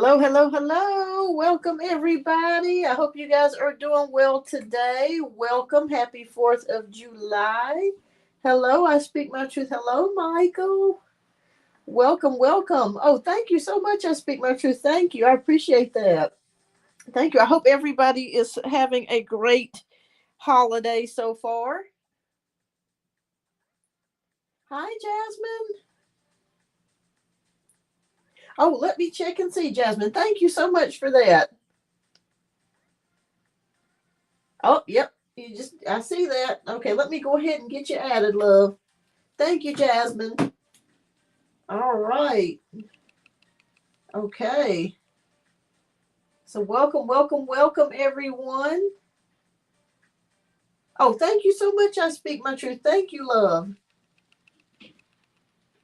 Hello, hello, hello. Welcome, everybody. I hope you guys are doing well today. Welcome. Happy 4th of July. Hello, I speak my truth. Hello, Michael. Welcome, welcome. Oh, thank you so much. I speak my truth. Thank you. I appreciate that. Thank you. I hope everybody is having a great holiday so far. Hi, Jasmine. Oh, let me check and see, Jasmine. Thank you so much for that. Oh, yep. I see that. Okay, let me go ahead and get you added, love. Thank you, Jasmine. All right. Okay. So welcome, welcome, welcome, everyone. Oh, thank you so much. I speak my truth. Thank you, love.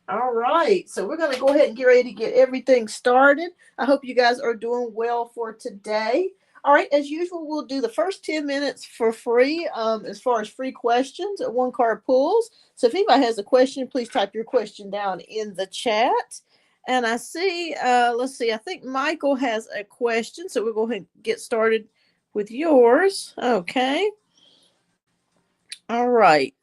All right. So we're going to go ahead and get ready to get everything started. I hope you guys are doing well for today. All right. As usual, we'll do the first 10 minutes for free as far as free questions at one card pulls. So if anybody has a question, please type your question down in the chat. And I see, let's see, I think Michael has a question. So we'll go ahead and get started with yours. Okay. All right.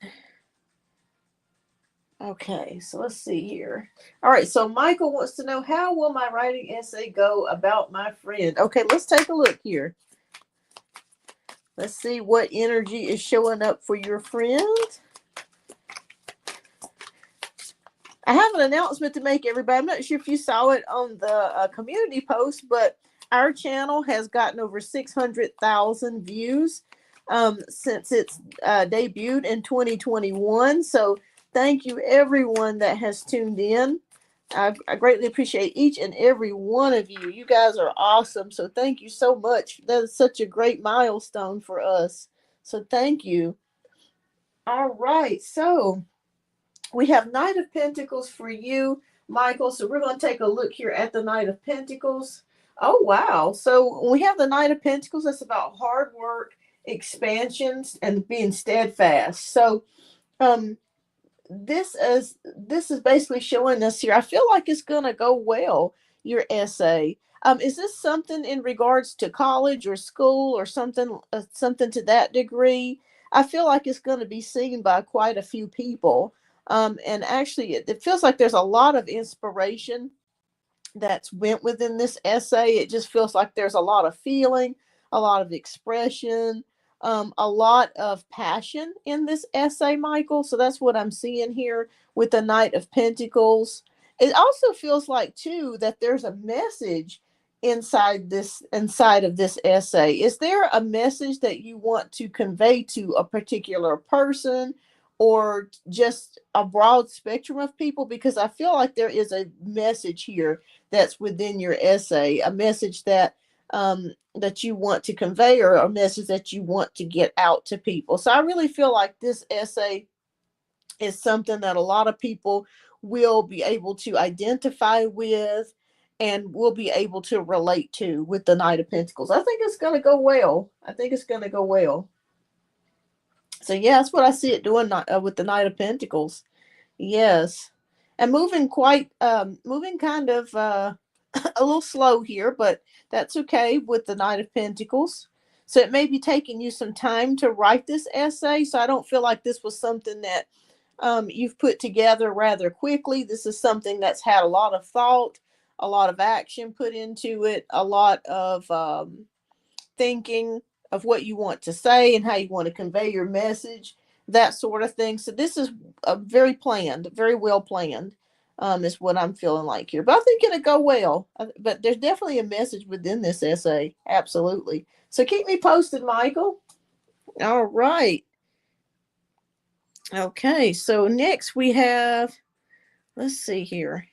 Okay, so let's see here. All right, so Michael wants to know, how will my writing essay go about my friend? Okay, let's take a look here. Let's see what energy is showing up for your friend. I have an announcement to make, everybody. I'm not sure if you saw it on the community post, but our channel has gotten over 600,000 views since it's debuted in 2021. So thank you, everyone that has tuned in. I greatly appreciate each and every one of you. You guys are awesome. So thank you so much. That is such a great milestone for us. So thank you. All right. So we have Knight of Pentacles for you, Michael. So we're going to take a look here at the Knight of Pentacles. Oh, wow. So when we have the Knight of Pentacles, that's about hard work, expansions, and being steadfast. So this is basically showing us here. I feel like it's going to go well, your essay. Is this something in regards to college or school or something to that degree? I feel like it's going to be seen by quite a few people. And actually, it feels like there's a lot of inspiration that's went within this essay. It just feels like there's a lot of feeling, a lot of expression, a lot of passion in this essay, Michael. So that's what I'm seeing here with the Knight of Pentacles. It also feels like too that there's a message inside of this essay. Is there a message that you want to convey to a particular person or just a broad spectrum of people? Because I feel like there is a message here that's within your essay, a message that you want to convey, or a message that you want to get out to people. So I really feel like this essay is something that a lot of people will be able to identify with and will be able to relate to with the Knight of Pentacles. I think it's going to go well. I think it's going to go well. So yeah, that's what I see it doing with the Knight of Pentacles. Yes. And moving kind of a little slow here, but that's okay with the Knight of Pentacles. So it may be taking you some time to write this essay. So I don't feel like this was something that you've put together rather quickly. This is something that's had a lot of thought, a lot of action put into it, a lot of thinking of what you want to say and how you want to convey your message, that sort of thing. So this is a very planned, very well planned, is what I'm feeling like here. But I think it'll go well. But there's definitely a message within this essay. Absolutely. So keep me posted, Michael. All right. Okay. So next we have, let's see here.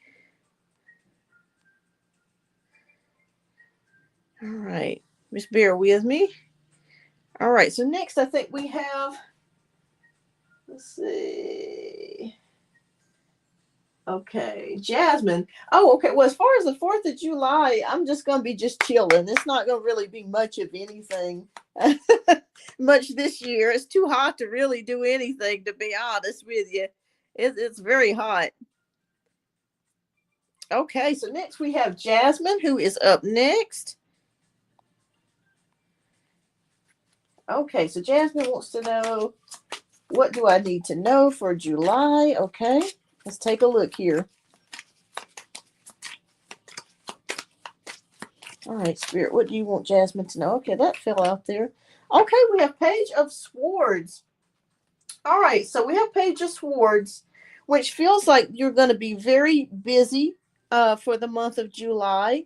All right. Just bear with me. All right. So next I think we have, let's see. Okay, Jasmine. Oh, okay. Well, as far as the 4th of July, I'm just going to be just chilling. It's not going to really be much of anything much this year. It's too hot to really do anything, to be honest with you. It's very hot. Okay, so next we have Jasmine, who is up next. Okay, so Jasmine wants to know, what do I need to know for July? Okay, let's take a look here. All right, Spirit, what do you want Jasmine to know? Okay, that fell out there. Okay, we have Page of Swords. All right, so we have Page of Swords, which feels like you're going to be very busy for the month of July.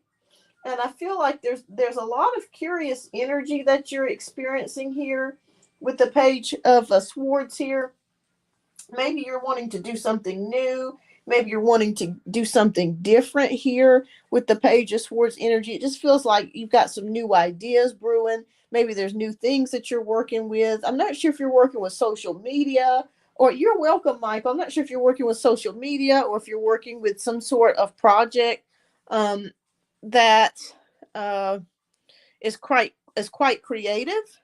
And I feel like there's a lot of curious energy that you're experiencing here with the Page of Swords here. Maybe you're wanting to do something new. Maybe you're wanting to do something different here with the Page of Swords energy. It just feels like you've got some new ideas brewing. Maybe there's new things that you're working with. I'm not sure if you're working with social media, or you're welcome, Michael. I'm not sure if you're working with social media or if you're working with some sort of project um, that uh, is quite creative.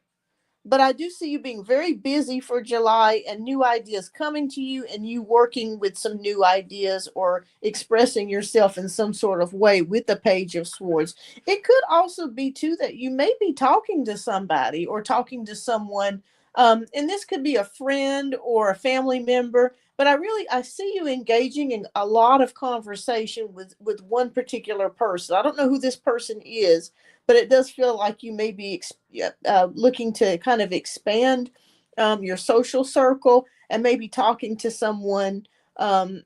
But I do see you being very busy for July and new ideas coming to you and you working with some new ideas or expressing yourself in some sort of way with the Page of Swords. It could also be too that you may be talking to somebody or talking to someone. And this could be a friend or a family member, but I see you engaging in a lot of conversation with one particular person. I don't know who this person is, but it does feel like you may be looking to kind of expand your social circle and maybe talking to someone um,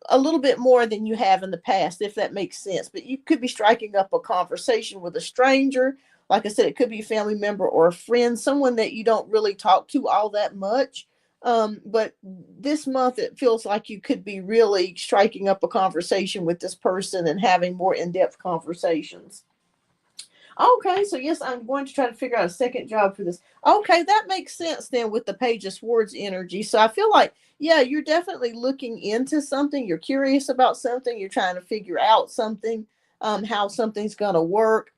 a little bit more than you have in the past, if that makes sense. But you could be striking up a conversation with a stranger. Like I said, it could be a family member or a friend, someone that you don't really talk to all that much. But this month, it feels like you could be really striking up a conversation with this person and having more in depth conversations. Okay, so yes, I'm going to try to figure out a second job for this. Okay, that makes sense then with the Page of Swords energy. So I feel like, yeah, you're definitely looking into something. You're curious about something. You're trying to figure out something, how something's going to work.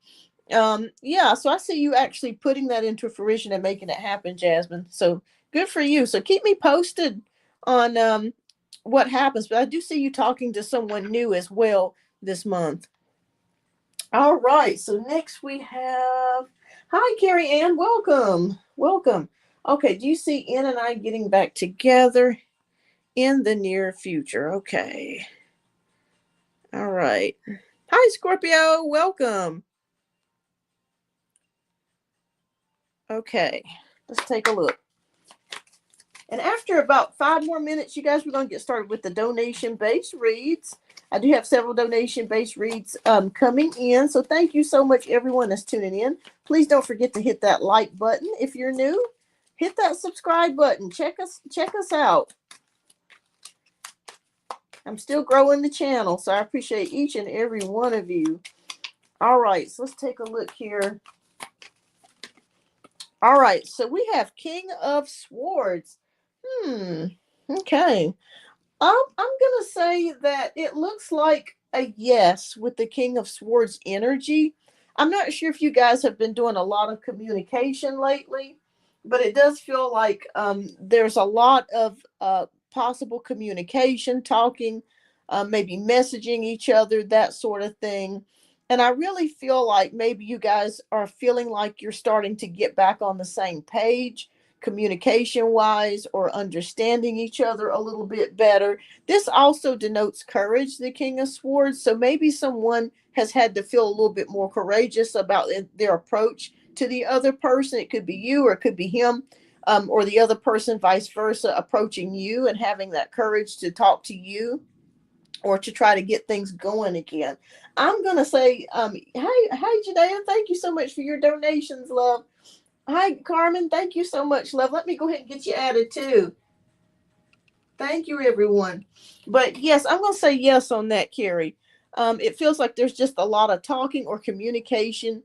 Yeah, so I see you actually putting that into fruition and making it happen, Jasmine. So good for you. So keep me posted on what happens. But I do see you talking to someone new as well this month. All right. So next we have, hi, Carrie Ann. Welcome. Welcome. Okay. Do you see Ann and I getting back together in the near future? Okay. All right. Hi, Scorpio. Welcome. Okay. Let's take a look. And after about 5 more minutes, you guys, we're going to get started with the donation based reads. I do have several donation based reads coming in. So thank you so much, everyone that's tuning in. Please don't forget to hit that like button if you're new. Hit that subscribe button. Check us out. I'm still growing the channel, so I appreciate each and every one of you. All right, so let's take a look here. All right, so we have King of Swords. Okay. I'm gonna say that it looks like a yes with the King of Swords energy. I'm not sure if you guys have been doing a lot of communication lately, but it does feel like there's a lot of possible communication, talking, maybe messaging each other, that sort of thing. And I really feel like maybe you guys are feeling like you're starting to get back on the same page communication wise or understanding each other a little bit better. This also denotes courage, the King of Swords. So maybe someone has had to feel a little bit more courageous about their approach to the other person. It could be you or it could be him, or the other person, vice versa, approaching you and having that courage to talk to you or to try to get things going again. I'm going to say, hey, Jadea, thank you so much for your donations, love. Hi, Carmen. Thank you so much, love. Let me go ahead and get you added too. Thank you, everyone. But yes, I'm going to say yes on that, Carrie. It feels like there's just a lot of talking or communication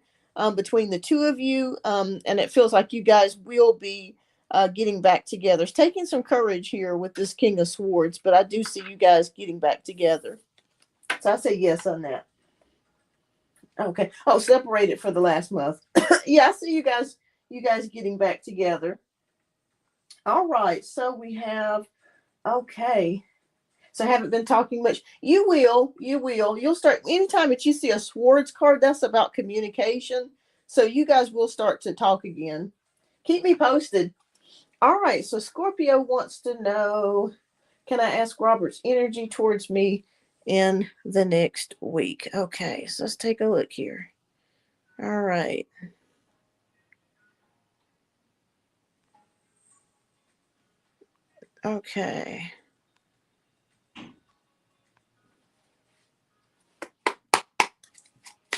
between the two of you. And it feels like you guys will be getting back together. It's taking some courage here with this King of Swords, but I do see you guys getting back together. So I say yes on that. Okay. Oh, separated for the last month. Yeah, I see you guys getting back together. All right. So we have, okay. So I haven't been talking much. You'll start anytime that you see a swords card, that's about communication. So you guys will start to talk again. Keep me posted. All right, so Scorpio wants to know, can I ask Robert's energy towards me in the next week? Okay, so let's take a look here. All right. Okay.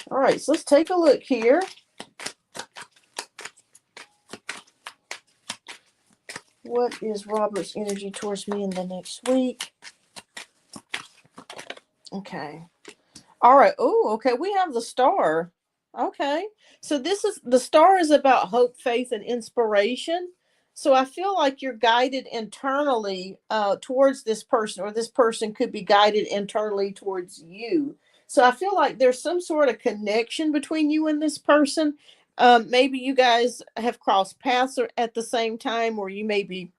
All right, so let's take a look here. What is Robert's energy towards me in the next week? Okay. All right. Oh, okay. We have the star. Okay. So this is the star is about hope, faith, and inspiration. So I feel like you're guided internally towards this person, or this person could be guided internally towards you. So I feel like there's some sort of connection between you and this person. Maybe you guys have crossed paths at the same time, or you may be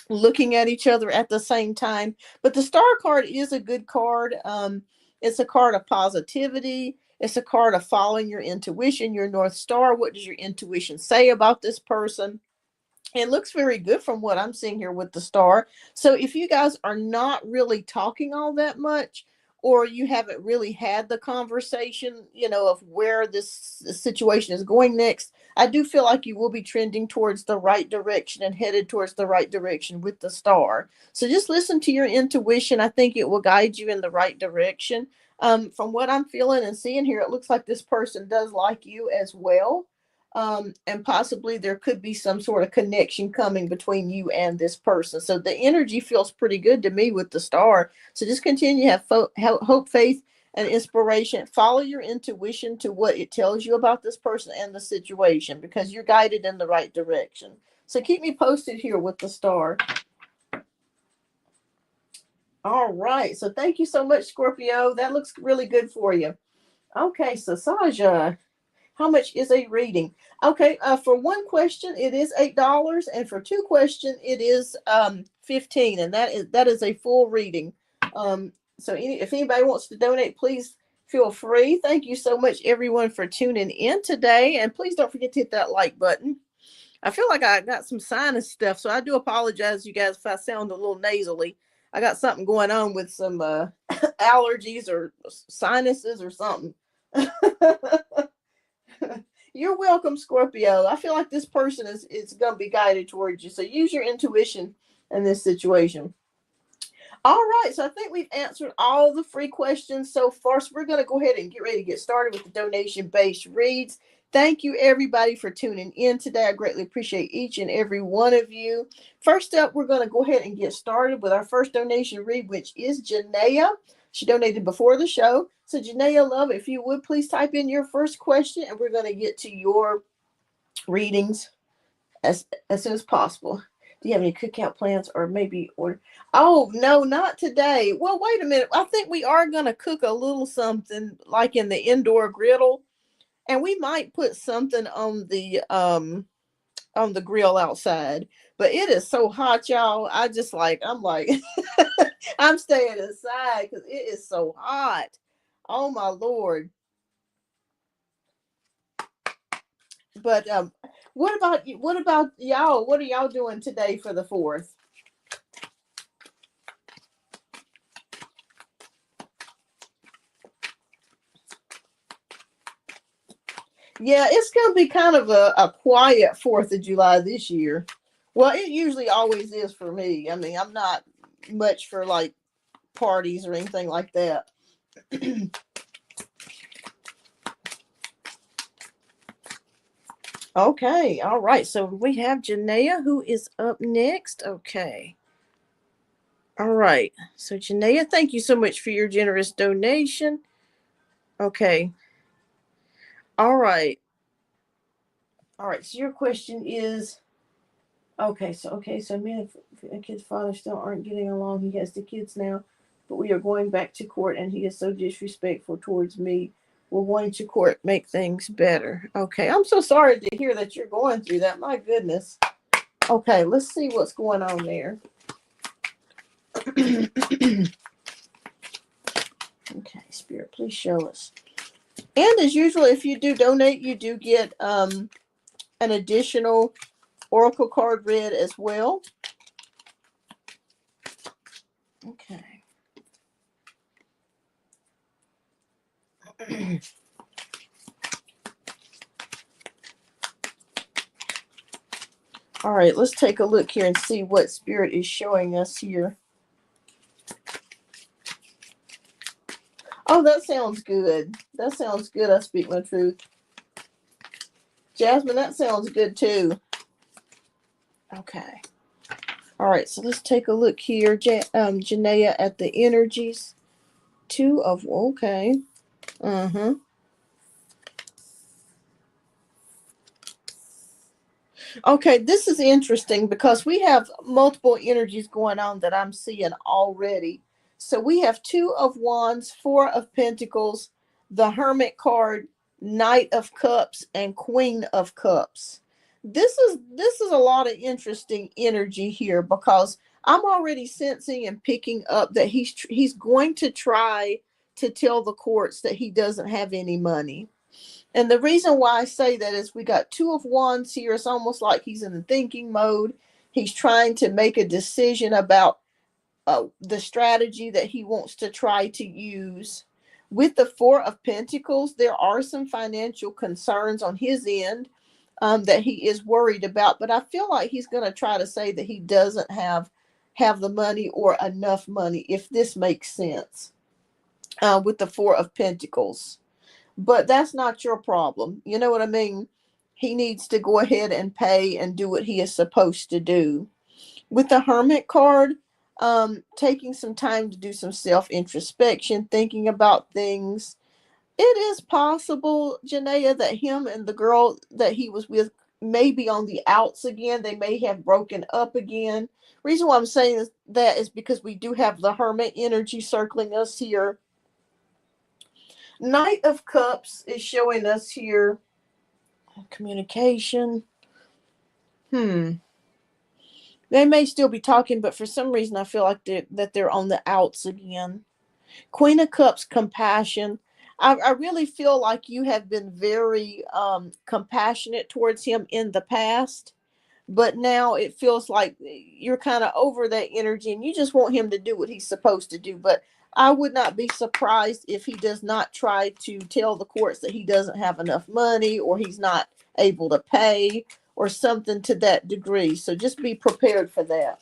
looking at each other at the same time. But the star card is a good card. It's a card of positivity. It's a card of following your intuition, your North Star. What does your intuition say about this person? It looks very good from what I'm seeing here with the star. So if you guys are not really talking all that much, or you haven't really had the conversation, of where this situation is going next, I do feel like you will be trending towards the right direction and headed towards the right direction with the star. So just listen to your intuition. I think it will guide you in the right direction. From what I'm feeling and seeing here, it looks like this person does like you as well. And possibly there could be some sort of connection coming between you and this person. So the energy feels pretty good to me with the star. So just continue to have hope, faith, and inspiration. Follow your intuition to what it tells you about this person and the situation, because you're guided in the right direction. So keep me posted here with the star. All right. So thank you so much, Scorpio. That looks really good for you. Okay, so Saja, how much is a reading? Okay, for one question it is $8, and for two questions it is 15, and that is a full reading. So if anybody wants to donate, please feel free. Thank you so much, everyone, for tuning in today, and please don't forget to hit that like button. I feel like I got some sinus stuff, so I do apologize, you guys, if I sound a little nasally. I got something going on with some allergies or sinuses or something. You're welcome, Scorpio. I feel like this person is going to be guided towards you. So use your intuition in this situation. All right. So I think we've answered all the free questions so far. So we're going to go ahead and get ready to get started with the donation-based reads. Thank you, everybody, for tuning in today. I greatly appreciate each and every one of you. First up, we're going to go ahead and get started with our first donation read, which is Janaea. She donated before the show. So, Janaea, love, if you would please type in your first question, and we're going to get to your readings as soon as possible. Do you have any cookout plans, or maybe order? Oh, no, not today. Well, wait a minute. I think we are going to cook a little something like in the indoor griddle, and we might put something on the grill outside. But it is so hot, y'all. I'm like I'm staying inside because it is so hot. Oh my Lord. But what about you? What about y'all? What are y'all doing today for the 4th? Yeah, it's gonna be kind of a quiet 4th of July this year. Well, it usually always is for me. I mean, I'm not much for like parties or anything like that. Okay, all right. So we have Janaea, who is up next. Okay. All right. So Janaea, thank you so much for your generous donation. Okay. All right. All right. So your question is, okay. So me and the kid's father still aren't getting along. He has the kids now, but we are going back to court, and he is so disrespectful towards me. We're going to court, make things better. Okay. I'm so sorry to hear that you're going through that. My goodness. Okay, let's see what's going on there. Okay, Spirit, please show us. And as usual, if you do donate, you do get an additional oracle card read as well. Okay. All right, let's take a look here and see what Spirit is showing us here. Oh, that sounds good. That sounds good. I speak my truth. Jasmine, that sounds good too. Okay. All right, so let's take a look here, Janaea, at the energies. Okay. Uh-huh. Okay, this is interesting because we have multiple energies going on that I'm seeing already. So we have Two of Wands, Four of Pentacles, the Hermit card, Knight of Cups, and Queen of Cups. This is a lot of interesting energy here because I'm already sensing and picking up that he's going to try to tell the courts that he doesn't have any money. And the reason why I say that is we got Two of Wands here. It's almost like he's in the thinking mode. He's trying to make a decision about the strategy that he wants to try to use. With the Four of Pentacles, there are some financial concerns on his end that he is worried about. But I feel like he's going to try to say that he doesn't have the money or enough money, if this makes sense, with the Four of Pentacles. But that's not your problem. You know what I mean? He needs to go ahead and pay and do what he is supposed to do. With the Hermit card, taking some time to do some self introspection, thinking about things. It is possible, Janaea, that him and the girl that he was with may be on the outs again. They may have broken up again. Reason why I'm saying that is because we do have the Hermit energy circling us here. Knight of Cups is showing us here communication. They may still be talking, but for some reason I feel like they're on the outs again. Queen of Cups, compassion. I really feel like you have been very compassionate towards him in the past, but now it feels like you're kind of over that energy and you just want him to do what he's supposed to do. But I would not be surprised if he does not try to tell the courts that he doesn't have enough money or he's not able to pay or something to that degree. So just be prepared for that.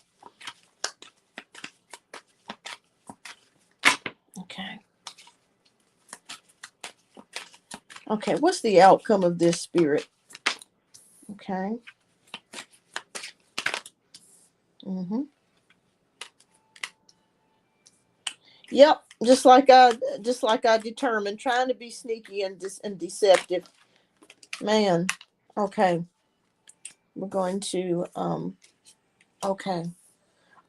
Okay. Okay, what's the outcome of this, Spirit? Okay. Mm-hmm. Yep, just like I determined, trying to be sneaky and deceptive. Man. Okay. We're going to okay.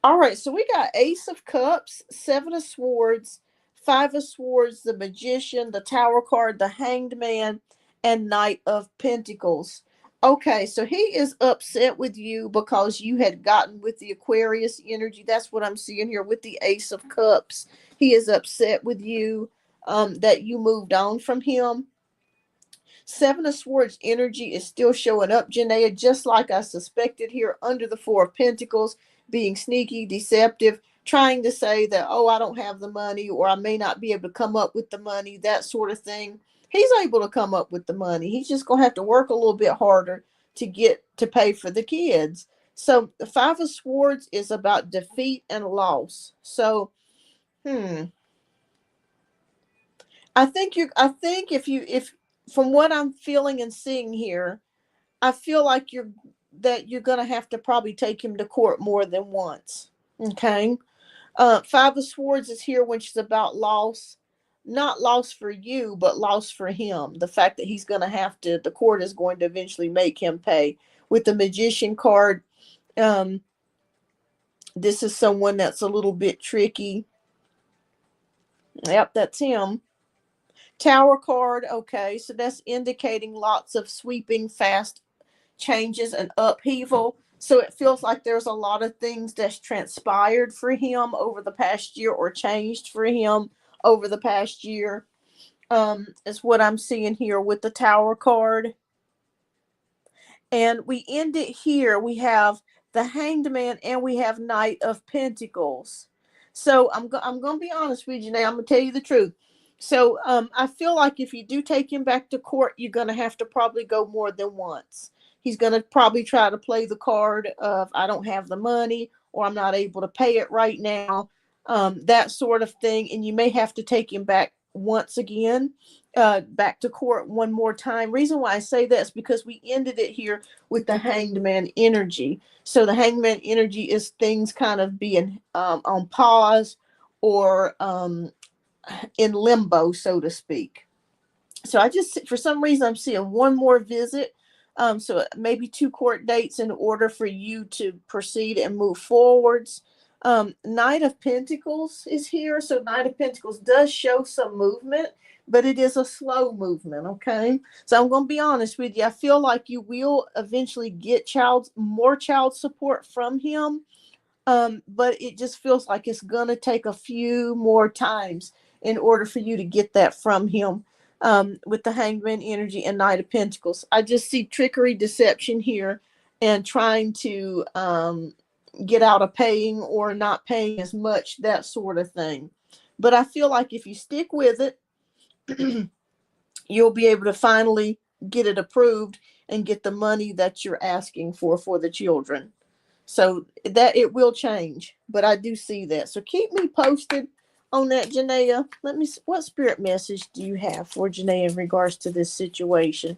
All right, so we got Ace of Cups, Seven of Swords, Five of Swords, the Magician, the Tower card, the Hanged Man, and Knight of Pentacles. Okay, so he is upset with you because you had gotten with the Aquarius energy. That's what I'm seeing here with the Ace of Cups. He is upset with you that you moved on from him. Seven of Swords energy is still showing up, Janaea, just like I suspected here under the Four of Pentacles, being sneaky, deceptive, trying to say that, oh, I don't have the money or I may not be able to come up with the money, that sort of thing. He's able to come up with the money. He's just going to have to work a little bit harder to get to pay for the kids. So the Five of Swords is about defeat and loss. So, I think if from what I'm feeling and seeing here, I feel like you're gonna have to probably take him to court more than once. Okay. Five of Swords is here, which is about loss. Not loss for you, but loss for him. The fact that the court is going to eventually make him pay. With the Magician card, um, this is someone that's a little bit tricky. Yep, that's him. Tower card, okay, so that's indicating lots of sweeping, fast changes and upheaval. So it feels like there's a lot of things that's transpired for him over the past year or changed for him over the past year. Is what I'm seeing here with the Tower card. And we end it here. We have the Hanged Man and we have Knight of Pentacles. So I'm going to be honest with you now. I'm going to tell you the truth. So I feel like if you do take him back to court, you're going to have to probably go more than once. He's going to probably try to play the card of I don't have the money or I'm not able to pay it right now, that sort of thing. And you may have to take him back once again, back to court one more time. Reason why I say that is because we ended it here with the Hanged Man energy. So the Hanged Man energy is things kind of being on pause or in limbo, so to speak. So I just, for some reason, I'm seeing one more visit. So maybe 2 court dates in order for you to proceed and move forwards. Knight of Pentacles is here. So Knight of Pentacles does show some movement, but it is a slow movement. Okay. So I'm going to be honest with you. I feel like you will eventually get more child support from him. But it just feels like it's going to take a few more times in order for you to get that from him, with the Hangman energy and Knight of Pentacles. I just see trickery, deception here, and trying to get out of paying or not paying as much, that sort of thing. But I feel like if you stick with it, you'll be able to finally get it approved and get the money that you're asking for the children. So that it will change, but I do see that. So keep me posted on that, Janaea. Let me see, what spirit message do you have for Janaea in regards to this situation?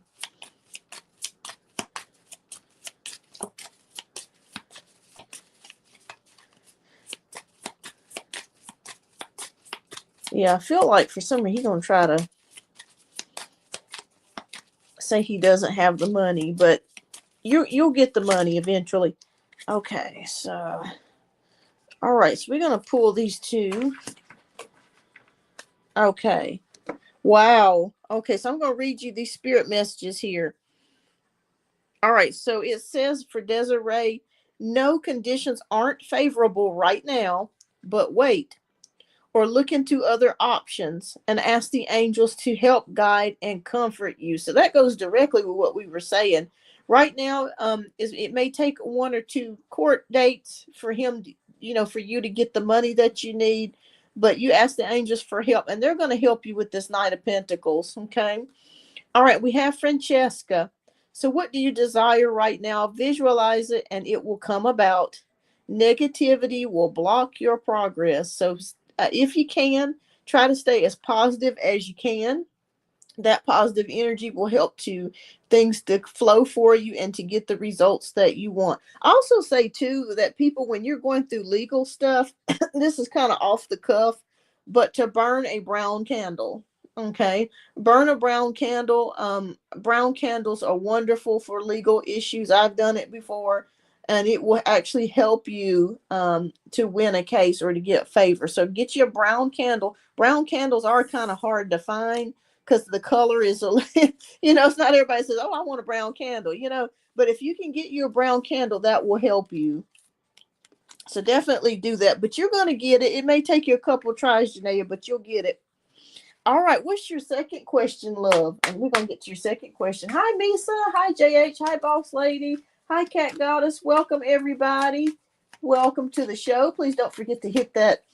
Yeah, I feel like for some reason he's gonna try to say he doesn't have the money, but you'll get the money eventually. Okay, so all right, so we're gonna pull these two. Okay. Wow. Okay, so I'm gonna read you these spirit messages here. All right, so it says for Desiree, no, conditions aren't favorable right now, but wait, or look into other options and ask the angels to help guide and comfort you. So that goes directly with what we were saying. Right now, it may take 1 or 2 court dates for him, for you to get the money that you need, but you ask the angels for help, and they're going to help you with this Knight of Pentacles. Okay. All right, we have Francesca. So, what do you desire right now? Visualize it and it will come about. Negativity will block your progress. So, if you can, try to stay as positive as you can. That positive energy will help things to flow for you and to get the results that you want. I also say too that people, when you're going through legal stuff, this is kind of off the cuff, but to burn a brown candle. Okay, burn a brown candle. Brown candles are wonderful for legal issues. I've done it before, and it will actually help you to win a case or to get favor. So get you a brown candle. Brown candles are kind of hard to find because the color is it's not everybody says, oh, I want a brown candle, but if you can get you a brown candle, that will help you. So definitely do that, but you're going to get it. It may take you a couple of tries, Janaea, but you'll get it. All right, what's your second question, love? And we're going to get to your second question. Hi, Misa. Hi, JH. Hi, Boss Lady. Hi, Cat Goddess. Welcome, everybody. Welcome to the show. Please don't forget to hit that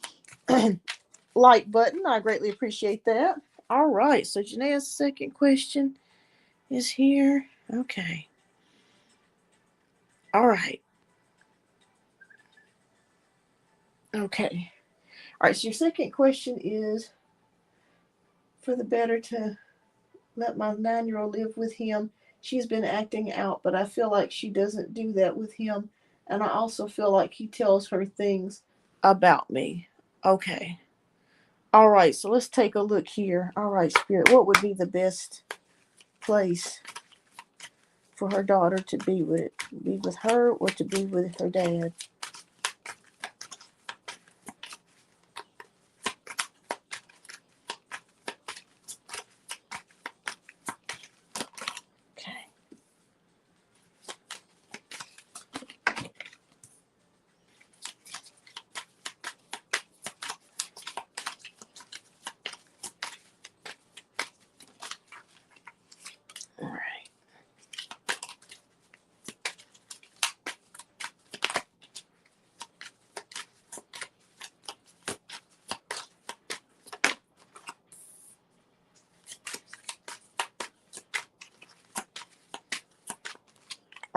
like button. I greatly appreciate that. All right, so Janaea's second question is here. Okay. All right. Okay. All right, so your second question is for the better to let my 9-year-old live with him. She's been acting out, but I feel like she doesn't do that with him. And I also feel like he tells her things about me. Okay. All right, so let's take a look here. All right, Spirit, what would be the best place for her daughter to be with it? Be with her or to be with her dad? Okay.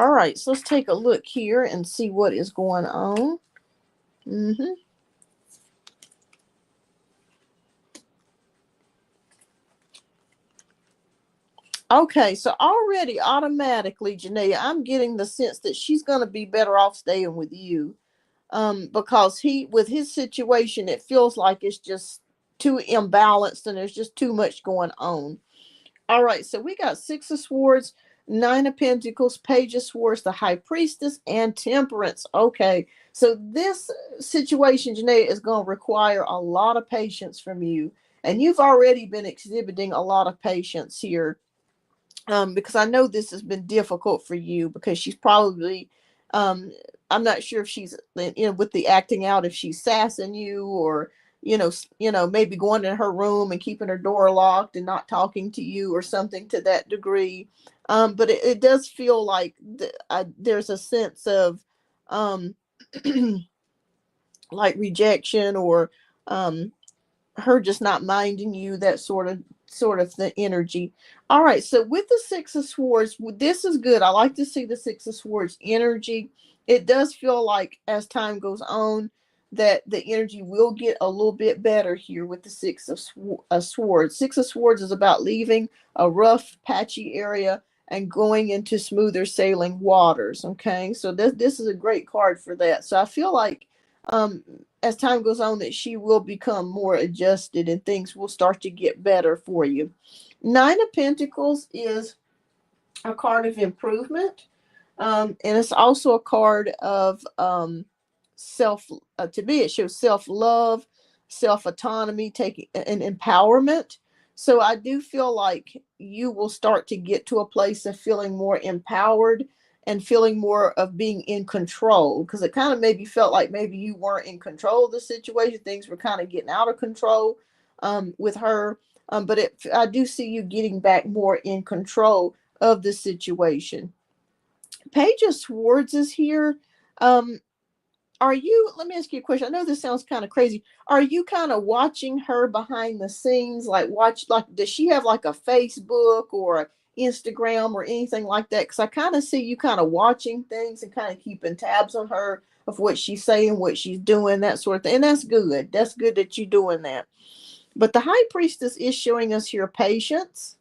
All right, so let's take a look here and see what is going on. Mm-hmm. Okay, so already automatically, Janaea, I'm getting the sense that she's going to be better off staying with you. Because he, with his situation, it feels like it's just too imbalanced and there's just too much going on. All right, so we got Six of Swords, Nine of Pentacles, Page of Swords, the High Priestess, and Temperance. Okay, so this situation, Janae, is going to require a lot of patience from you. And you've already been exhibiting a lot of patience here, because I know this has been difficult for you because she's probably, um, I'm not sure if she's, with the acting out, if she's sassing you or, maybe going in her room and keeping her door locked and not talking to you or something to that degree. But it does feel like there's a sense of, um, like rejection or, um, her just not minding you, that sort of the energy. All right, so with the Six of Swords, this is good. I like to see the Six of Swords energy. It does feel like as time goes on that the energy will get a little bit better here with the Swords. Six of Swords is about leaving a rough patchy area and going into smoother sailing waters. Okay, so this is a great card for that. So I feel like, um as time goes on, that she will become more adjusted and things will start to get better for you. Nine of Pentacles is a card of improvement. And it's also a card of, self, to me, it shows self love, self autonomy, taking and empowerment. So I do feel like you will start to get to a place of feeling more empowered and feeling more of being in control, because it kind of maybe felt like maybe you weren't in control of the situation. Things were kind of getting out of control, with her. But I do see you getting back more in control of the situation. Page of Swords is here. Um, are you, let me ask you a question. I know this sounds kind of crazy. Are you kind of watching her behind the scenes? Does she have like a Facebook or a Instagram or anything like that? Because I kind of see you kind of watching things and kind of keeping tabs on her of what she's saying, what she's doing, that sort of thing. And that's good. That's good that you're doing that. But the High Priestess is showing us here patience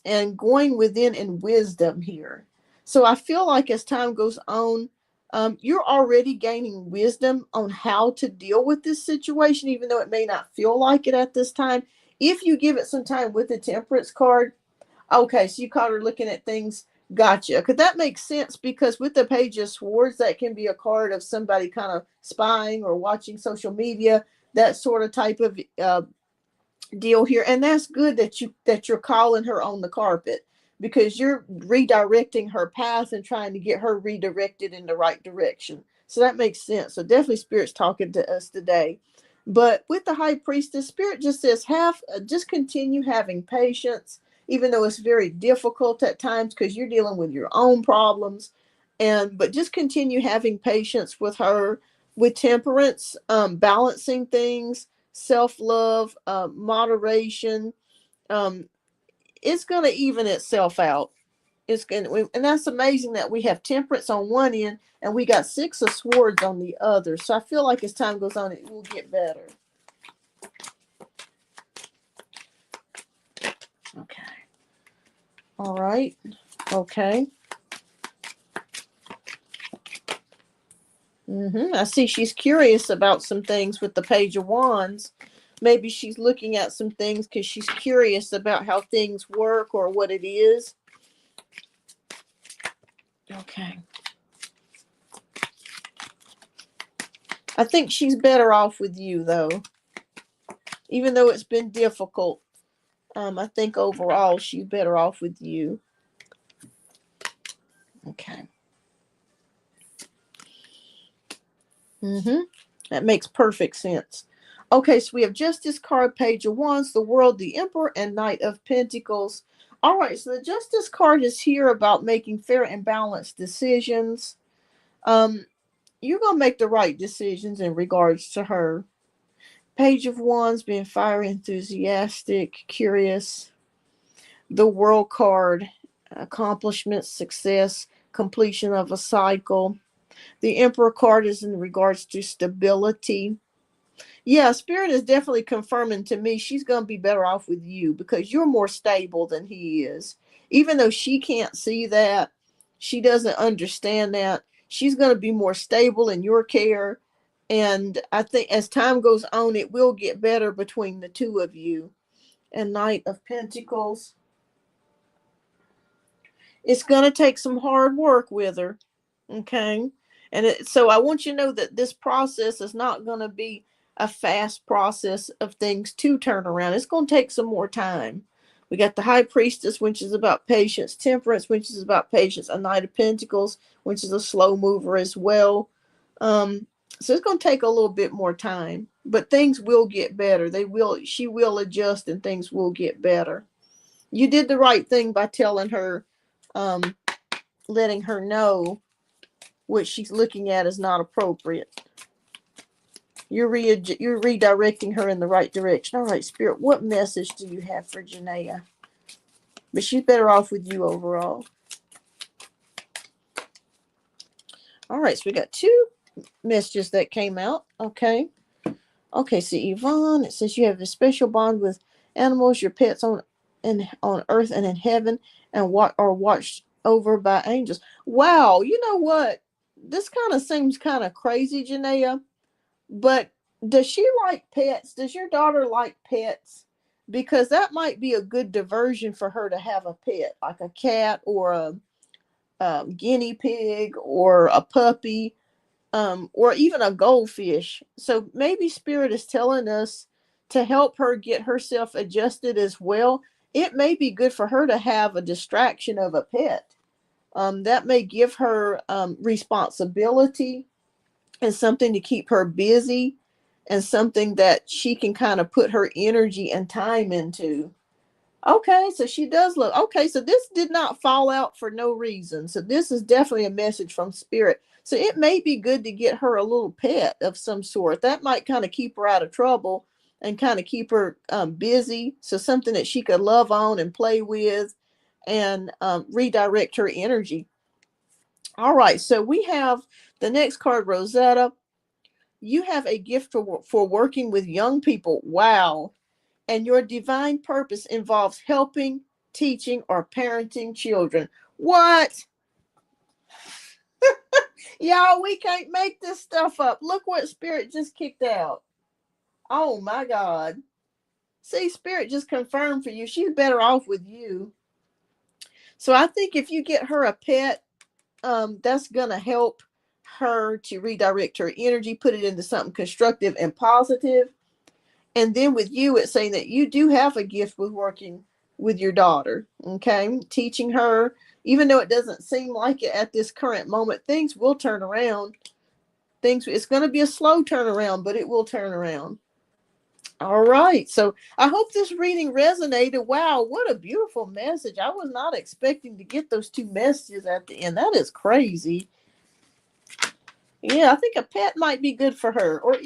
and going within in wisdom here. So I feel like as time goes on, you're already gaining wisdom on how to deal with this situation, even though it may not feel like it at this time. If you give it some time with the Temperance card, okay, so you caught her looking at things. Gotcha. Because that makes sense, because with the Page of Swords, that can be a card of somebody kind of spying or watching social media, that sort of type of, deal here. And that's good that you're calling her on the carpet, because you're redirecting her path and trying to get her redirected in the right direction. So that makes sense. So definitely Spirit's talking to us today. But with the High Priestess, Spirit just says just continue having patience, even though it's very difficult at times because you're dealing with your own problems. But just continue having patience with her, with Temperance, balancing things, self-love, moderation. um it's going to even itself out. It's going to, and that's amazing that we have Temperance on one end and we got Six of Swords on the other. So I feel like as time goes on, it will get better. Okay. All right. Okay. I see she's curious about some things with the Page of Wands. Maybe she's looking at some things because she's curious about how things work or what it is. Okay. I think she's better off with you, though. Even though it's been difficult, I think overall she's better off with you. Okay. That makes perfect sense. Okay, so we have Justice card, Page of Wands, the World, the Emperor, and Knight of Pentacles. All right, so the Justice card is here about making fair and balanced decisions. You're going to make the right decisions in regards to her. Page of Wands, being fiery, enthusiastic, curious. The World card, accomplishments, success, completion of a cycle. The Emperor card is in regards to stability. Yeah, Spirit is definitely confirming to me she's going to be better off with you because you're more stable than he is. Even though she can't see that, she doesn't understand that. She's going to be more stable in your care. And I think as time goes on, it will get better between the two of you. And Knight of Pentacles. It's going to take some hard work with her. Okay. So I want you to know that this process is not going to be a fast process of things to turn around. It's going to take some more time. We got the High Priestess, which is about patience, Temperance, which is about patience, a Knight of Pentacles, which is a slow mover as well. So it's going to take a little bit more time, but things will get better. She will adjust and things will get better. You did the right thing by telling her, letting her know what she's looking at is not appropriate. You're redirecting her in the right direction. All right, Spirit, what message do you have for Janaea? But she's better off with you overall. All right, so we got two messages that came out. Okay, so Yvonne, it says you have a special bond with animals, your pets on earth and in heaven, and what are watched over by angels. Wow, you know what? This kind of seems kind of crazy, Janaea. But does she like pets? Does your daughter like pets? Because that might be a good diversion for her to have a pet, like a cat or a guinea pig or a puppy, or even a goldfish. So maybe Spirit is telling us to help her get herself adjusted as well. It may be good for her to have a distraction of a pet. That may give her responsibility and something to keep her busy and something that she can kind of put her energy and time into. Okay, so she does look. Okay, so this did not fall out for no reason. So this is definitely a message from Spirit. So it may be good to get her a little pet of some sort. That might kind of keep her out of trouble and kind of keep her busy. So something that she could love on and play with and redirect her energy. All right, so we have the next card, Rosetta. You have a gift for working with young people. Wow. And your divine purpose involves helping, teaching, or parenting children. What? Y'all, we can't make this stuff up. Look what Spirit just kicked out. Oh my God. See, Spirit just confirmed for you. She's better off with you. So I think if you get her a pet, that's going to help her to redirect her energy, put it into something constructive and positive. And then with you, it's saying that you do have a gift with working with your daughter, okay? Teaching her, even though it doesn't seem like it at this current moment, things will turn around. It's going to be a slow turnaround, but it will turn around. All right. So I hope this reading resonated. Wow, what a beautiful message. I was not expecting to get those two messages at the end. That is crazy. Yeah, I think a pet might be good for her. Or,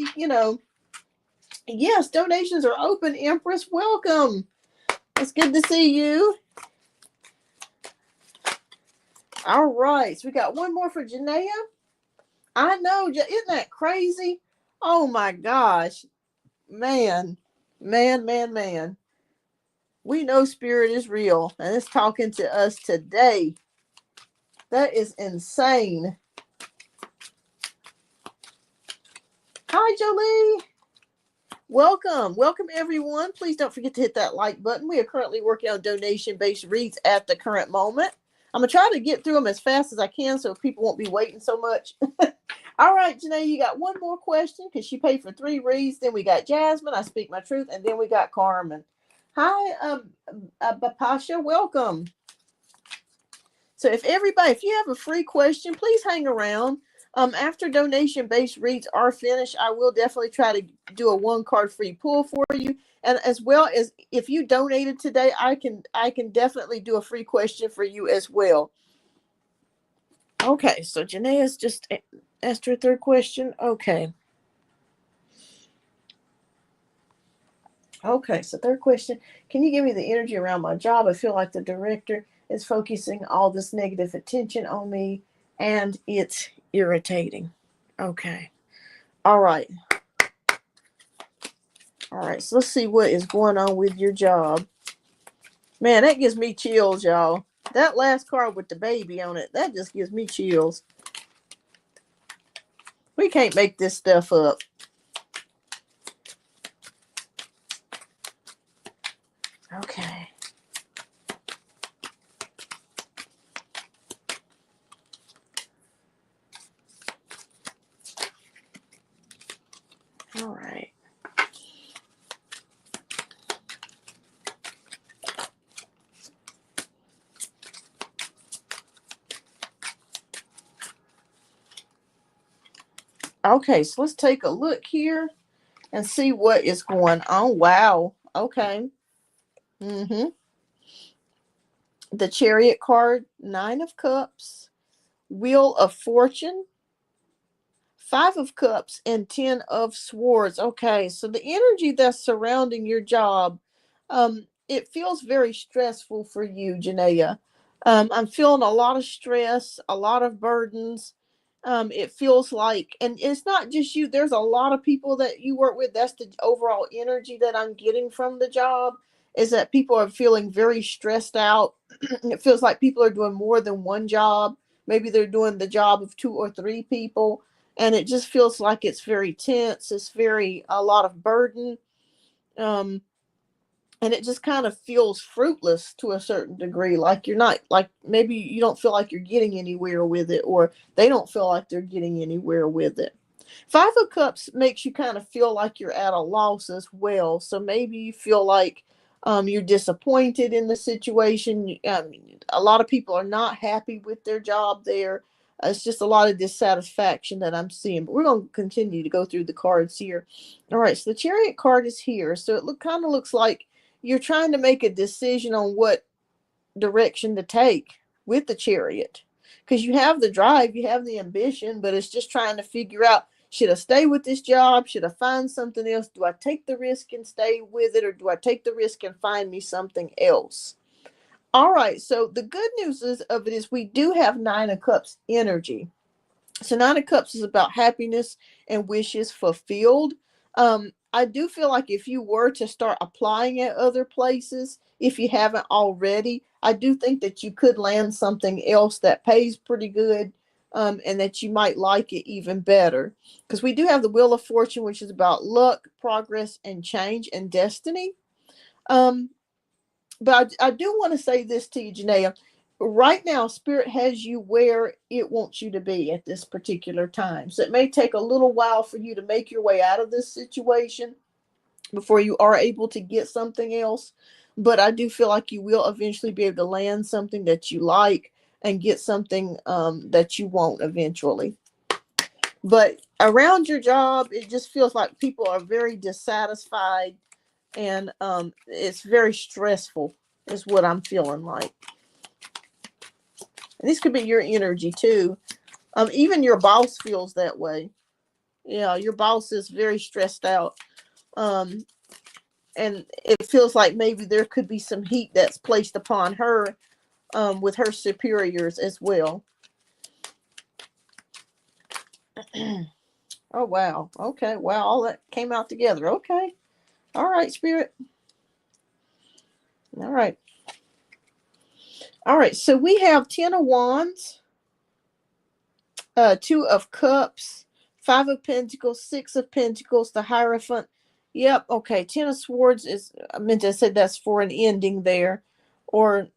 yes, donations are open, Empress. Welcome. It's good to see you. All right. So we got one more for Janaea. I know. Isn't that crazy? Oh my gosh. Man. We know Spirit is real and it's talking to us today. That is insane. Hi, Jolie. Welcome everyone. Please don't forget to hit that like button. We are currently working on donation-based reads at the current moment. I'm going to try to get through them as fast as I can so people won't be waiting so much. All right, Janae, you got one more question because she paid for 3 reads. Then we got Jasmine, I Speak My Truth, and then we got Carmen. Hi, Bapasha, welcome. So if you have a free question, please hang around. After donation-based reads are finished, I will definitely try to do a 1-card free pull for you. And as well as if you donated today, I can definitely do a free question for you as well. Okay, so Janae's just asked her 3rd question. Okay, so 3rd question. Can you give me the energy around my job? I feel like the director is focusing all this negative attention on me, and it's irritating. Okay. All right. All right. So let's see what is going on with your job. Man, that gives me chills, y'all. That last card with the baby on it, that just gives me chills. We can't make this stuff up. Okay. All right. Okay, so let's take a look here and see what is going on. Wow. Okay. Mm-hmm. The Chariot card, Nine of Cups, Wheel of Fortune, Five of Cups, and Ten of Swords. Okay, so the energy that's surrounding your job, it feels very stressful for you, Janaea. I'm feeling a lot of stress, a lot of burdens. It feels like, and it's not just you. There's a lot of people that you work with. That's the overall energy that I'm getting from the job. Is that people are feeling very stressed out. It feels like people are doing more than one job. Maybe they're doing the job of two or three people, and it just feels like it's very tense. It's very a lot of burden, um, and it just kind of feels fruitless to a certain degree. Like you're not, like maybe you don't feel like you're getting anywhere with it, or they don't feel like they're getting anywhere with it. Five of Cups makes you kind of feel like you're at a loss as well. So maybe you feel like you're disappointed in the situation. A lot of people are not happy with their job there. It's just a lot of dissatisfaction that I'm seeing. But we're going to continue to go through the cards here. All right, so the Chariot card is here. So it kind of looks like you're trying to make a decision on what direction to take with the Chariot, because you have the drive, you have the ambition, but it's just trying to figure out, should I stay with this job, should I find something else, do I take the risk and stay with it, or do I take the risk and find me something else? All right, so the good news of it is we do have Nine of Cups energy. So Nine of Cups is about happiness and wishes fulfilled. I do feel like if you were to start applying at other places, if you haven't already, I do think that you could land something else that pays pretty good, and that you might like it even better. Because we do have the Wheel of Fortune, which is about luck, progress, and change and destiny. Um, but I do want to say this to you, Janaea. Right now, Spirit has you where it wants you to be at this particular time. So it may take a little while for you to make your way out of this situation before you are able to get something else. But I do feel like you will eventually be able to land something that you like and get something that you want eventually. But around your job, it just feels like people are very dissatisfied, and it's very stressful, is what I'm feeling like. And this could be your energy too. Even your boss feels that way. Yeah, your boss is very stressed out. Um, and it feels like maybe there could be some heat that's placed upon her, with her superiors as well. Oh, wow. Okay. Wow. All that came out together. Okay. All right, Spirit. All right. All right. So we have Ten of Wands, Two of Cups, Five of Pentacles, Six of Pentacles, the Hierophant. Yep. Okay. Ten of Swords is, I meant to say that's for an ending there, or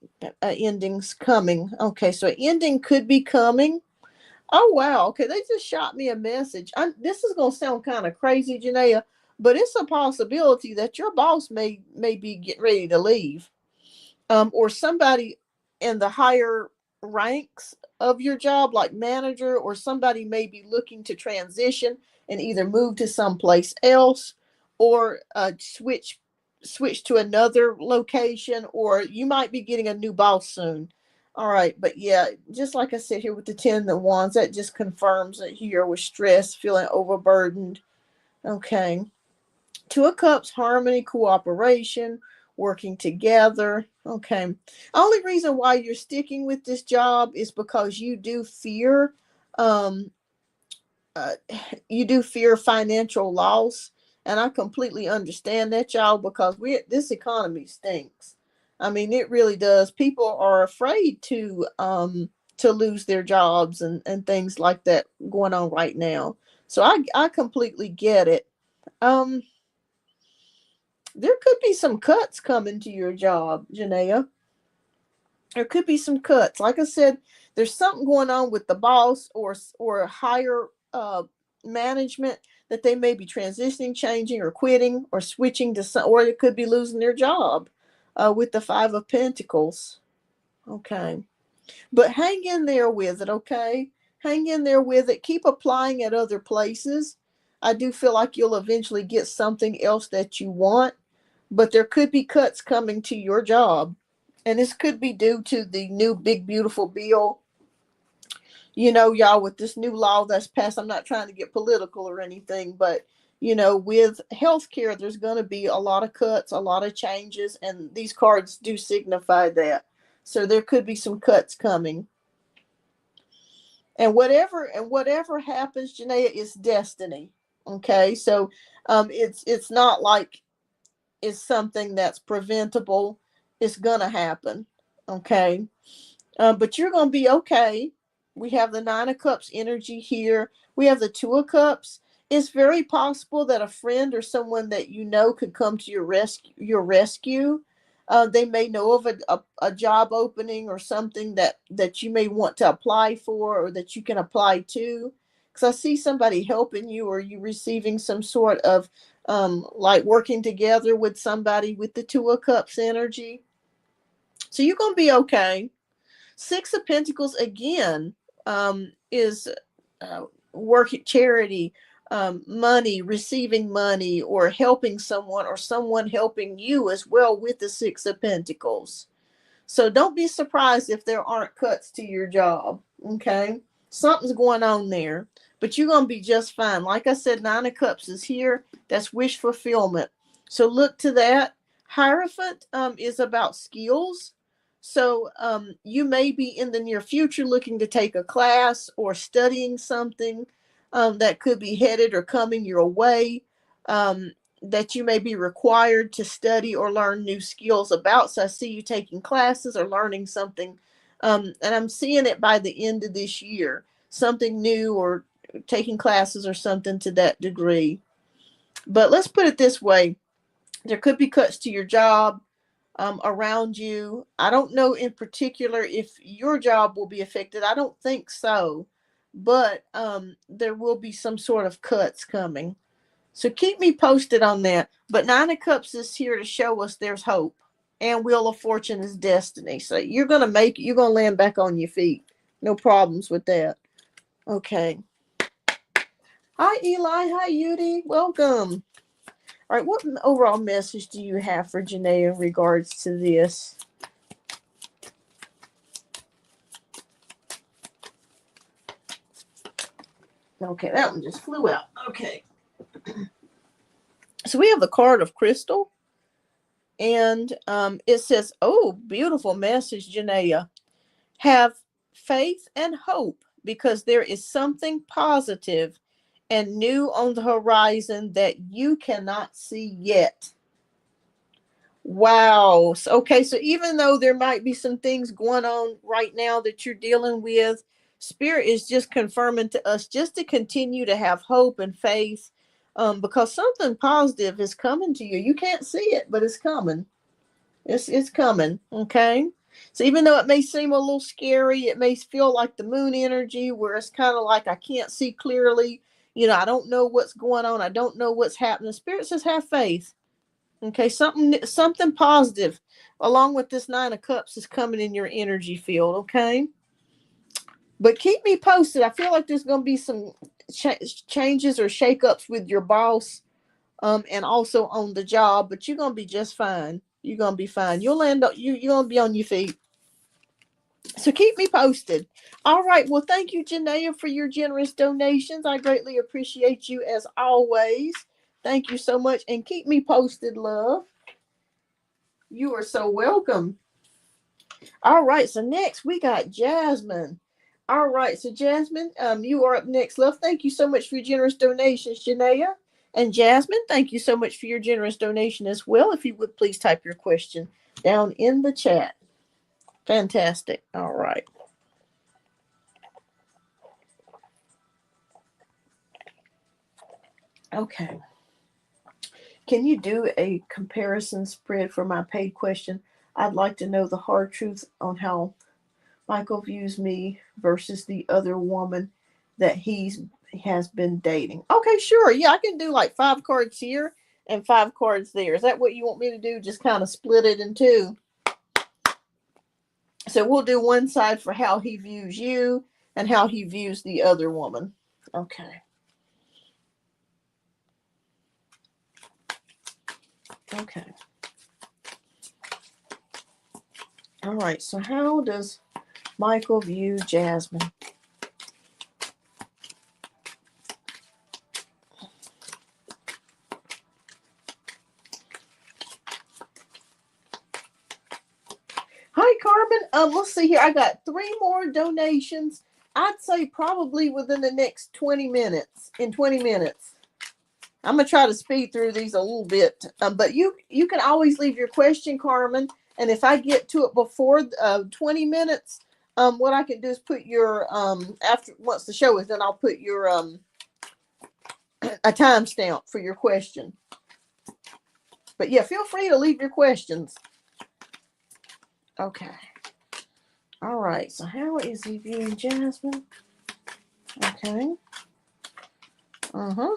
ending's coming. Okay. So an ending could be coming. Oh, wow. Okay. They just shot me a message. This is going to sound kind of crazy, Janaea, but it's a possibility that your boss may be getting ready to leave, or somebody in the higher ranks of your job, like manager, or somebody may be looking to transition and either move to someplace else, or switch to another location, or you might be getting a new boss soon. All right, but yeah, just like I said here with the Ten of Wands, that just confirms it here with stress, feeling overburdened. Okay. Two of Cups, harmony, cooperation. working together. Okay. Only reason why you're sticking with this job is because um, uh, you do fear financial loss, and I completely understand that, y'all, because this economy stinks. I mean, it really does. People are afraid to lose their jobs and things like that going on right now. So I completely get it. Um, there could be some cuts coming to your job, Janaea. There could be some cuts. Like I said, there's something going on with the boss or higher management that they may be transitioning, changing, or quitting, or switching to some, or it could be losing their job with the Five of Pentacles. Okay, but hang in there with it. Okay, hang in there with it. Keep applying at other places. I do feel like you'll eventually get something else that you want, but there could be cuts coming to your job. And this could be due to the new big beautiful bill. Y'all, with this new law that's passed, I'm not trying to get political or anything, but with healthcare, there's going to be a lot of cuts, a lot of changes, and these cards do signify that. So there could be some cuts coming. And whatever happens, Janaea, is destiny. Okay, so it's not like it's something that's preventable. It's gonna happen. Okay. But you're going to be okay. We have the Nine of Cups energy here. We have the Two of Cups. It's very possible that a friend or someone that you know could come to your rescue. They may know of a job opening or something that you may want to apply for or that you can apply to. Because I see somebody helping you, or you receiving some sort of like working together with somebody with the Two of Cups energy. So you're going to be okay. Six of Pentacles again is work at charity, money, receiving money, or helping someone, or someone helping you as well with the Six of Pentacles. So don't be surprised if there aren't cuts to your job. Okay, something's going on there, but you're going to be just fine. Like I said, Nine of Cups is here. That's wish fulfillment. So look to that. Hierophant is about skills. So you may be in the near future looking to take a class or studying something that could be headed or coming your way. That you may be required to study or learn new skills about. So I see you taking classes or learning something. And I'm seeing it by the end of this year, something new, or taking classes or something to that degree. But let's put it this way. There could be cuts to your job around you. I don't know in particular if your job will be affected. I don't think so. But there will be some sort of cuts coming. So keep me posted on that. But Nine of Cups is here to show us there's hope. And Wheel of Fortune is destiny. So you're going to make it. You're going to land back on your feet. No problems with that. Okay. Hi, Eli. Hi, Yudi. Welcome. All right. What overall message do you have for Janae in regards to this? Okay. That one just flew out. Okay. So we have the card of Crystal. And it says, oh, beautiful message, Janaea. Have faith and hope, because there is something positive and new on the horizon that you cannot see yet. Wow. Okay, so even though there might be some things going on right now that you're dealing with, Spirit is just confirming to us just to continue to have hope and faith, because something positive is coming to you. You can't see it, but it's coming. It's coming. Okay. So even though it may seem a little scary, it may feel like the moon energy where it's kind of like I can't see clearly. I don't know what's going on. I don't know what's happening. Spirit says have faith. Okay, something positive along with this Nine of Cups is coming in your energy field. Okay. But keep me posted. I feel like there's going to be some changes or shakeups with your boss, and also on the job, but you're going to be just fine. You're going to be fine. You'll land up, you're going to be on your feet. So keep me posted. All right. Well, thank you, Janaea, for your generous donations. I greatly appreciate you as always. Thank you so much. And keep me posted, love. You are so welcome. All right, so next we got Jasmine. All right, so Jasmine, you are up next, love. Thank you so much for your generous donations, Janaea. And Jasmine, thank you so much for your generous donation as well. If you would please type your question down in the chat. Fantastic. All right. Okay. Can you do a comparison spread for my paid question? I'd like to know the hard truth on how Michael views me versus the other woman that has been dating. Okay, sure. Yeah, I can do like 5 cards here and 5 cards there. Is that what you want me to do? Just kind of split it in two. So we'll do one side for how he views you and how he views the other woman. Okay. Okay. All right. So how does Michael view Jasmine? Hi, Carmen. Let's see here. I got 3 more donations. I'd say probably within the next 20 minutes. In 20 minutes, I'm gonna try to speed through these a little bit. But you can always leave your question, Carmen, and if I get to it before 20 minutes, what I can do is put your after once the show is done, I'll put your a timestamp for your question. But yeah, feel free to leave your questions. Okay. All right. So how is he viewing Jasmine? Okay. Uh-huh.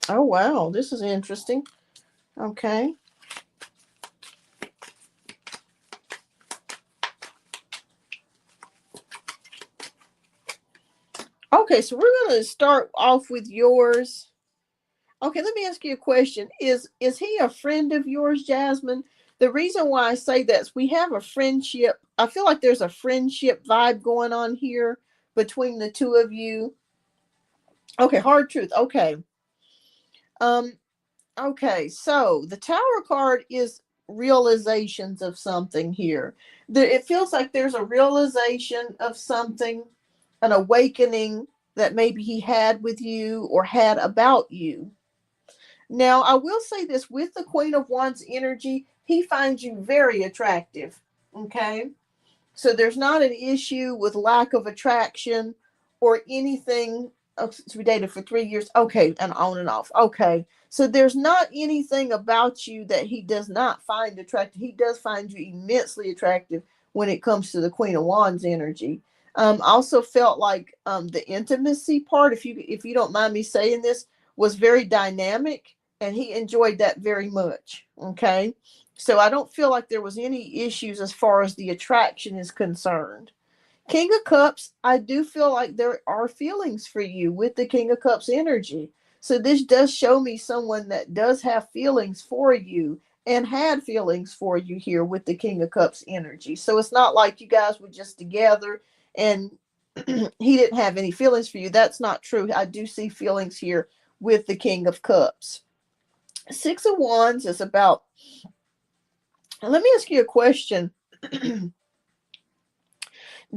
Oh wow, this is interesting. Okay. Okay, so we're going to start off with yours. Okay, let me ask you a question. Is he a friend of yours, Jasmine? The reason why I say that is we have a friendship. I feel like there's a friendship vibe going on here between the two of you. Okay, hard truth. Okay. Um okay, so the Tower card is realizations of something here. It feels like there's a realization of something, an awakening that maybe he had with you or had about you. Now, I will say this with the Queen of Wands energy, he finds you very attractive. Okay. So there's not an issue with lack of attraction or anything. Oh, since we dated for 3 years. Okay. And on and off. Okay. So there's not anything about you that he does not find attractive. He does find you immensely attractive when it comes to the Queen of Wands energy. Also felt like the intimacy part, if you don't mind me saying this, was very dynamic, and he enjoyed that very much. Okay. So I don't feel like there was any issues as far as the attraction is concerned. King of Cups, I do feel like there are feelings for you with the King of Cups energy. So this does show me someone that does have feelings for you and had feelings for you here with the King of Cups energy. So it's not like you guys were just together and he didn't have any feelings for you. That's not true. I do see feelings here with the King of Cups. 6 of Wands is about, let me ask you a question.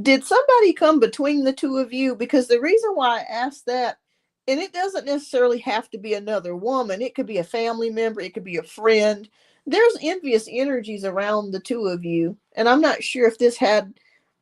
Did somebody come between the two of you? Because the reason why I asked that, and it doesn't necessarily have to be another woman, it could be a family member, it could be a friend. There's envious energies around the two of you. And I'm not sure if this had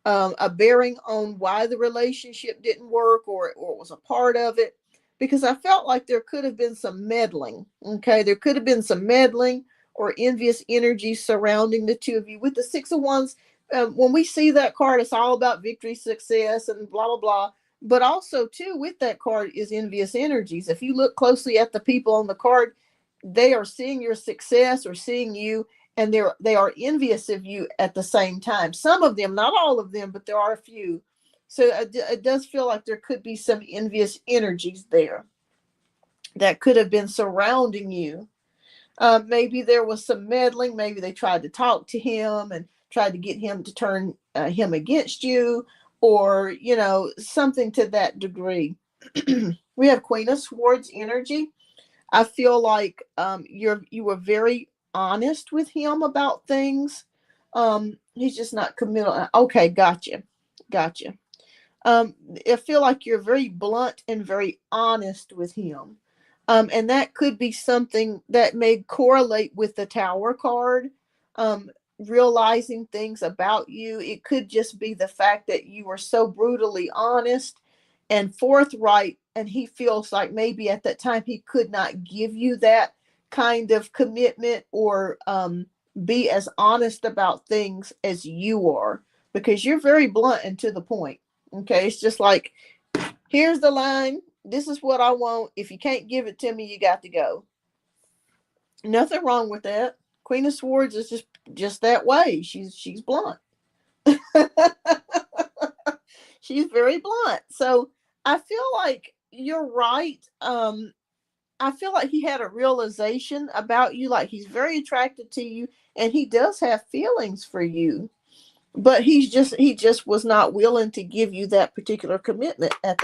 a bearing on why the relationship didn't work, or it was a part of it, because I felt like there could have been some meddling. Okay. There could have been some meddling or envious energies surrounding the two of you. With the 6 of Wands, when we see that card, it's all about victory, success, and blah, blah, blah. But also, too, with that card is envious energies. If you look closely at the people on the card, they are seeing your success or seeing you, and they are envious of you at the same time. Some of them, not all of them, but there are a few. So it does feel like there could be some envious energies there that could have been surrounding you. Maybe there was some meddling. Maybe they tried to talk to him and tried to get him to turn him against you, or something to that degree. We have Queen of Swords energy. I feel like you were very honest with him about things. He's just not committal. Okay, gotcha. um, I feel like you're very blunt and very honest with him. And that could be something that may correlate with the Tower card. Realizing things about you. It could just be the fact that you were so brutally honest and forthright, and he feels like maybe at that time he could not give you that kind of commitment, or be as honest about things as you are, because you're very blunt and to the point. Okay, it's just like, here's the line. This is what I want. If you can't give it to me, you got to go. Nothing wrong with that. Queen of Swords is just that way. She's blunt. She's very blunt. So I feel like you're right. I feel like he had a realization about you, like he's very attracted to you, and he does have feelings for you, but he just was not willing to give you that particular commitment at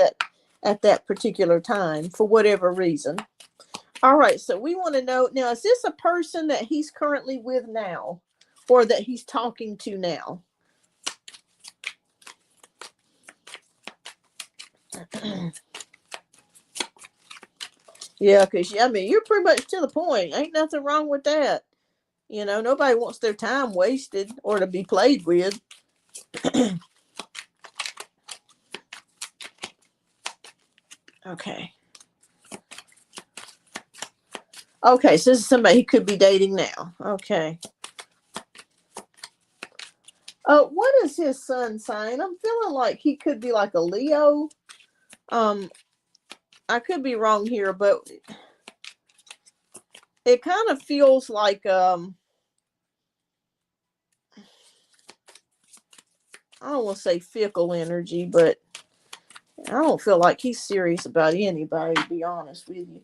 that particular time for whatever reason. All right, so we want to know now, is this a person that he's currently with now, or that he's talking to now? Yeah, because I mean, you're pretty much to the point. Ain't nothing wrong with that. Nobody wants their time wasted or to be played with. Okay. Okay, so this is somebody he could be dating now. Okay. What is his sun sign? I'm feeling like he could be like a Leo. Um, I could be wrong here, but it kind of feels like I don't want to say fickle energy, but I don't feel like he's serious about anybody, to be honest with you.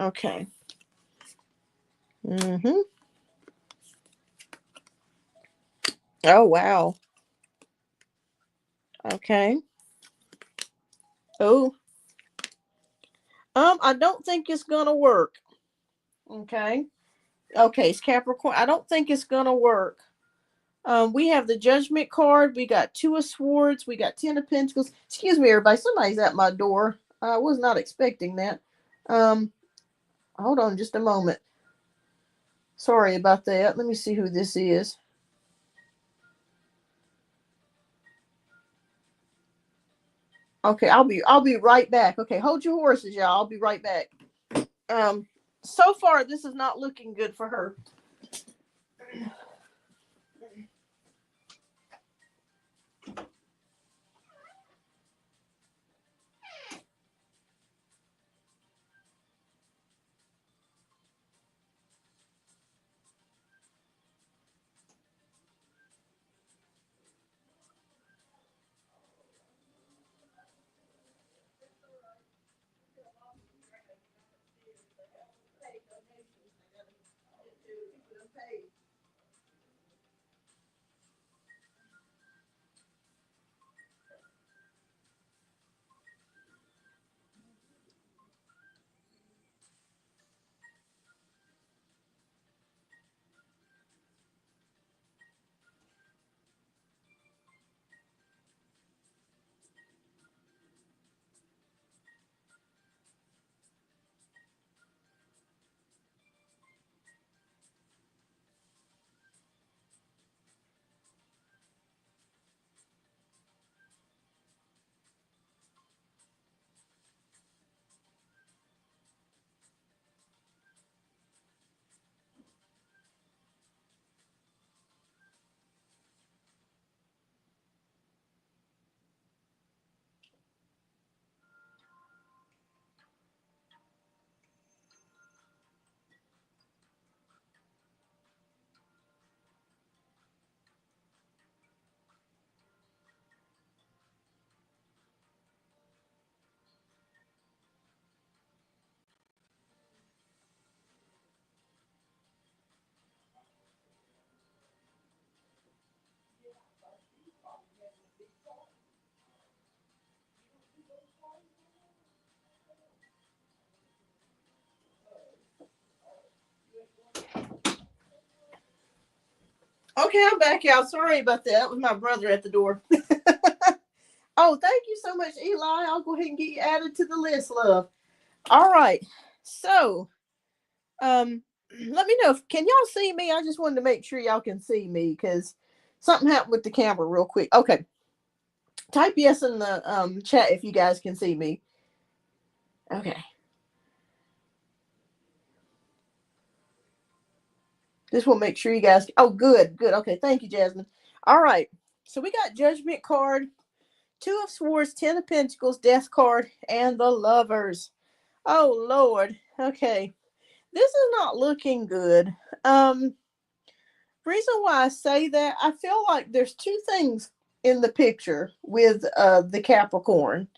Okay. Mm-hmm. Oh wow. Okay. Oh. I don't think it's gonna work. Okay. Okay, it's Capricorn. I don't think it's gonna work. We have the Judgment card. We got Two of Swords. We got Ten of Pentacles. Excuse me, everybody. Somebody's at my door. I was not expecting that. Um, Hold on just a moment. Sorry about that. Let me see who this is. Okay, I'll be right back. Okay, hold your horses, y'all. I'll be right back. Um, so far this is not looking good for her. Okay, I'm back out. Sorry about that. That was my brother at the door. Oh, thank you so much, Eli. I'll go ahead and get you added to the list, love. All right. So, um, let me know if can y'all see me. I just wanted to make sure y'all can see me because something happened with the camera real quick. Okay, type yes in the chat if you guys can see me. Okay. This will make sure you guys. Oh, good, good. Okay, thank you, Jasmine. All right. So we got Judgment card, Two of Swords, Ten of Pentacles, Death card, and the Lovers. Oh Lord. Okay. This is not looking good. Reason why I say that, I feel like there's two things in the picture with the Capricorn.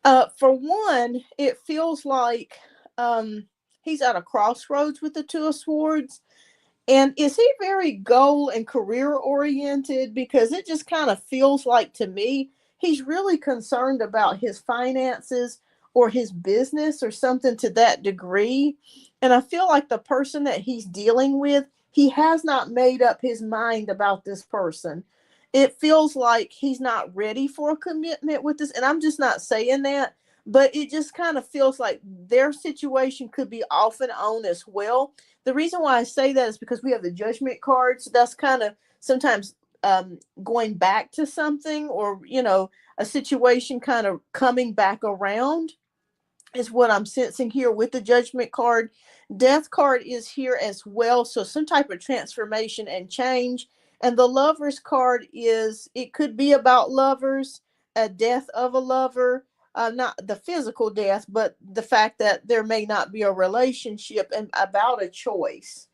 For one, it feels like he's at a crossroads with the Two of Swords. And is he very goal and career oriented? Because it just kind of feels like to me he's really concerned about his finances or his business or something to that degree. And I feel like the person that he's dealing with, he has not made up his mind about this person. It feels like he's not ready for a commitment with this. And I'm just not saying that, but it just kind of feels like their situation could be off and on as well. The reason why I say that is because we have the judgment card. So that's kind of sometimes going back to something or, a situation kind of coming back around is what I'm sensing here with the judgment card. Death card is here as well. So some type of transformation and change. And the lovers card is, it could be about lovers, a death of a lover, not the physical death, but the fact that there may not be a relationship and about a choice.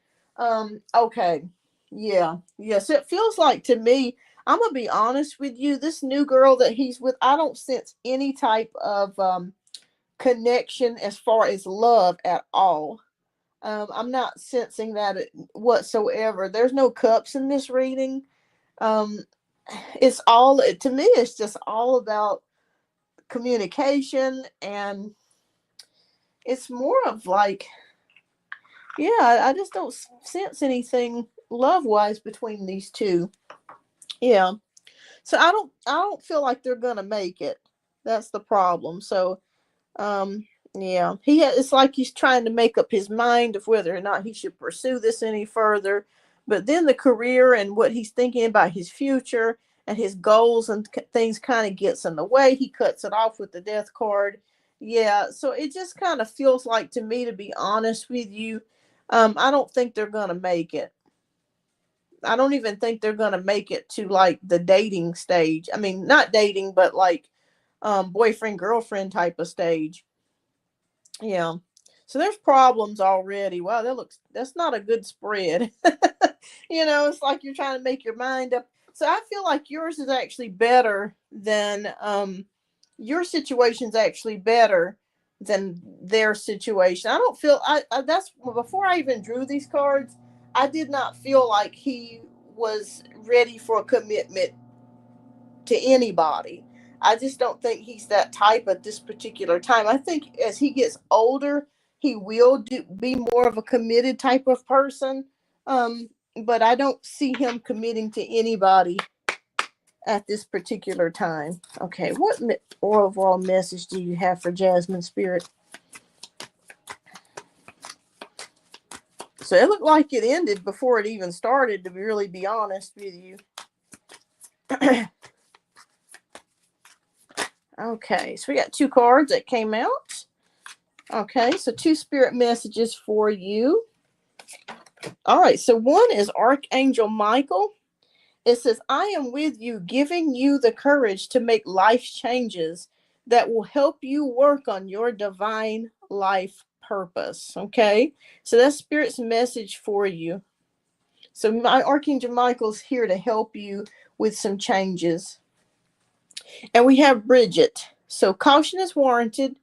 Okay. Yeah. Yes. It feels like to me, I'm going to be honest with you, this new girl that he's with, I don't sense any type of, connection as far as love at all. I'm not sensing that whatsoever. There's no cups in this reading. Um, it's all to me. It's just all about communication, and it's more of like, yeah, I just don't sense anything love wise between these two. Yeah, so I don't feel like they're gonna make it. That's the problem. So yeah, it's like he's trying to make up his mind of whether or not he should pursue this any further. But then the career and what he's thinking about his future and his goals and things kind of gets in the way. He cuts it off with the death card. Yeah, so it just kind of feels like to me, to be honest with you, I don't think they're gonna make it. I don't even think they're gonna make it to like the dating stage. I mean, not dating, but like boyfriend girlfriend type of stage. Yeah. So there's problems already. Wow, that's not a good spread. It's like you're trying to make your mind up. So I feel like yours is actually better than your situation's actually better than their situation. I don't feel I that's before I even drew these cards, I did not feel like he was ready for a commitment to anybody. I just don't think he's that type at this particular time. I think as he gets older, he will be more of a committed type of person. But I don't see him committing to anybody at this particular time. Okay, what overall message do you have for Jasmine Spirit? So it looked like it ended before it even started, to really be honest with you. Okay, so we got two cards that came out. Okay, so two spirit messages for you. All right, so one is Archangel Michael. It says, I am with you, giving you the courage to make life changes that will help you work on your divine life purpose. Okay, so that's Spirit's message for you. So my Archangel Michael's here to help you with some changes. And we have Bridget. So caution is warranted.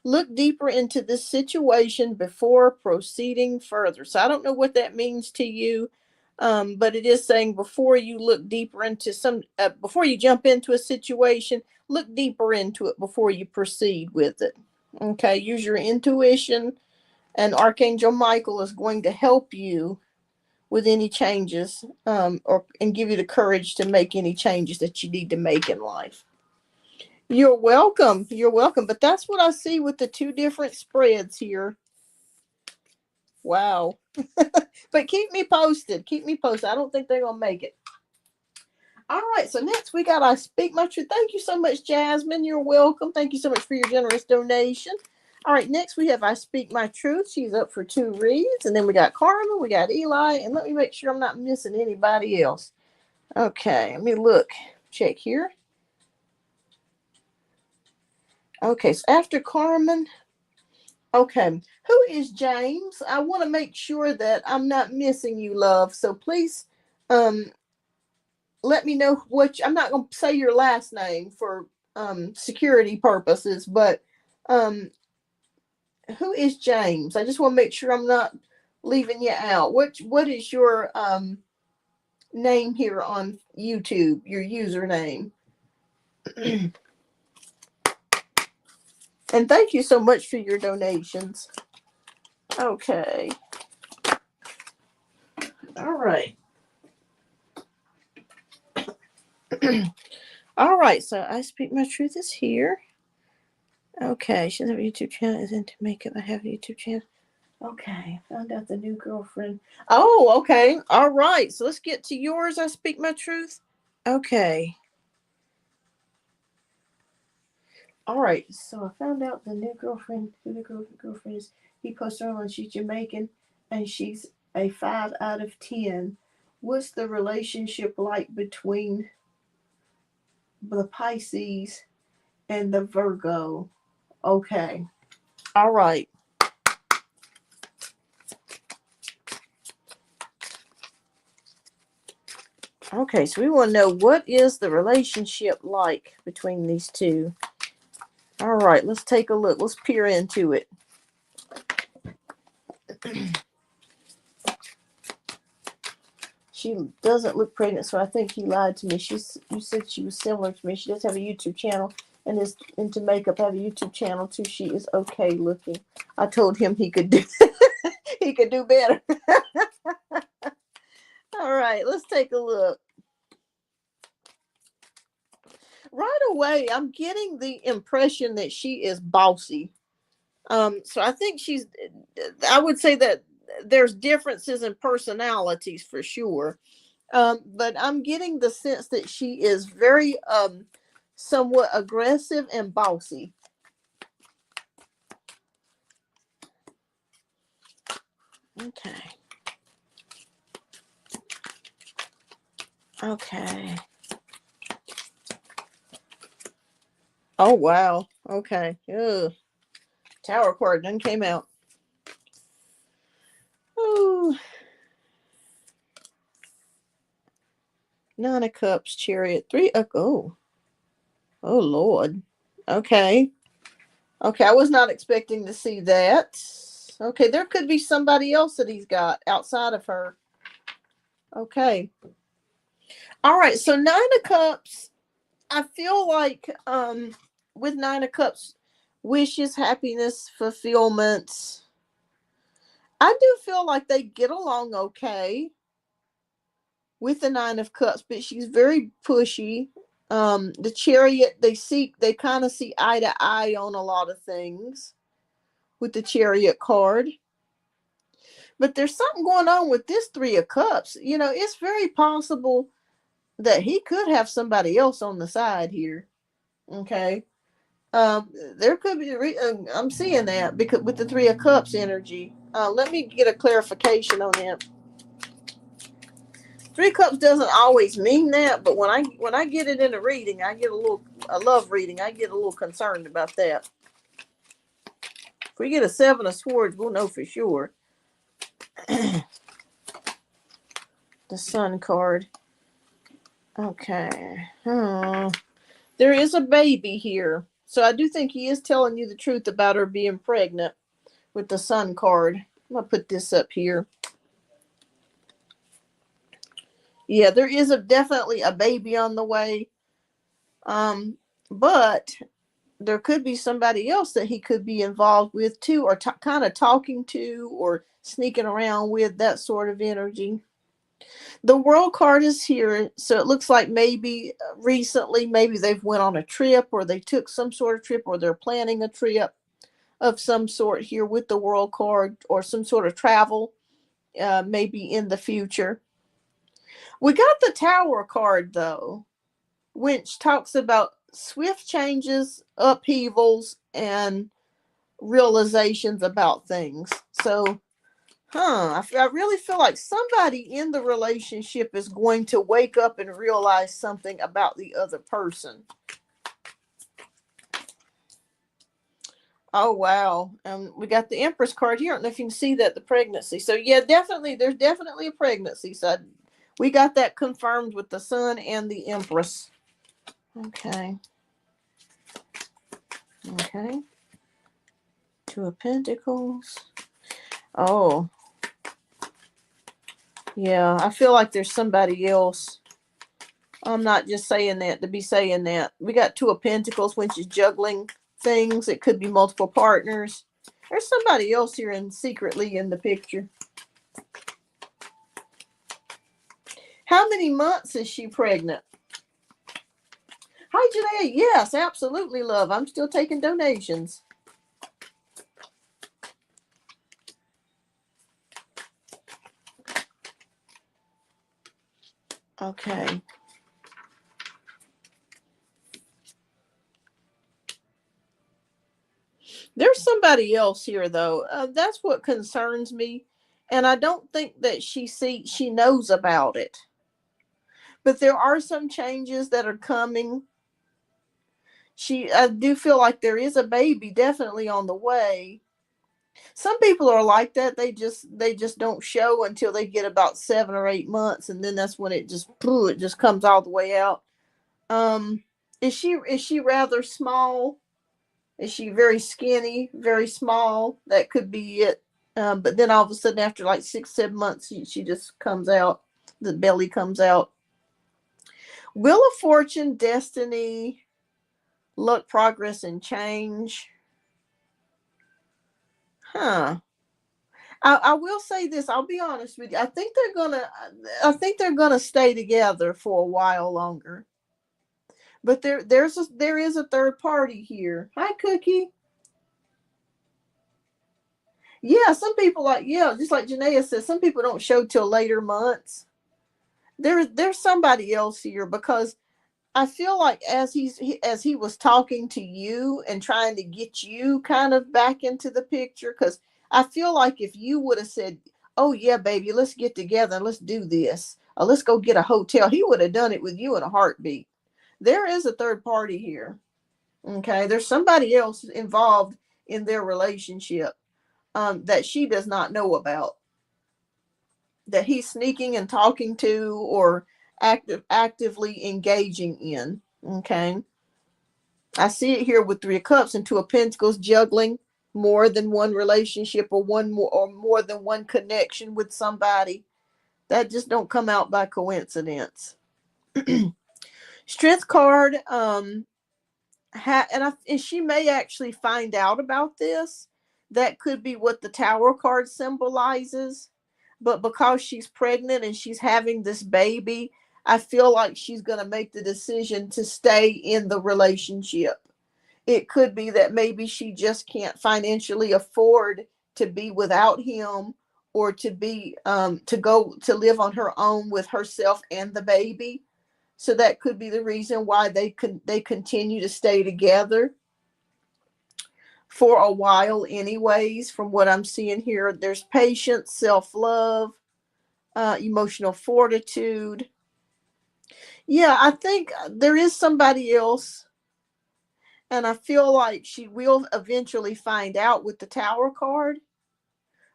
Look deeper into this situation before proceeding further. So I don't know what that means to you, but it is saying before you look deeper into before you jump into a situation, look deeper into it before you proceed with it. Okay, use your intuition, and Archangel Michael is going to help you with any changes, or and give you the courage to make any changes that you need to make in life. You're welcome. You're welcome. But that's what I see with the two different spreads here. Wow. But keep me posted. Keep me posted. I don't think they're gonna make it. All right, so next we got I Speak My Truth. Thank you so much, Jasmine. You're welcome. Thank you so much for your generous donation. All right, next we have I Speak My Truth. She's up for 2 reads. And then we got Carmen, we got Eli, and let me make sure I'm not missing anybody else. Okay, let me look. Check here. Okay, so after Carmen, okay, who is James? I want to make sure that I'm not missing you, love. So please, um, let me know I'm not going to say your last name for security purposes, but um, who is James? I just want to make sure I'm not leaving you out. What is your name here on YouTube? Your username? And thank you so much for your donations. Okay. All right. All right. So I Speak My Truth is here. Okay. She doesn't have a YouTube channel. Is into makeup. I have a YouTube channel. Okay. Found out the new girlfriend. Oh, okay. All right. So let's get to yours. I Speak My Truth. Okay. All right. So I found out the new girlfriend, who the girlfriend is. He posted her on, she's Jamaican and she's a 5 out of 10. What's the relationship like between the Pisces and the Virgo? Okay. All right. Okay, so we want to know, what is the relationship like between these two? All right, let's take a look. Let's peer into it. She doesn't look pregnant, so I think he lied to me. You said she was similar to me. She does have a YouTube channel and is into makeup. I have a YouTube channel too. She is okay looking. I told him he could do he could do better. All right, let's take a look. Right away, I'm getting the impression that she is bossy. So I think I would say that there's differences in personalities for sure. But I'm getting the sense that she is very somewhat aggressive and bossy. Okay. Okay. Oh wow. Okay. Ugh. Tower card done came out. Oh. 9 of Cups, Chariot, 3 of Oh Lord. Okay. Okay, I was not expecting to see that. Okay, there could be somebody else that he's got outside of her. Okay. All right, so 9 of Cups, I feel like with 9 of Cups, wishes, happiness, fulfillment. I do feel like they get along okay with the 9 of Cups, but she's very pushy. The Chariot, they kind of see eye to eye on a lot of things with the Chariot card. But there's something going on with this 3 of Cups. You know, it's very possible that he could have somebody else on the side here. Okay. There could be. I'm seeing that because with the 3 of Cups energy. Let me get a clarification on that. 3 of Cups doesn't always mean that, but when I get it in a reading, a love reading, I get a little concerned about that. If we get a 7 of Swords, we'll know for sure. The Sun card. Okay. There is a baby here. So I do think he is telling you the truth about her being pregnant with the Sun card. I'm going to put this up here. Yeah, there is definitely a baby on the way. But there could be somebody else that he could be involved with too, or kind of talking to or sneaking around with, that sort of energy. The world card is here, so it looks like maybe recently, maybe they've went on a trip, or they took some sort of trip, or they're planning a trip of some sort here with the world card, or some sort of travel, maybe in the future. We got the tower card though, which talks about swift changes, upheavals, and realizations about things. So, I really feel like somebody in the relationship is going to wake up and realize something about the other person. Oh wow. We got the Empress card here. I don't know if you can see that, the pregnancy. So yeah, definitely there's definitely a pregnancy. So we got that confirmed with the Sun and the Empress. Okay. Okay. Two of Pentacles. Oh, yeah. I feel like there's somebody else. I'm not just saying that to be saying that. We got Two of Pentacles, which is juggling things. It could be multiple partners. There's somebody else here and secretly in the picture. How many months is she pregnant? Hi, Janae. Yes, absolutely, love. I'm still taking donations. Okay. There's somebody else here, though. That's what concerns me, and I don't think that she knows about it. But there are some changes that are coming. I do feel like there is a baby definitely on the way. Some people are like that. They just don't show until they get about 7 or 8 months, and then that's when it just comes all the way out. Um, is she rather small? Is she very skinny, very small? That could be it. But then all of a sudden, after like 6, 7 months, she just comes out. The belly comes out. Wheel of Fortune, destiny, luck, progress, and change. Huh. I will say this. I'll be honest with you. I think they're gonna stay together for a while longer. But there is a third party here. Hi, Cookie. Yeah, some people just like Janaea says, some people don't show till later months. There's somebody else here, because I feel like as he was talking to you and trying to get you kind of back into the picture, because I feel like if you would have said, "Oh yeah, baby, let's get together and let's do this, or let's go get a hotel," he would have done it with you in a heartbeat. There is a third party here. Okay, there's somebody else involved in their relationship, that she does not know about, that he's sneaking and talking to, or actively engaging in. Okay. I see it here with Three of Cups and Two of Pentacles, juggling more than one relationship, or more than one connection with somebody. That just don't come out by coincidence. Strength card, and she may actually find out about this. That could be what the Tower card symbolizes. But because she's pregnant and she's having this baby, I feel like she's going to make the decision to stay in the relationship. It could be that maybe she just can't financially afford to be without him, or to go to live on her own with herself and the baby. So that could be the reason why they continue to stay together for a while anyways. From what I'm seeing here, there's patience, self-love, emotional fortitude. Yeah, I think there is somebody else, and I feel like she will eventually find out with the Tower card.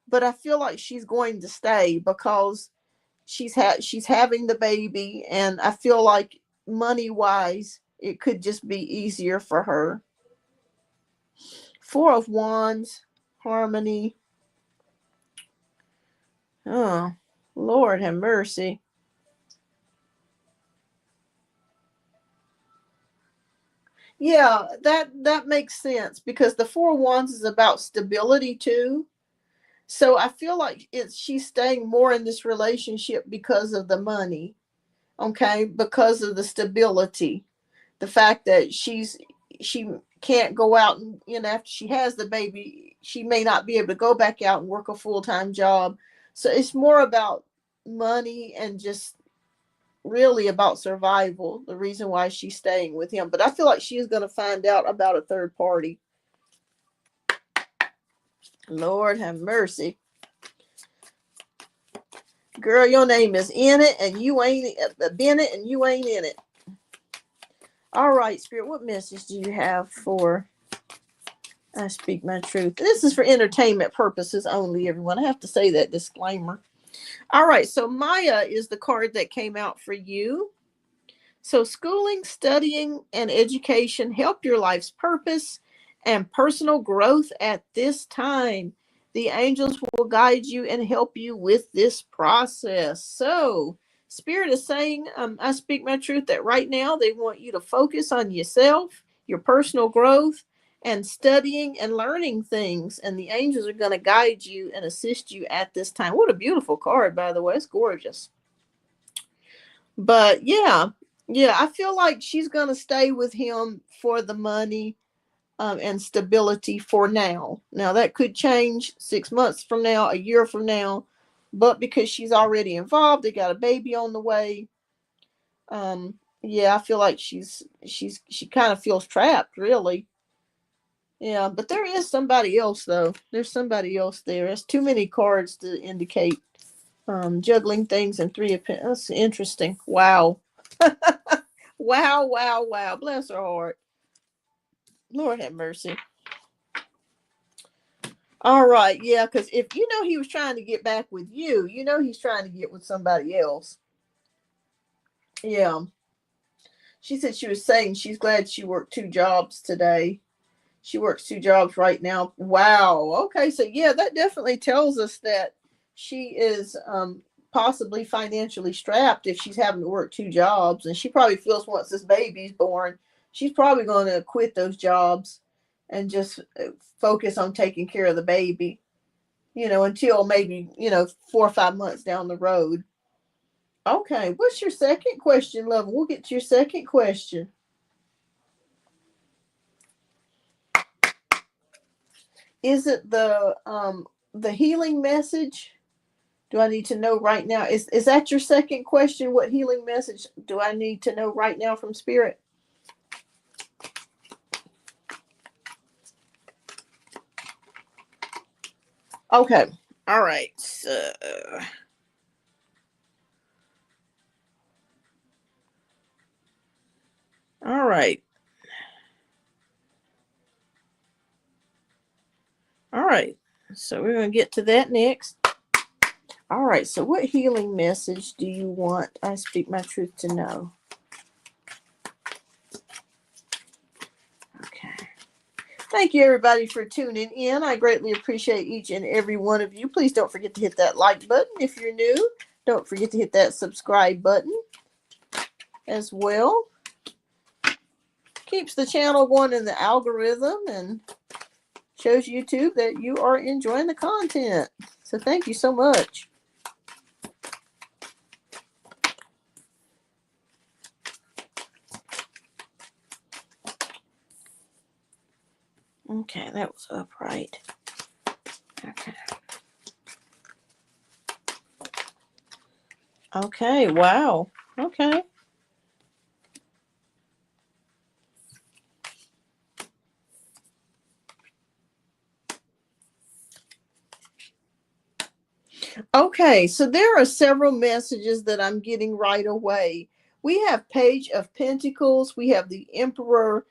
But I feel like she's going to stay because she's having the baby, and I feel like money wise, it could just be easier for her. Four of Wands, harmony. Oh, Lord have mercy. Yeah, that makes sense, because the Four of Wands is about stability too. So I feel like she's staying more in this relationship because of the money, okay, because of the stability, the fact that she can't go out and, after she has the baby, she may not be able to go back out and work a full-time job. So it's more about money and just really about survival, the reason why she's staying with him. But I feel like she is going to find out about a third party. Lord have mercy. Girl, your name is in it and you ain't been it and you ain't in it. All right, Spirit, what message do you have for I Speak My Truth? This is for entertainment purposes only, everyone. I have to say that disclaimer. All right, so Maya is the card that came out for you. So schooling, studying, and education help your life's purpose and personal growth at this time. The angels will guide you and help you with this process. So Spirit is saying, I speak my truth, that right now they want you to focus on yourself, your personal growth, and studying and learning things. And the angels are going to guide you and assist you at this time. What a beautiful card, by the way. It's gorgeous. But yeah, I feel like she's going to stay with him for the money, and stability for now. Now, that could change 6 months from now, a year from now. But because she's already involved, they got a baby on the way. Yeah, I feel like she kind of feels trapped, really. Yeah, but there is somebody else, though. There's somebody else there. There's too many cards to indicate juggling things and three of That's interesting. Wow. Wow, wow, wow. Bless her heart. Lord have mercy. All right, yeah, because if he was trying to get back with you, he's trying to get with somebody else. Yeah. She said she was saying she's glad she worked 2 jobs today. She works 2 jobs right now. Wow. Okay, so yeah, that definitely tells us that she is possibly financially strapped if she's having to work 2 jobs. And she probably feels once this baby's born, she's probably going to quit those jobs and just focus on taking care of the baby, until maybe, 4 or 5 months down the road. Okay, what's your second question, love? We'll get to your second question. Is it the healing message? Do I need to know right now? Is that your second question? What healing message do I need to know right now from Spirit? Okay. All right. So, all right. All right. So we're going to get to that next. All right. So what healing message do you want I Speak My Truth to know? Okay. Thank you, everybody, for tuning in. I greatly appreciate each and every one of you. Please don't forget to hit that like button if you're new. Don't forget to hit that subscribe button as well. Keeps the channel going in the algorithm and shows YouTube that you are enjoying the content. So thank you so much. Okay, that was upright. Okay. Okay, wow. Okay. Okay, so there are several messages that I'm getting right away. We have Page of Pentacles, we have the Emperor,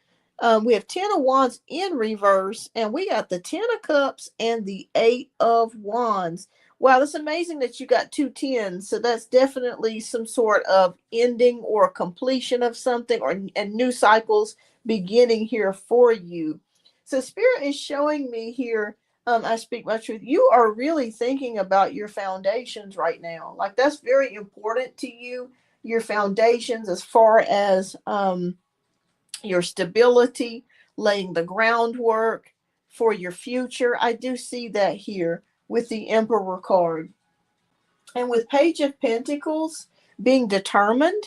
we have Ten of Wands in reverse, and we got the Ten of Cups and the Eight of Wands. Wow, that's amazing that you got 2 tens. So that's definitely some sort of ending or completion of something, and new cycles beginning here for you. So Spirit is showing me here, I speak my truth. You are really thinking about your foundations right now. Like, that's very important to you. Your foundations, as far as your stability, laying the groundwork for your future. I do see that here. with the Emperor card. And with Page of Pentacles being determined,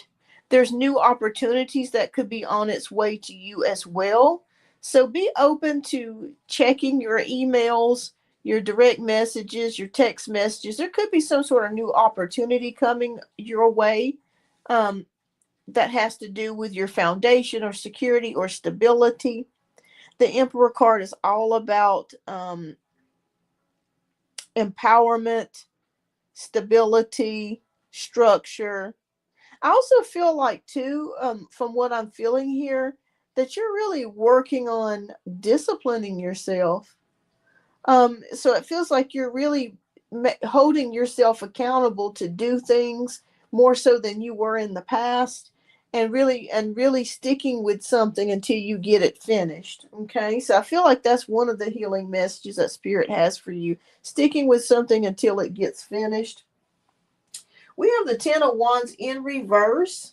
there's new opportunities that could be on its way to you as well. So be open to checking your emails, your direct messages, your text messages. There could be some sort of new opportunity coming your way, um, that has to do with your foundation or security or stability. The Emperor card is all about empowerment, stability, structure. I also feel like too, from what I'm feeling here, that you're really working on disciplining yourself. So it feels like you're really holding yourself accountable to do things more so than you were in the past, and really sticking with something until you get it finished. Okay, so I feel like that's one of the healing messages that Spirit has for you: sticking with something until it gets finished. We have the Ten of Wands in reverse,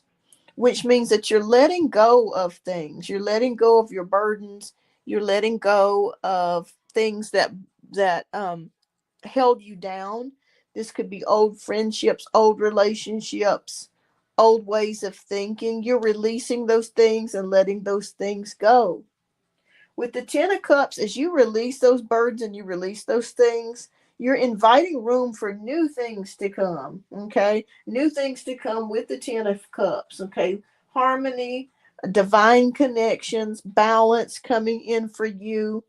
which means that you're letting go of things. You're letting go of your burdens. You're letting go of things that held you down. This could be old friendships, old relationships, old ways of thinking. You're releasing those things and letting those things go. With the Ten of Cups, as you release those burdens and you release those things, you're inviting room for new things to come. Okay, new things to come with the Ten of Cups. Okay, harmony, divine connections, balance coming in for you,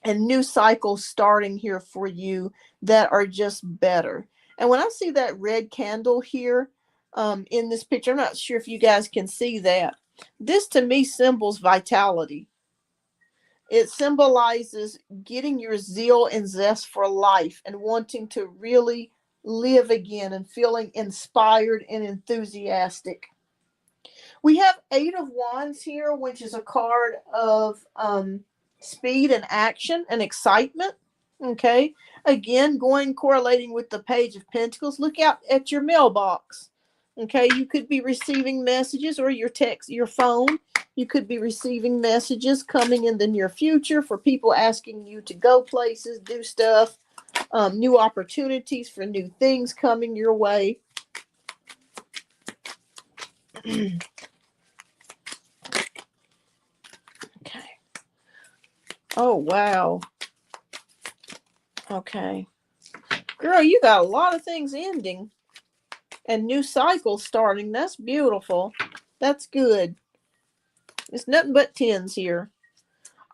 and new cycles starting here for you that are just better. And when I see that red candle here, in this picture, I'm not sure if you guys can see that. This to me symbols vitality. It symbolizes getting your zeal and zest for life and wanting to really live again and feeling inspired and enthusiastic. We have Eight of Wands here, which is a card of speed and action and excitement. Okay. Again, going correlating with the Page of Pentacles. Look out at your mailbox. Okay. You could be receiving messages, or your text, your phone. You could be receiving messages coming in the near future for people asking you to go places, do stuff, new opportunities for new things coming your way. Okay. Oh, wow. Okay. Girl, you got a lot of things ending and new cycles starting. That's beautiful. That's good. It's nothing but tens here.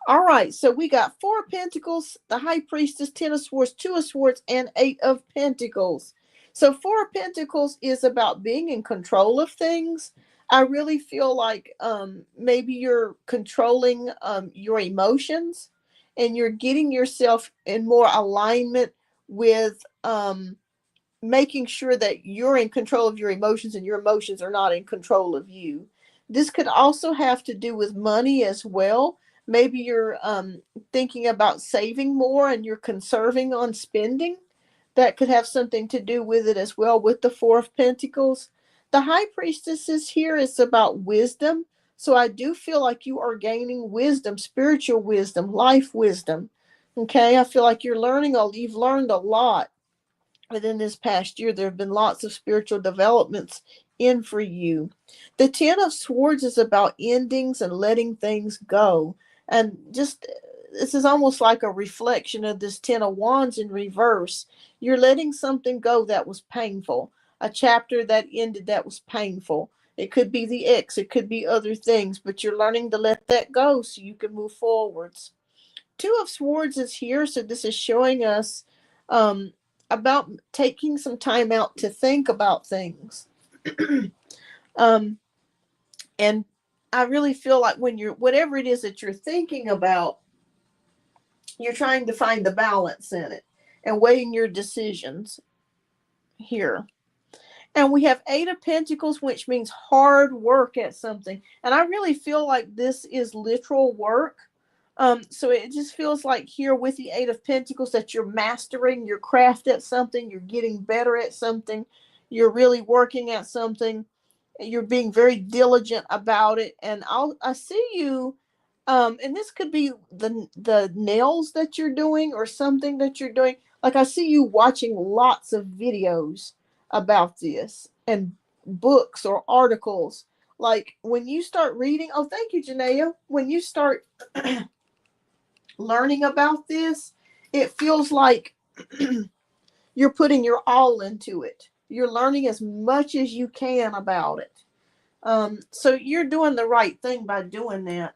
All right, so we got Four of Pentacles, the High Priestess, Ten of Swords, Two of Swords, and Eight of Pentacles. So Four of Pentacles is about being in control of things. I really feel like maybe you're controlling your emotions, and you're getting yourself in more alignment with making sure that you're in control of your emotions and your emotions are not in control of you. This could also have to do with money as well. Maybe you're thinking about saving more and you're conserving on spending. That could have something to do with it as well, with the Four of Pentacles. The High Priestess is here. It's about wisdom. So I do feel like you are gaining wisdom, spiritual wisdom, life wisdom. Okay, I feel like you've learned a lot within this past year. There have been lots of spiritual developments in for you. The Ten of Swords is about endings and letting things go. And just this is almost like a reflection of this Ten of Wands in reverse. You're letting something go that was painful, a chapter that ended that was painful. It could be the ex, it could be other things, but you're learning to let that go so you can move forwards. Two of Swords is here, so this is showing us um, about taking some time out to think about things. um, and I really feel like when you're, whatever it is that you're thinking about, you're trying to find the balance in it and weighing your decisions here. And we have Eight of Pentacles, which means hard work at something. And I really feel like this is literal work. So it just feels like here with the Eight of Pentacles that you're mastering your craft at something, you're getting better at something, you're really working at something, you're being very diligent about it. And I see you, and this could be the nails that you're doing or something that you're doing. Like I see you watching lots of videos about this and books or articles. Like when you start reading, oh, thank you, Janaea. When you start learning about this, it feels like you're putting your all into it. You're learning as much as you can about it. So you're doing the right thing by doing that.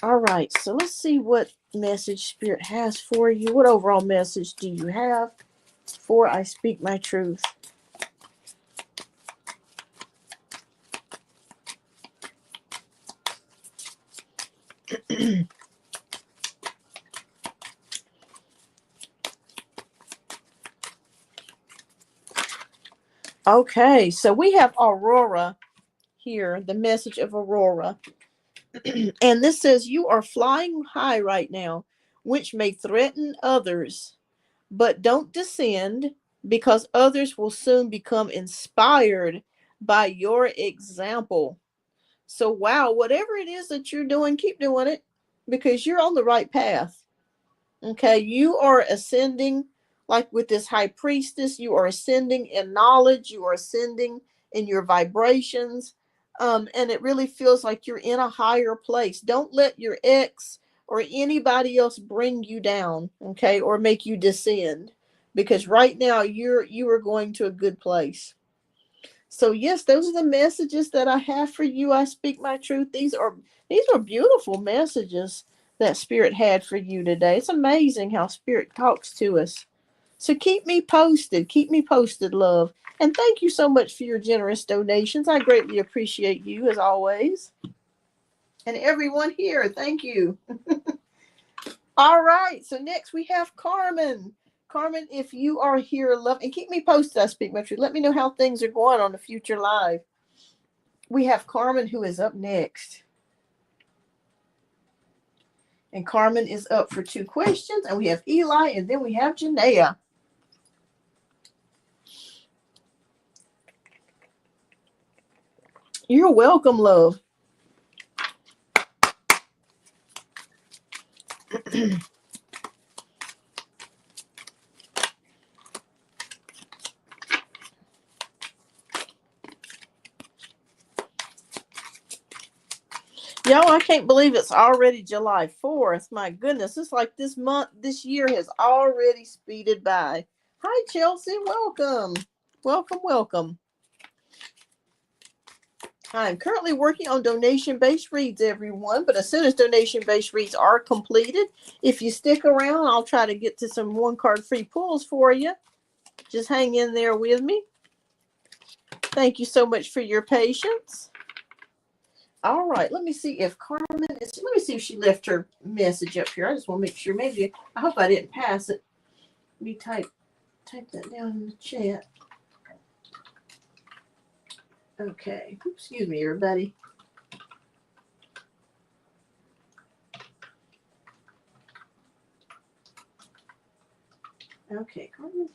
All right, so let's see what message Spirit has for you. What overall message do you have for I Speak My Truth? Okay, so we have Aurora here, the message of Aurora. And this says, you are flying high right now, which may threaten others, but don't descend because others will soon become inspired by your example. So, wow, whatever it is that you're doing, keep doing it because you're on the right path. Okay, you are ascending, like with this high priestess, you are ascending in knowledge, you are ascending in your vibrations. And it really feels like you're in a higher place. Don't let your ex or anybody else bring you down, okay, or make you descend. Because right now you are going to a good place. So yes, those are the messages that I have for you. I speak my truth. These are beautiful messages that Spirit had for you today. It's amazing how Spirit talks to us. So keep me posted. Keep me posted, love. And thank you so much for your generous donations. I greatly appreciate you as always. And everyone here, thank you. All right. So next we have Carmen. Carmen, if you are here, love, and keep me posted. I speak my truth. Let me know how things are going on the future live. We have Carmen who is up next. And Carmen is up for 2 questions. And we have Eli and then we have Janaea. You're welcome, love. Y'all, I can't believe it's already July 4th. My goodness, it's like this month, this year has already speeded by. Hi, Chelsea. Welcome. Welcome, welcome. I'm currently working on donation-based reads, everyone, but as soon as donation-based reads are completed, if you stick around, I'll try to get to some one-card free pulls for you. Just hang in there with me. Thank you so much for your patience. All right, let me see if Carmen is. Let me see if she left her message up here. I just want to make sure. Maybe I hope I didn't pass it. Let me type that down in the chat. Okay. Excuse me, everybody. Okay, Carmen.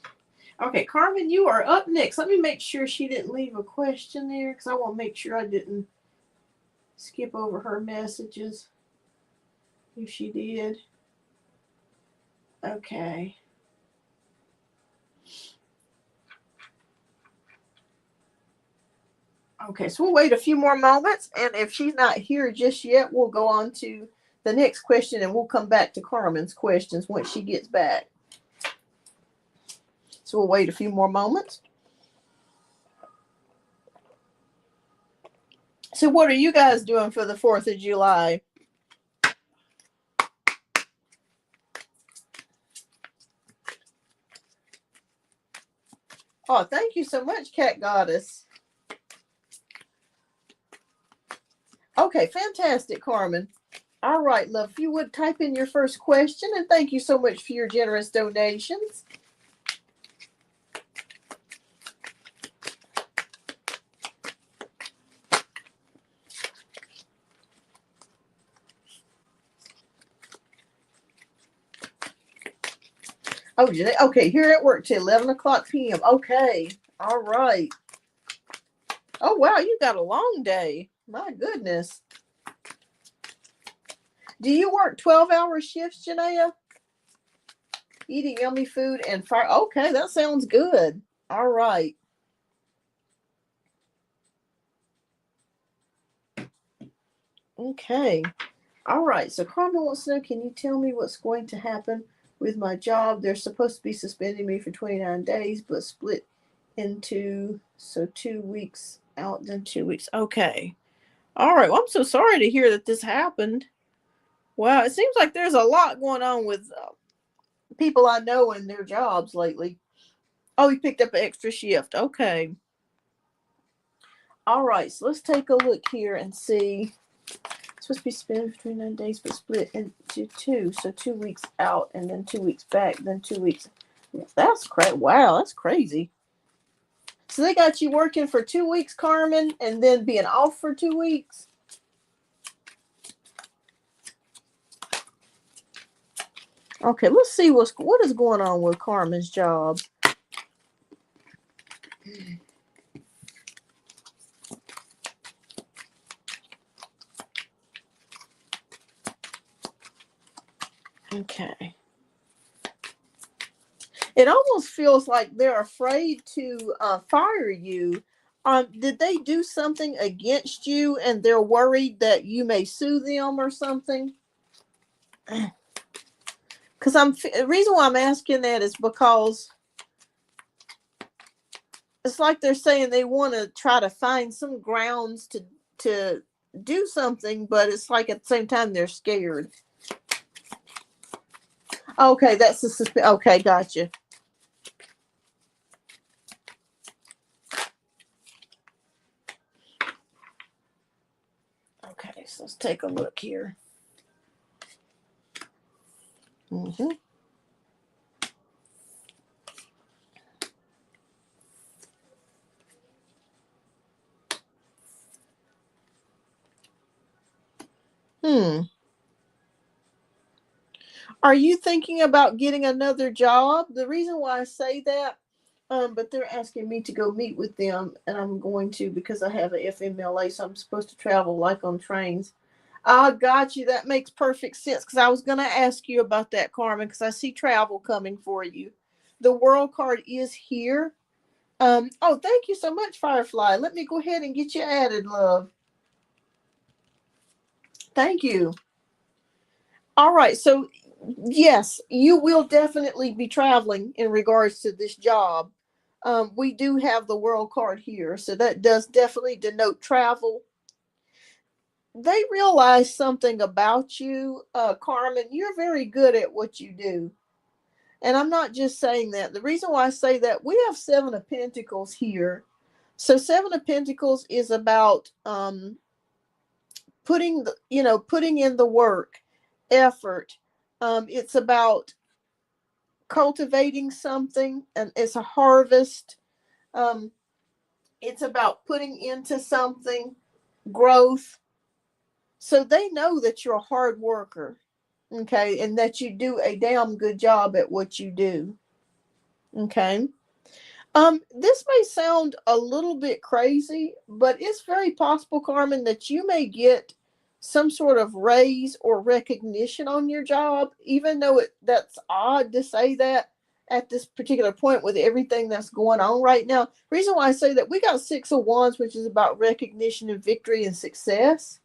Okay, Carmen, you are up next. Let me make sure she didn't leave a question there because I want to make sure I didn't skip over her messages. If she did. Okay. Okay, so we'll wait a few more moments, and if she's not here just yet, we'll go on to the next question, and we'll come back to Carmen's questions once she gets back. So we'll wait a few more moments. So what are you guys doing for the 4th of July? Oh, thank you so much, Cat Goddess. Okay, fantastic, Carmen. All right, love, if you would type in your first question, and thank you so much for your generous donations. Oh, okay, here at work till 11 o'clock p.m. Okay, all right. Oh, wow, you got a long day. My goodness. Do you work 12-hour shifts, Janaea? Eating yummy food and fire. Okay, that sounds good. All right. Okay. All right. So Carmen wants to know, can you tell me what's going to happen with my job? They're supposed to be suspending me for 29 days, but split into 2 weeks out, then 2 weeks. Okay. All right. Well, I'm so sorry to hear that this happened. Wow, it seems like there's a lot going on with people I know in their jobs lately. Oh, he picked up an extra shift. Okay. All right. So let's take a look here and see. It's supposed to be spent for 29 days, but split into two. So 2 weeks out, and then 2 weeks back, then 2 weeks. That's crazy. Wow, that's crazy. So they got you working for 2 weeks, Carmen, and then being off for 2 weeks. Okay, let's see what is going on with Carmen's job. Okay. It almost feels like they're afraid to fire you. Did they do something against you and they're worried that you may sue them or something? Because the reason why I'm asking that is because it's like they're saying they want to try to find some grounds to do something, but it's like at the same time they're scared. Okay, that's the okay, gotcha. Okay, so let's take a look here. Mm-hmm. Are you thinking about getting another job? The reason why I say that, but they're asking me to go meet with them, and I'm going to because I have a FMLA, so I'm supposed to travel like on trains. I got you. That makes perfect sense because I was going to ask you about that, Carmen, because I see travel coming for you. The world card is here. Oh, thank you so much, Firefly. Let me go ahead and get you added, love. Thank you. All right, so yes, you will definitely be traveling in regards to this job. We do have the world card here, so that does definitely denote travel. They realize something about you, Carmen. You're very good at what you do. And I'm not just saying that. The reason why I say that, we have Seven of Pentacles here. So Seven of Pentacles is about putting in the work, effort. It's about cultivating something, and it's a harvest. Um, it's about putting into something, growth. So they know that you're a hard worker, okay, and that you do a damn good job at what you do, okay. This may sound a little bit crazy, but it's very possible, Carmen, that you may get some sort of raise or recognition on your job, even though that's odd to say that at this particular point with everything that's going on right now. Reason why I say that, we got Six of Wands, which is about recognition and victory and success.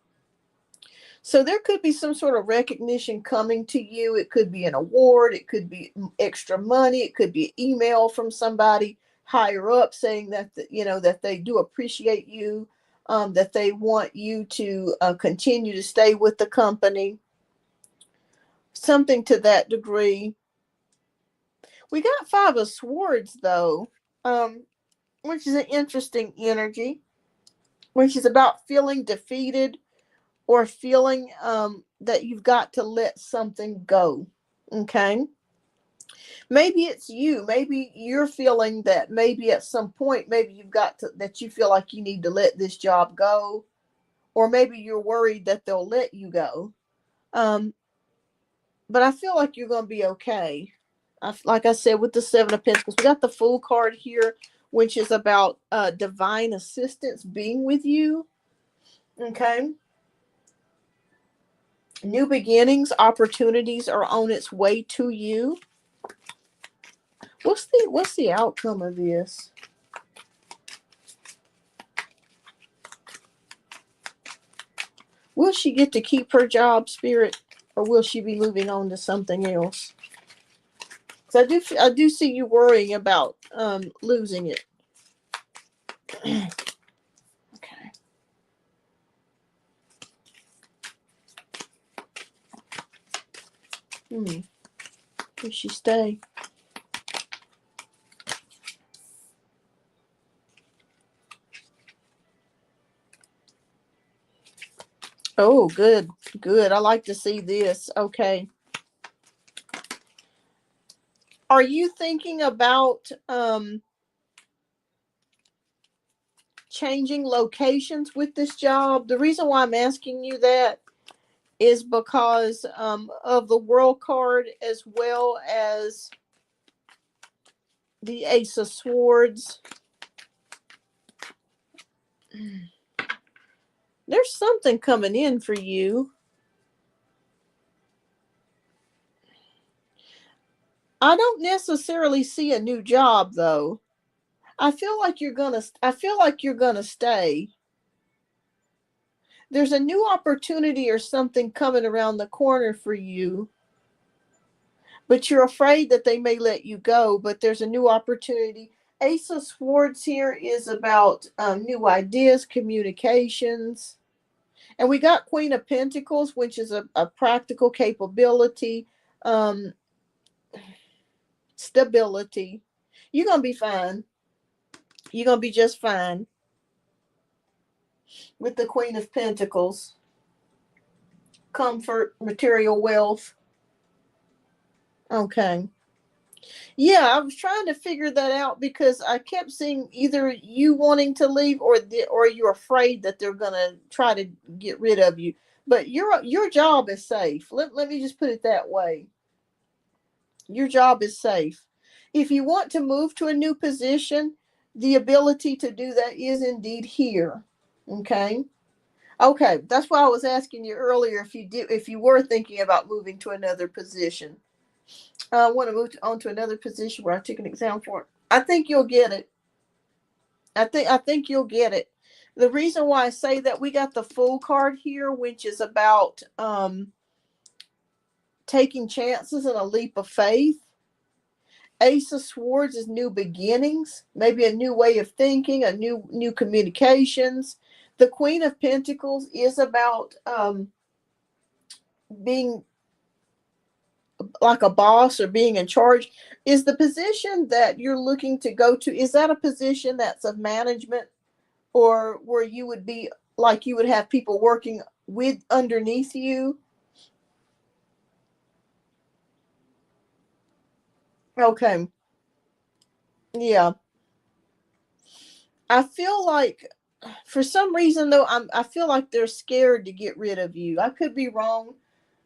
So there could be some sort of recognition coming to you. It could be an award. It could be extra money. It could be an email from somebody higher up saying that that they do appreciate you, that they want you to continue to stay with the company. Something to that degree. We got Five of Swords though, which is an interesting energy, which is about feeling defeated or feeling that you've got to let something go. Okay. Maybe it's you. Maybe you're feeling that maybe at some point, maybe you've got to, that you feel like you need to let this job go, or maybe you're worried that they'll let you go. Um, but I feel like you're going to be okay. Like I said, with the Seven of Pentacles, we got the Fool card here, which is about divine assistance being with you. Okay. New beginnings, opportunities are on its way to you. What's the outcome of this? Will she get to keep her job, Spirit, or will she be moving on to something else? Because I do see you worrying about losing it. Okay. Will she stay? Oh, good, good. I like to see this. Okay. Are you thinking about changing locations with this job? The reason why I'm asking you that is because of the world card as well as the Ace of Swords. There's something coming in for you. I don't necessarily see a new job though. I feel like you're gonna stay. There's a new opportunity or something coming around the corner for you, but you're afraid that they may let you go, but there's a new opportunity. Ace of Swords here is about new ideas, communications. And we got Queen of Pentacles, which is a practical capability, um, stability. You're going to be fine. You're going to be just fine with the Queen of Pentacles. Comfort, material wealth. Okay. Yeah, I was trying to figure that out because I kept seeing either you wanting to leave or you're afraid that they're gonna try to get rid of you. But your job is safe. Let me just put it that way. Your job is safe. If you want to move to a new position, the ability to do that is indeed here. Okay. Okay, that's why I was asking you earlier if you were thinking about moving to another position. I want to move on to another position where I took an exam for it. I think you'll get it. I think you'll get it. The reason why I say that, we got the Fool card here, which is about taking chances and a leap of faith. Ace of Swords is new beginnings, maybe a new way of thinking, a new communications. The Queen of Pentacles is about being like a boss or being in charge. Is the position that you're looking to go to, is that a position that's of management, or where you would be like you would have people working with underneath you? Okay. Yeah. I feel like for some reason though, I feel like they're scared to get rid of you. I could be wrong.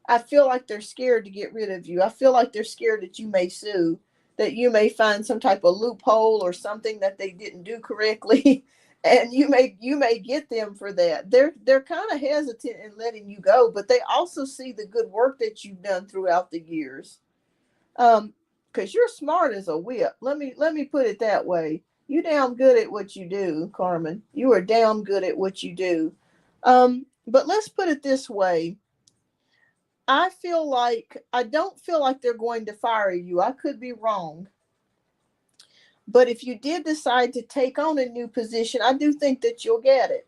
I feel like they're scared to get rid of you. I feel like they're scared that you may sue, that you may find some type of loophole or something that they didn't do correctly, and you may get them for that. They're kind of hesitant in letting you go, but they also see the good work that you've done throughout the years. Um, because you're smart as a whip. Let me put it that way. You damn good at what you do, Carmen. You are damn good at what you do. But let's put it this way. I don't feel like they're going to fire you. I could be wrong. But if you did decide to take on a new position, I do think that you'll get it.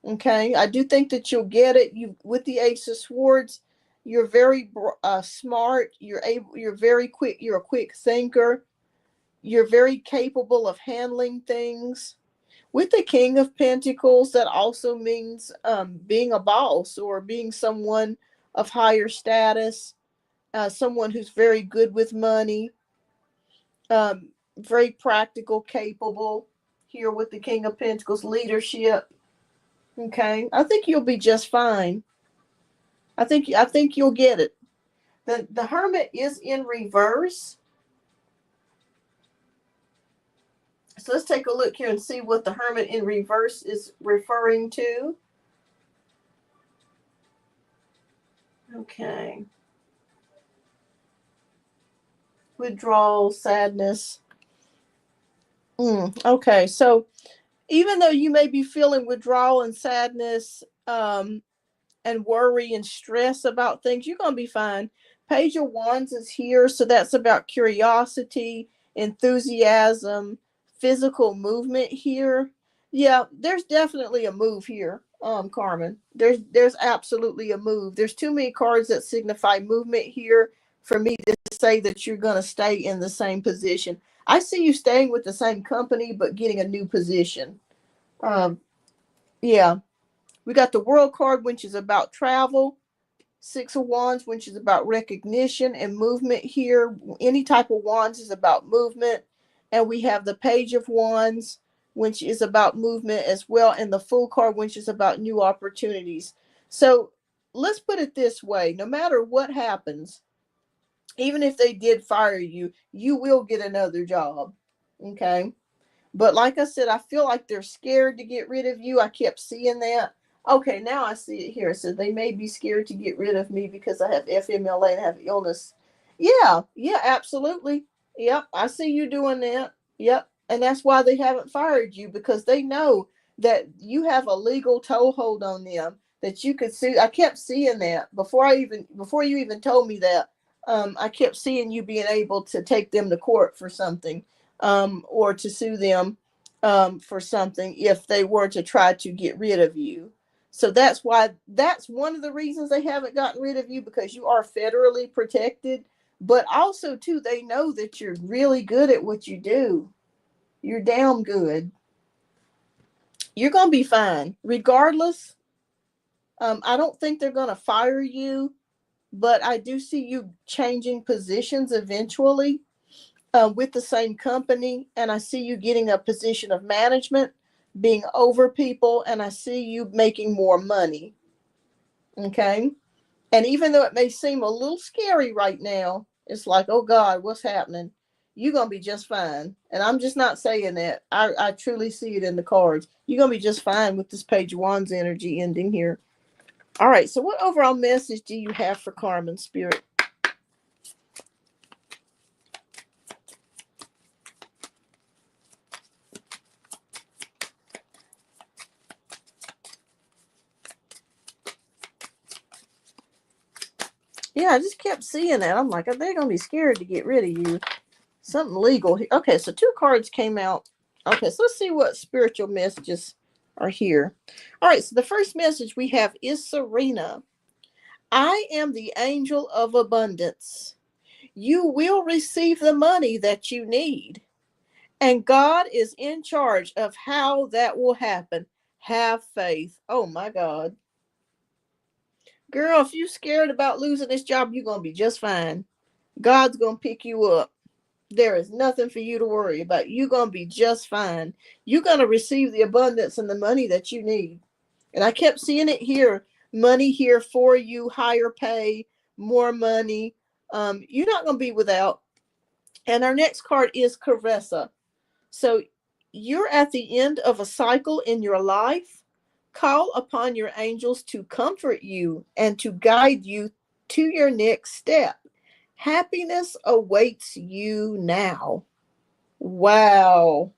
Okay, I do think that you'll get it. You with the Ace of Swords, you're very smart. You're very quick. You're a quick thinker. You're very capable of handling things. With the King of Pentacles, that also means being a boss or being someone of higher status, someone who's very good with money, very practical, capable. Here with the King of Pentacles, leadership. Okay, I think you'll be just fine. I think you'll get it. The Hermit is in reverse. So let's take a look here and see what the Hermit in reverse is referring to. Okay. Withdrawal, sadness. Okay, so even though you may be feeling withdrawal and sadness, and worry and stress about things, you're going to be fine. Page of Wands is here, so that's about curiosity, enthusiasm, physical movement here. Yeah, there's definitely a move here, Carmen. There's absolutely a move. There's too many cards that signify movement here for me to say that you're going to stay in the same position. I see you staying with the same company but getting a new position. Um, yeah, we got the World card, which is about travel. Six of Wands, which is about recognition and movement here. Any type of wands is about movement. And we have the Page of Wands, which is about movement as well. And the Fool card, which is about new opportunities. So let's put it this way, no matter what happens, even if they did fire you, you will get another job. Okay. But like I said, I feel like they're scared to get rid of you. I kept seeing that. Okay, now I see it here. So they may be scared to get rid of me because I have FMLA and have illness. Yeah, yeah, absolutely. Yep, I see you doing that. Yep. And that's why they haven't fired you, because they know that you have a legal toehold on them that you could sue. I kept seeing that before you even told me that. I kept seeing you being able to take them to court for something, or to sue them, for something if they were to try to get rid of you. So that's one of the reasons they haven't gotten rid of you, because you are federally protected. But also, too, they know that you're really good at what you do. You're damn good. You're going to be fine. Regardless, I don't think they're going to fire you, but I do see you changing positions eventually, with the same company, and I see you getting a position of management, being over people, and I see you making more money. Okay. And even though it may seem a little scary right now, it's like, oh God, what's happening? You're going to be just fine. And I'm just not saying that. I truly see it in the cards. You're going to be just fine with this Page of Wands energy ending here. All right. So, what overall message do you have for Carmen Spirit? Yeah, I just kept seeing that. I'm like, are they going to be scared to get rid of you? Something legal. Okay, so two cards came out. Okay, so let's see what spiritual messages are here. All right, so the first message we have is Serena. I am the angel of abundance. You will receive the money that you need, and God is in charge of how that will happen. Have faith. Oh my God. Girl, if you're scared about losing this job, you're going to be just fine. God's going to pick you up. There is nothing for you to worry about. You're going to be just fine. You're going to receive the abundance and the money that you need. And I kept seeing it here. Money here for you, higher pay, more money. You're not going to be without. And our next card is Caressa. So you're at the end of a cycle in your life. Call upon your angels to comfort you and to guide you to your next step. Happiness awaits you now. Wow.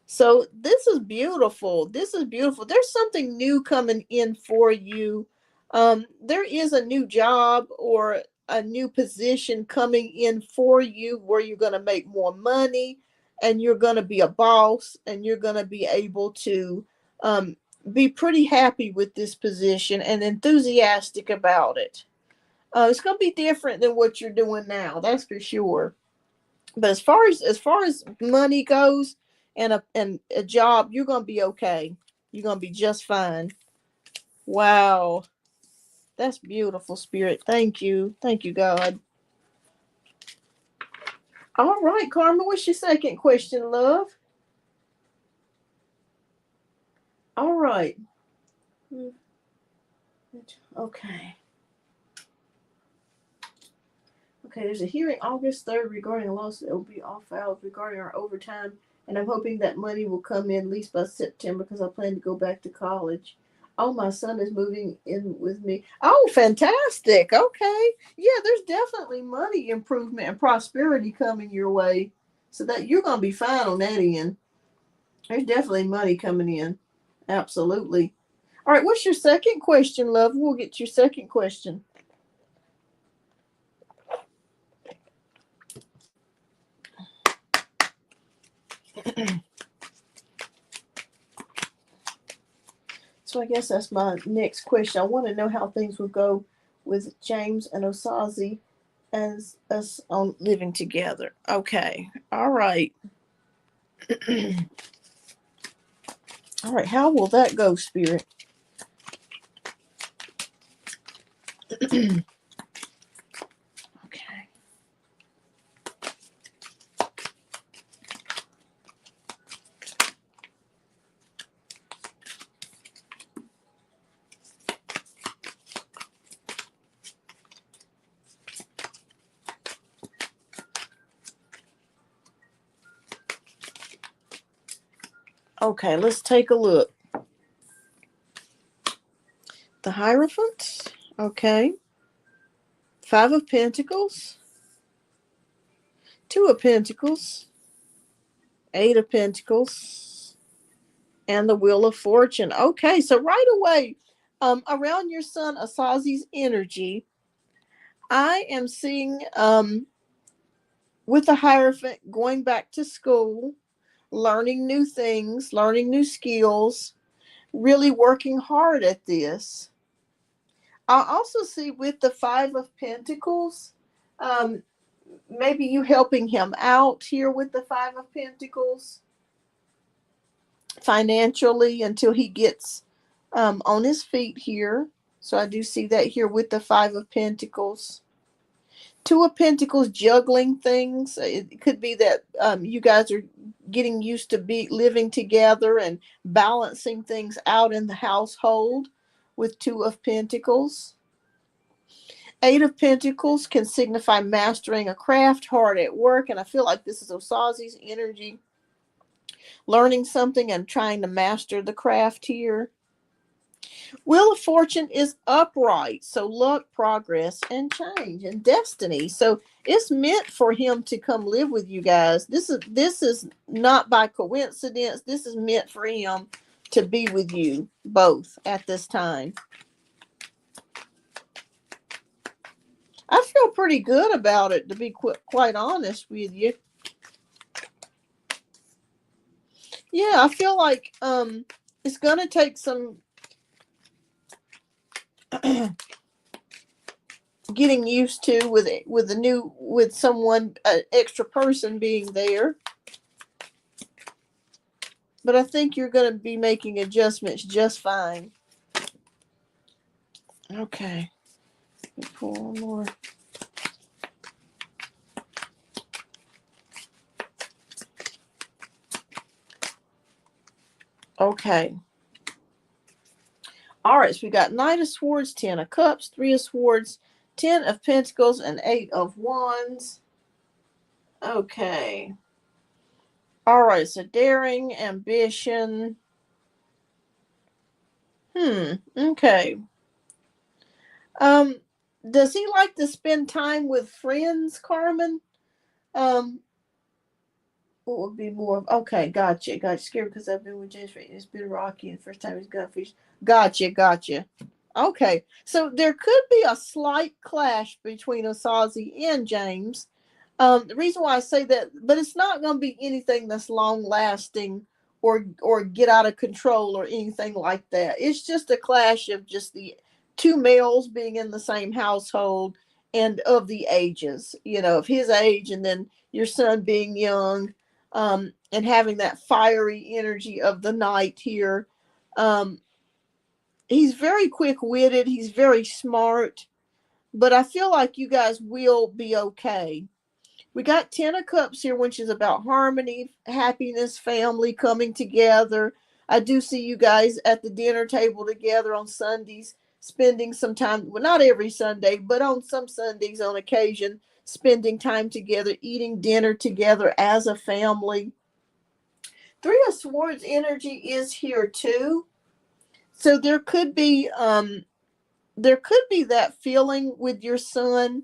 So this is beautiful. This is beautiful. There's something new coming in for you. There is a new job or a new position coming in for you where you're going to make more money, and you're going to be a boss, and you're going to be able to, um, be pretty happy with this position and enthusiastic about it. It's going to be different than what you're doing now. That's for sure. But as far as money goes, and a job, you're gonna be okay. You're gonna be just fine. Wow, that's beautiful, Spirit. Thank you, God. All right, Karma. What's your second question, love? All right. Okay. Okay, there's a hearing August 3rd regarding a lawsuit that will be all filed regarding our overtime, and I'm hoping that money will come in at least by September because I plan to go back to college. Oh, my son is moving in with me. Oh, fantastic. Okay. Yeah, there's definitely money improvement and prosperity coming your way. So that you're going to be fine on that end. There's definitely money coming in. Absolutely. All right, what's your second question, love? We'll get to your second question. So I guess that's my next question. I want to know how things will go with James and Osazi as us on living together. Okay. All right. All right. How will that go, Spirit? Okay. Okay, let's take a look. The Hierophant. Okay. Five of Pentacles. Two of Pentacles. Eight of Pentacles. And the Wheel of Fortune. Okay, so right away, around your son Asazi's energy, I am seeing with the Hierophant going back to school, learning new things, learning new skills, really working hard at this. I also see with the Five of Pentacles, um, maybe you helping him out here with the Five of Pentacles financially until he gets on his feet here. So I do see that here with the Five of Pentacles. Two of Pentacles juggling things. It could be that you guys are getting used to be living together and balancing things out in the household with Two of Pentacles. Eight of Pentacles can signify mastering a craft, hard at work, and I feel like this is Osazi's energy, learning something and trying to master the craft here. Wheel of Fortune is upright, so luck, progress, and change, and destiny. So it's meant for him to come live with you guys. This is not by coincidence. This is meant for him to be with you both at this time. I feel pretty good about it, to be quite honest with you. Yeah, I feel like it's gonna take some getting used to with someone, an extra person being there. But I think you're going to be making adjustments just fine. Okay. Let me pull one more. Okay. All right, so we got Knight of Swords, Ten of Cups, Three of Swords, Ten of Pentacles, and Eight of Wands. Okay. All right, so daring, ambition. Okay. Um, does he like to spend time with friends, Carmen? Um, what would be more? Okay, gotcha. Got scared because I've been with James. It's been rocky, and the first time he's got fish. Gotcha. Okay, so there could be a slight clash between Osazi and James. The reason why I say that, but it's not going to be anything that's long lasting or get out of control or anything like that. It's just a clash of just the two males being in the same household and of the ages, of his age and then your son being young, and having that fiery energy of the night here. Um, he's very quick-witted. He's very smart, but I feel like you guys will be okay. We got Ten of Cups here, which is about harmony, happiness, family coming together. I do see you guys at the dinner table together on Sundays, spending some time, well, not every Sunday, but on some Sundays on occasion, spending time together, eating dinner together as a family. Three of Swords energy is here too. So there could be that feeling with your son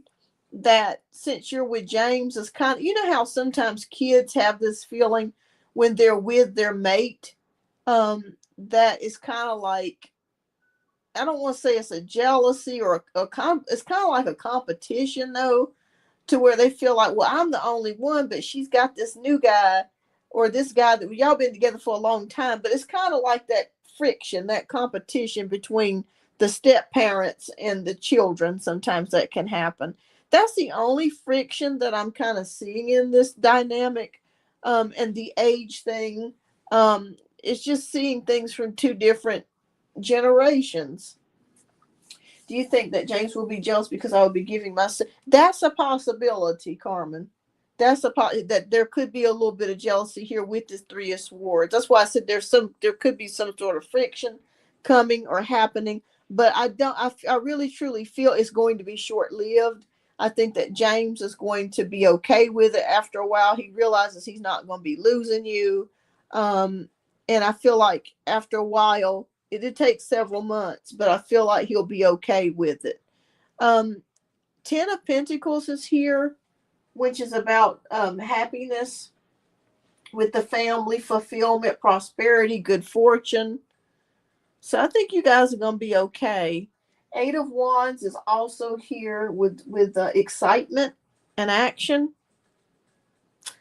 that since you're with James is kind of, you know how sometimes kids have this feeling when they're with their mate, that is kind of like, I don't want to say it's a jealousy or it's kind of like a competition though, to where they feel like, well, I'm the only one, but she's got this new guy or this guy that y'all been together for a long time. But it's kind of like that friction, that competition between the step parents and the children. Sometimes that can happen. That's the only friction that I'm kind of seeing in this dynamic, and the age thing. It's just seeing things from two different generations. Do you think that James will be jealous because I will be giving my son? That's a possibility, Carmen. That there could be a little bit of jealousy here with this three of swords. That's why I said there could be some sort of friction coming or happening, but I really truly feel it's going to be short lived. I think that James is going to be okay with it after a while. He realizes he's not going to be losing you, um, and I feel like after a while it did take several months, but I feel like he'll be okay with it. Um, Ten of Pentacles is here, which is about happiness with the family, fulfillment, prosperity, good fortune. So I think you guys are going to be okay. Eight of Wands is also here with excitement and action.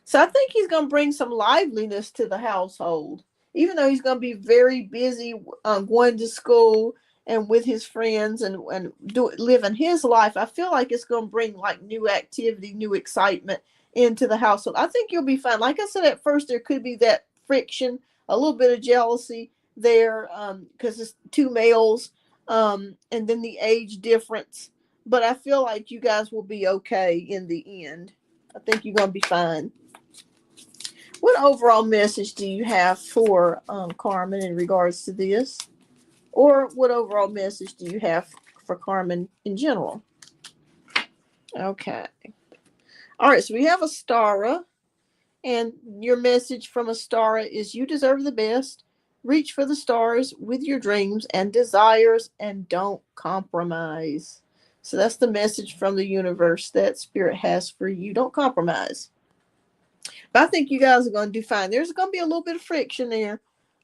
So I think he's going to bring some liveliness to the household, even though he's going to be very busy, going to school and with his friends and living his life. I feel like it's going to bring like new activity, new excitement into the household. I think you'll be fine. Like I said, at first there could be that friction, a little bit of jealousy there, because it's two males, and then the age difference. But I feel like you guys will be okay in the end. I think you're going to be fine. What overall message do you have for Carmen in regards to this? Or what overall message do you have for Carmen in general? Okay. All right, so we have Astara, and your message from Astara is you deserve the best. Reach for the stars with your dreams and desires and don't compromise. So that's the message from the universe that Spirit has for you. Don't compromise. But I think you guys are going to do fine. There's going to be a little bit of friction there,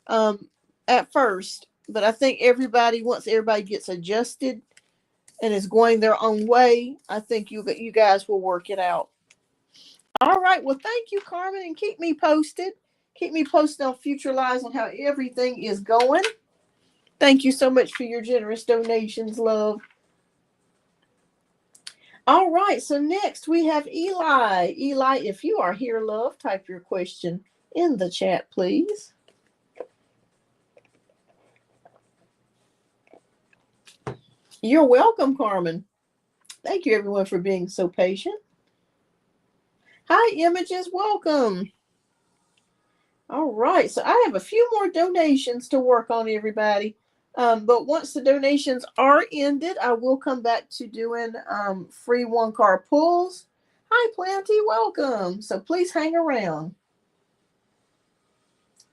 at first, but I think once everybody gets adjusted and is going their own way, I think you guys will work it out. All right. Well, thank you, Carmen, and keep me posted. Keep me posted on future lives on how everything is going. Thank you so much for your generous donations, love. All right. So next we have Eli. Eli, if you are here, love, type your question in the chat, please. You're welcome, Carmen. Thank you, everyone, for being so patient. Hi, Images. Welcome. All right. So I have a few more donations to work on, everybody. But once the donations are ended, I will come back to doing free one-card pulls. Hi, Planty. Welcome. So please hang around.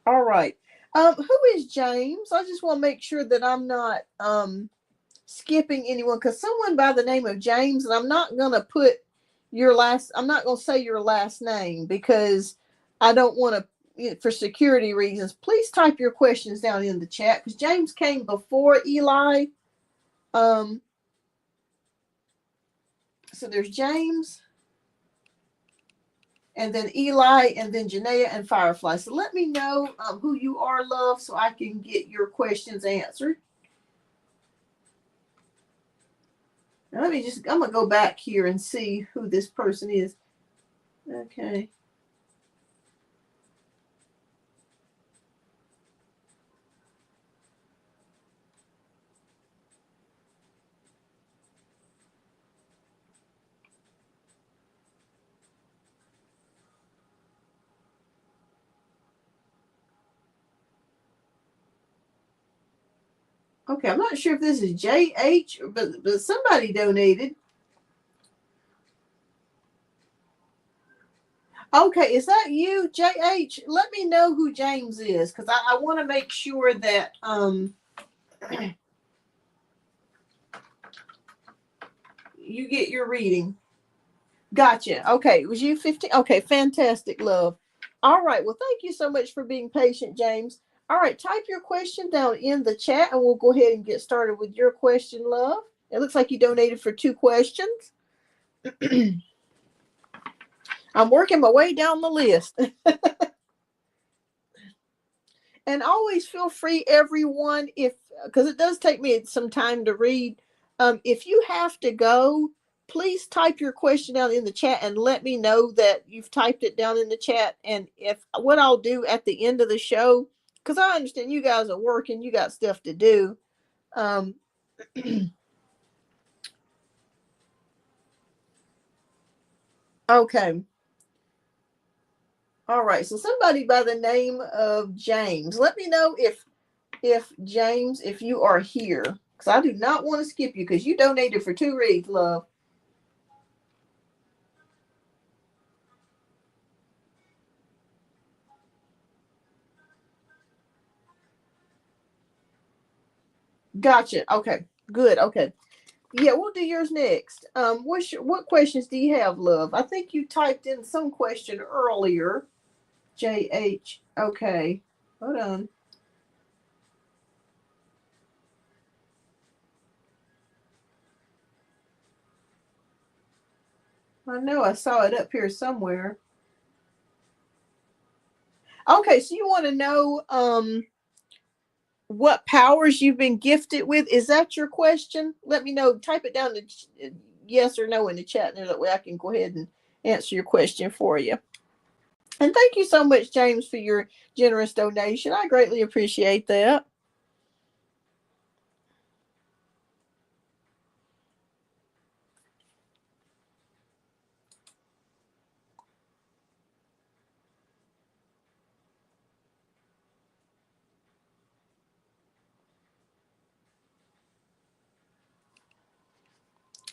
All right. Who is James? I just want to make sure that I'm not skipping anyone, because someone by the name of James, and I'm not going to I'm not going to say your last name because I don't want to, for security reasons. Please type your questions down in the chat because James came before Eli. So there's James, and then Eli, and then Janaea and Firefly. So let me know who you are, love, so I can get your questions answered. Now I'm going to go back here and see who this person is. Okay. Okay, I'm not sure if this is JH, but somebody donated. Okay, is that you, JH? Let me know who James is, because I want to make sure that You get your reading. Gotcha. Okay. It was you 15? Okay. Fantastic, love. All right. Well, thank you so much for being patient, James. All right. Type your question down in the chat and we'll go ahead and get started with your question, love. It looks like you donated for 2 questions. I'm working my way down the list. And always feel free, everyone, if because it does take me some time to read. If you have to go, please type your question down in the chat and let me know that you've typed it down in the chat. And if what I'll do at the end of the show, because I understand you guys are working, you got stuff to do. Um, okay. All right. So somebody by the name of James, let me know if James, if you are here, because I do not want to skip you because you donated for 2 reads, love. Gotcha. Okay. Good. Okay. Yeah, we'll do yours next. What questions do you have, love? I think you typed in some question earlier. JH. Okay. Hold on. I know I saw it up here somewhere. Okay, so you want to know what powers you've been gifted with? Is that your question? Let me know. Type it down to yes or no in the chat, and that way I can go ahead and answer your question for you. And thank you so much, James, for your generous donation. I greatly appreciate that.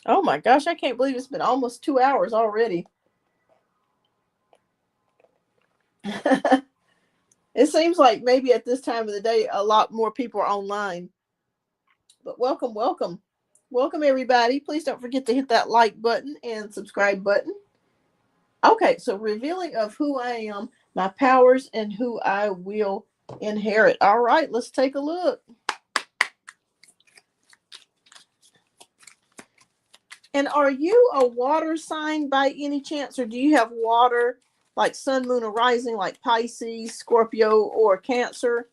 Oh my gosh, I can't believe it's been almost 2 hours already. It seems like maybe at this time of the day, a lot more people are online. But welcome, welcome. Welcome, everybody. Please don't forget to hit that like button and subscribe button. Okay, so revealing of who I am, my powers, and who I will inherit. All right, let's take a look. And are you a water sign by any chance, or do you have water like sun, moon, or rising, like Pisces, Scorpio, or Cancer,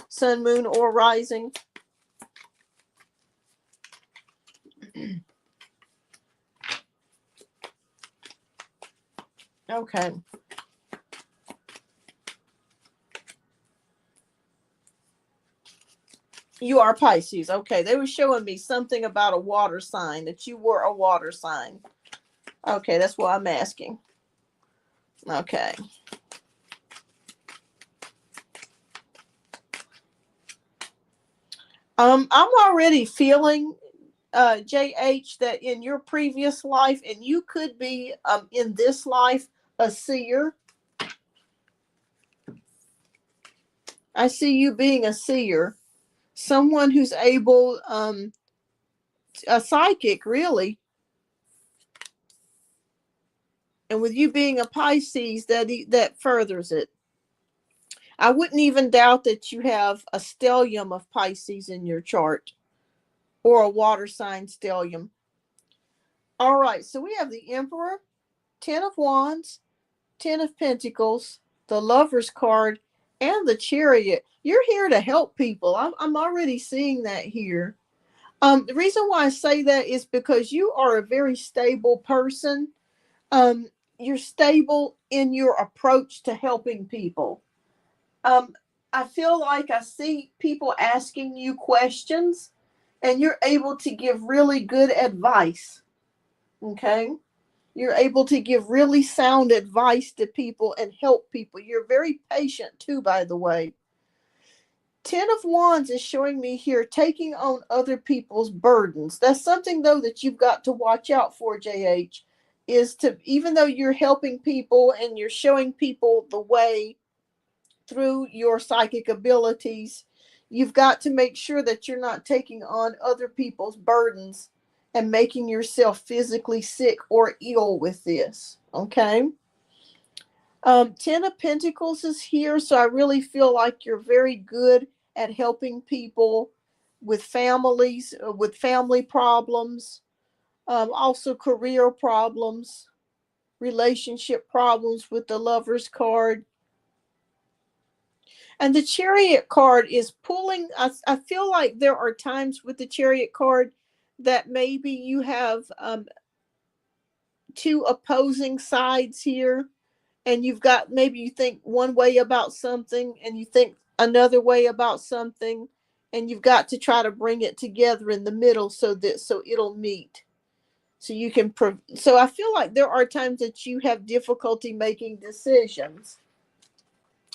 sun, moon, or rising? Okay. You are Pisces. Okay. They were showing me something about a water sign, that you were a water sign. Okay. That's what I'm asking. Okay. I'm already feeling, JH, that in your previous life, and you could be in this life, a seer. I see you being a seer, someone who's able, a psychic, really. And with you being a Pisces, that furthers it. I wouldn't even doubt that you have a stellium of Pisces in your chart, or a water sign stellium. All right, so we have the Emperor, 10 of Wands, 10 of Pentacles, the Lover's card, and the Chariot. You're here to help people. I'm already seeing that here. The reason why I say that is because you are a very stable person. Um, you're stable in your approach to helping people. Um, I feel like I see people asking you questions, and you're able to give really good advice. Okay. You're able to give really sound advice to people and help people. You're very patient too, by the way. 10 of Wands is showing me here taking on other people's burdens. That's something, though, that you've got to watch out for, JH, is to, even though you're helping people and you're showing people the way through your psychic abilities, You've got to make sure that you're not taking on other people's burdens and making yourself physically sick or ill with this. Okay. Ten of Pentacles is here, so I really feel like you're very good at helping people with families, with family problems, also career problems, relationship problems with the Lover's card. And the Chariot card is pulling. I feel like there are times with the Chariot card that maybe you have two opposing sides here, and you've got, maybe you think one way about something and you think another way about something, and you've got to try to bring it together in the middle so it'll meet, so you can so I feel like there are times that you have difficulty making decisions.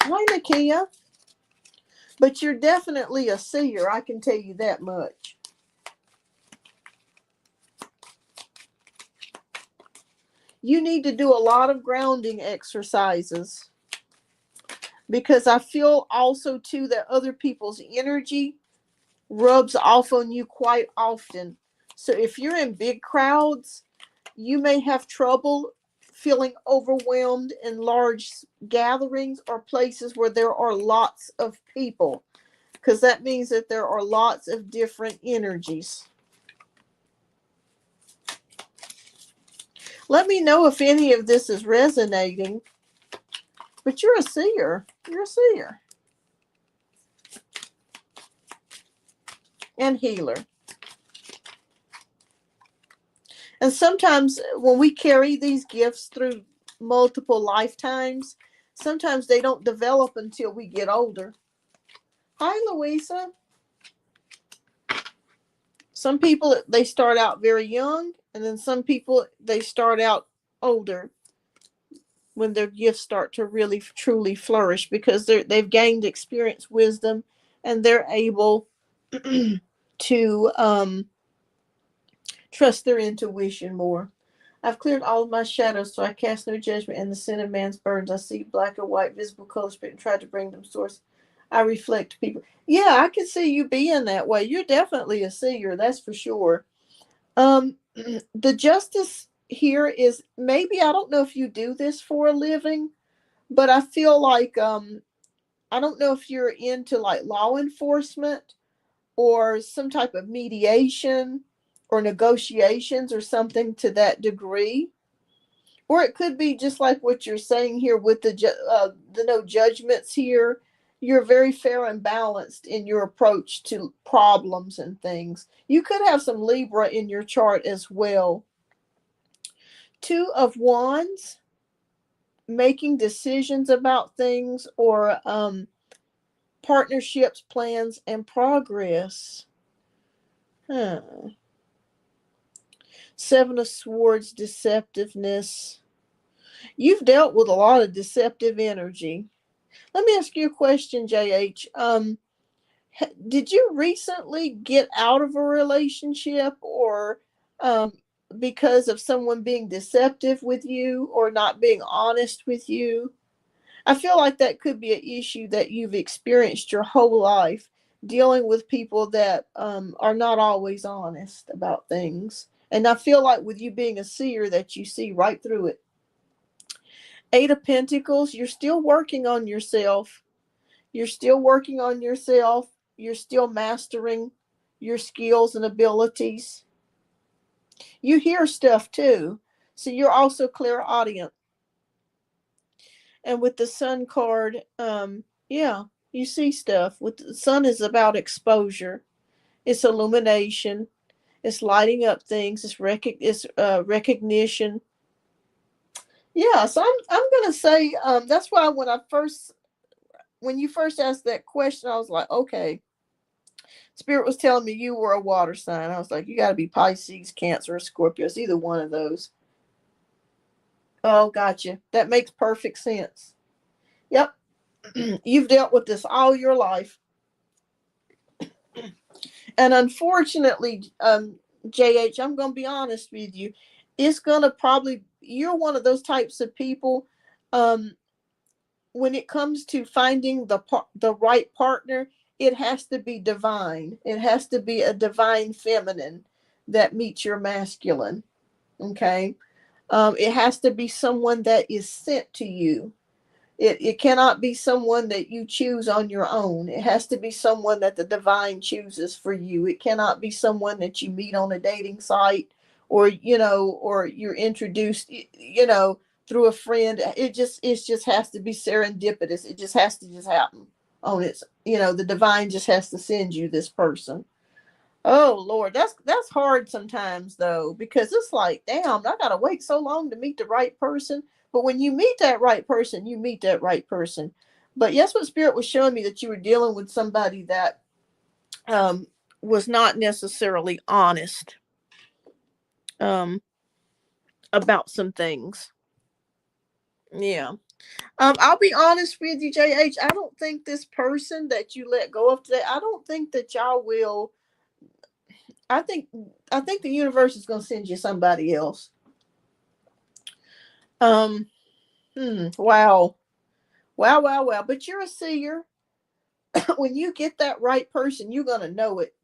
Hi, Nakia. But you're definitely a seer, I can tell you that much. You need to do a lot of grounding exercises, because I feel also too that other people's energy rubs off on you quite often. So if you're in big crowds, you may have trouble feeling overwhelmed in large gatherings or places where there are lots of people, because that means that there are lots of different energies. Let me know if any of this is resonating. But you're a seer. You're a seer. And healer. And sometimes when we carry these gifts through multiple lifetimes, sometimes they don't develop until we get older. Hi, Louisa. Some people, they start out very young, and then some people, they start out older when their gifts start to really truly flourish, because they've gained experience, wisdom, and they're able to trust their intuition more. I've cleared all of my shadows, so I cast no judgment in the sin of man's burdens. I see black or white, visible color, spirit, and try to bring them source. I reflect people. Yeah, I can see you being that way. You're definitely a seer, that's for sure. The justice here is, maybe, I don't know if you do this for a living, but I feel like I don't know if you're into like law enforcement or some type of mediation or negotiations or something to that degree. Or it could be just like what you're saying here with the no judgments here. You're very fair and balanced in your approach to problems and things. You could have some Libra in your chart as well. Two of Wands, making decisions about things, or partnerships, plans, and progress. Huh. Seven of Swords, deceptiveness. You've dealt with a lot of deceptive energy. Let me ask you a question, JH. Did you recently get out of a relationship, or because of someone being deceptive with you or not being honest with you? I feel like that could be an issue that you've experienced your whole life, dealing with people that are not always honest about things. And I feel like with you being a seer, that you see right through it. Eight of Pentacles, you're still working on yourself. You're still working on yourself. You're still mastering your skills and abilities. You hear stuff too. So you're also clairaudient. And with the Sun card, yeah, you see stuff. With the Sun is about exposure. It's illumination. It's lighting up things. It's recognition. Yeah, so I'm gonna say that's why when you first asked that question, I was like, okay. Spirit was telling me you were a water sign. I was like, you got to be Pisces, Cancer, or Scorpio. It's either one of those. Oh, gotcha. That makes perfect sense. Yep. You've dealt with this all your life. And unfortunately, JH, I'm going to be honest with you. It's going to probably, you're one of those types of people, when it comes to finding the right partner, it has to be divine. It has to be a divine feminine that meets your masculine. Okay. It has to be someone that is sent to you. It cannot be someone that you choose on your own. It has to be someone that the divine chooses for you. It cannot be someone that you meet on a dating site, or or you're introduced, through a friend. It just has to be serendipitous. It just has to just happen on its, the divine just has to send you this person. Oh Lord, that's hard sometimes though, because it's like, damn, I gotta wait so long to meet the right person. But when you meet that right person, you meet that right person. But yes, what Spirit was showing me, that you were dealing with somebody that um was not necessarily honest um about some things. Yeah. I'll be honest with you, JH. I don't think this person that you let go of today, I don't think that y'all will. I think I think the universe is gonna send you somebody else. Um, wow. Wow, wow, wow. But you're a seer. When you get that right person, you're going to know it.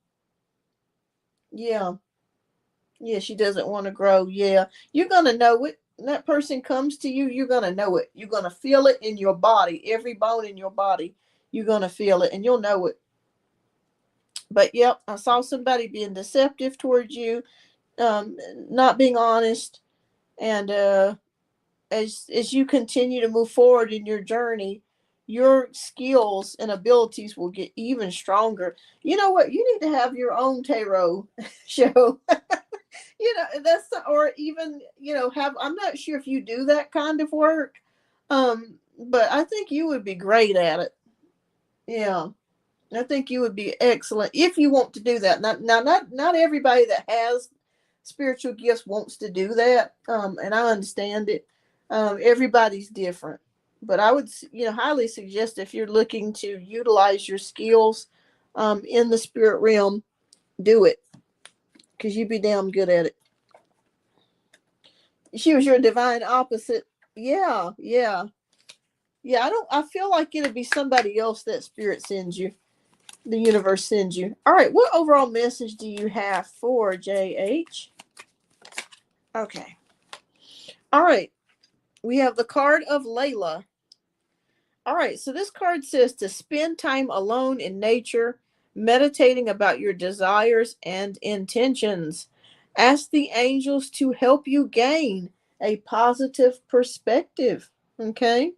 Yeah. Yeah, she doesn't want to grow. Yeah. You're going to know it. When that person comes to you, you're going to know it. You're going to feel it in your body. Every bone in your body, you're going to feel it and you'll know it. But yep, I saw somebody being deceptive towards you, um, not being honest. And as you continue to move forward in your journey, your skills and abilities will get even stronger. You know what? You need to have your own tarot show. That's or even, have, I'm not sure if you do that kind of work. But I think you would be great at it. Yeah. I think you would be excellent if you want to do that. Not everybody that has spiritual gifts wants to do that, and I understand it. Everybody's different, but I would, highly suggest, if you're looking to utilize your skills, in the spirit realm, do it, because you'd be damn good at it. She was your divine opposite. Yeah, yeah, yeah. I feel like it'd be somebody else that spirit sends you. The universe sends you. All right, what overall message do you have for JH? Okay. All right. We have the card of Layla. All right, so this card says to spend time alone in nature, meditating about your desires and intentions. Ask the angels to help you gain a positive perspective. Okay?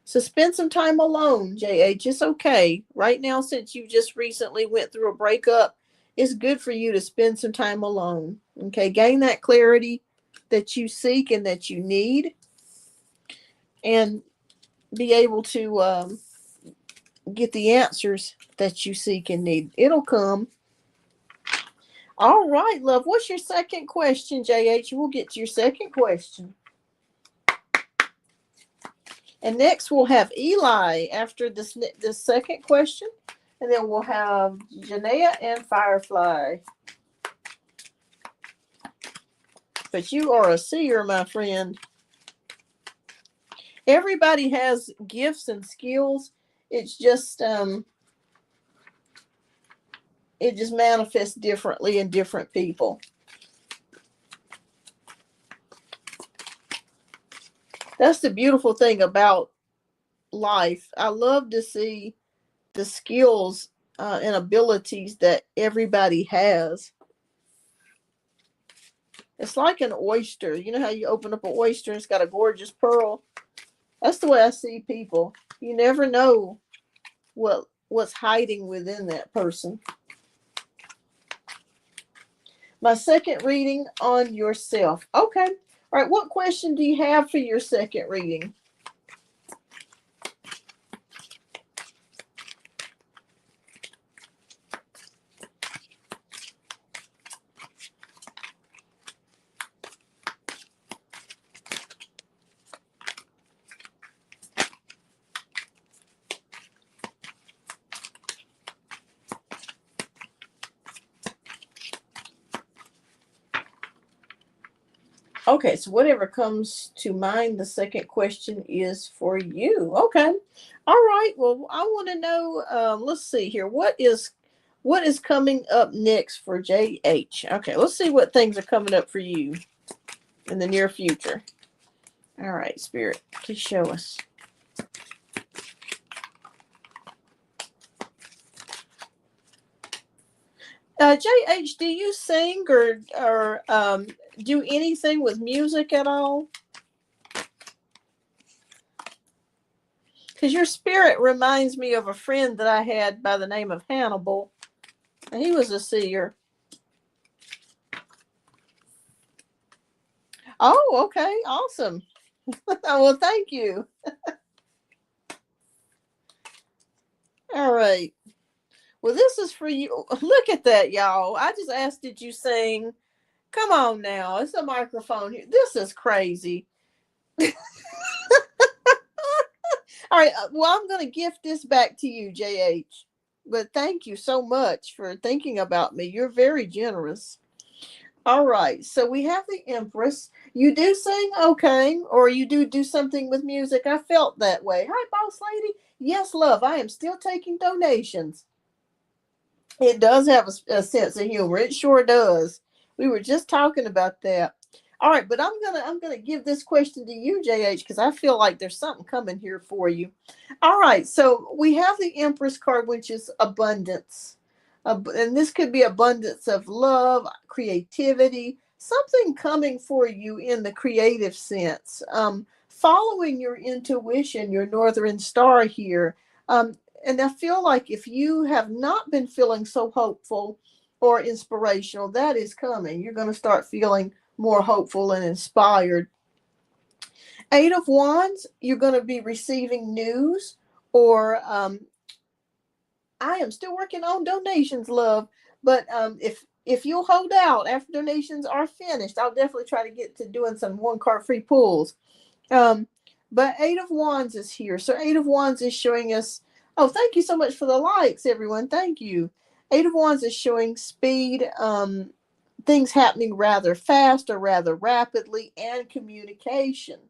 So spend some time alone, JH. It's okay. Right now, since you just recently went through a breakup, it's good for you to spend some time alone. Okay? Gain that clarity that you seek and that you need, and be able to get the answers that you seek and need. It'll come. All right, love. What's your second question, JH? We'll get to your second question. And next we'll have Eli after this second question. And then we'll have Janaea and Firefly. But you are a seer, my friend. Everybody has gifts and skills. It's just it just manifests differently in different people. That's the beautiful thing about life. I love to see the skills and abilities that everybody has. It's like an oyster. You know how you open up an oyster and it's got a gorgeous pearl? That's the way I see people. You never know what's hiding within that person. My second reading on yourself. Okay. All right. What question do you have for your second reading? Okay, so whatever comes to mind, the second question is for you. Okay. All right. Well, I want to know, let's see here. What is coming up next for JH? Okay, let's see what things are coming up for you in the near future. All right, Spirit, please show us. JH, do you sing or do anything with music at all? Because your spirit reminds me of a friend that I had by the name of Hannibal, and he was a seer. Oh, okay, awesome. Well, thank you. All right. Well, this is for you. Look at that, y'all. I just asked, did you sing? Come on now. It's a microphone here. This is crazy. All right. Well, I'm going to gift this back to you, JH. But thank you so much for thinking about me. You're very generous. All right. So we have the Empress. You do sing, okay, or you do something with music. I felt that way. Hi, boss lady. Yes, love. I am still taking donations. It does have a sense of humor. It sure does. We were just talking about that. All right, but I'm gonna give this question to you, JH, because I feel like there's something coming here for you. All right, so we have the Empress card, which is abundance, and this could be abundance of love, creativity, something coming for you in the creative sense. Following your intuition, your Northern Star here. And I feel like if you have not been feeling so hopeful or inspirational, that is coming. You're going to start feeling more hopeful and inspired. Eight of Wands, you're going to be receiving news or I am still working on donations, love. But if you'll hold out after donations are finished, I'll definitely try to get to doing some one card free pulls. Um, but Eight of Wands is here. So Eight of Wands is showing us, oh, thank you so much for the likes, everyone. Thank you. Eight of Wands is showing speed, things happening rather fast or rather rapidly, and communication.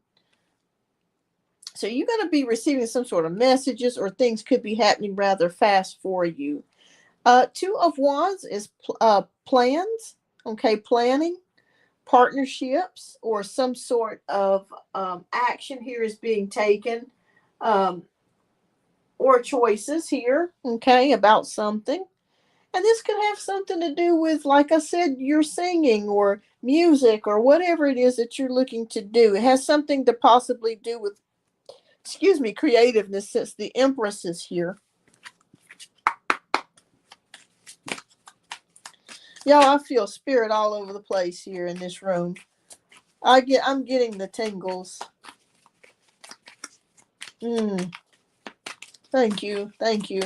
So you're going to be receiving some sort of messages or things could be happening rather fast for you. Two of Wands is plans, okay, planning, partnerships, or some sort of action here is being taken, um, or choices here, okay, about something. And this could have something to do with, like I said, your singing or music or whatever it is that you're looking to do. It has something to possibly do with, excuse me, creativeness since the Empress is here. Y'all, I feel spirit all over the place here in this room. I'm getting the tingles. Mm, thank you. Thank you.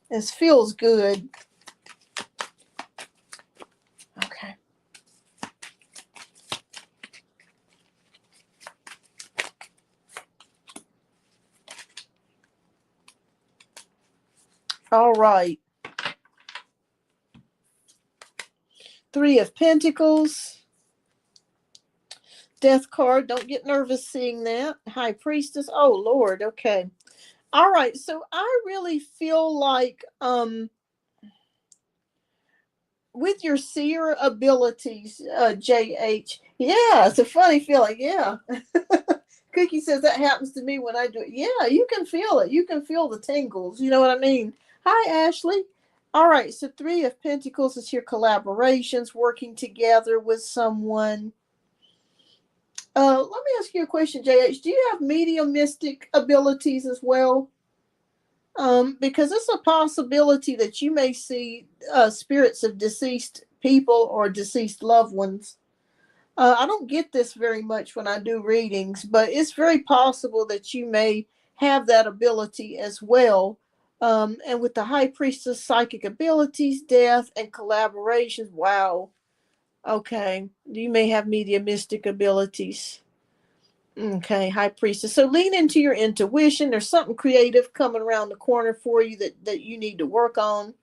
This feels good. Okay. All right. Three of Pentacles. Death card. Don't get nervous seeing that. High Priestess. Oh, Lord. Okay. All right. So I really feel like with your seer abilities, JH. Yeah, it's a funny feeling. Yeah. Cookie says that happens to me when I do it. Yeah, you can feel it. You can feel the tingles. You know what I mean? Hi, Ashley. All right. So, Three of Pentacles is your collaborations, working together with someone. Let me ask you a question, JH. Do you have mediumistic abilities as well? Because it's a possibility that you may see spirits of deceased people or deceased loved ones. I don't get this very much when I do readings, but it's very possible that you may have that ability as well. And with the High Priestess psychic abilities, death, and collaborations, wow. Okay, you may have mediumistic abilities. Okay, High Priestess. So lean into your intuition. There's something creative coming around the corner for you that you need to work on.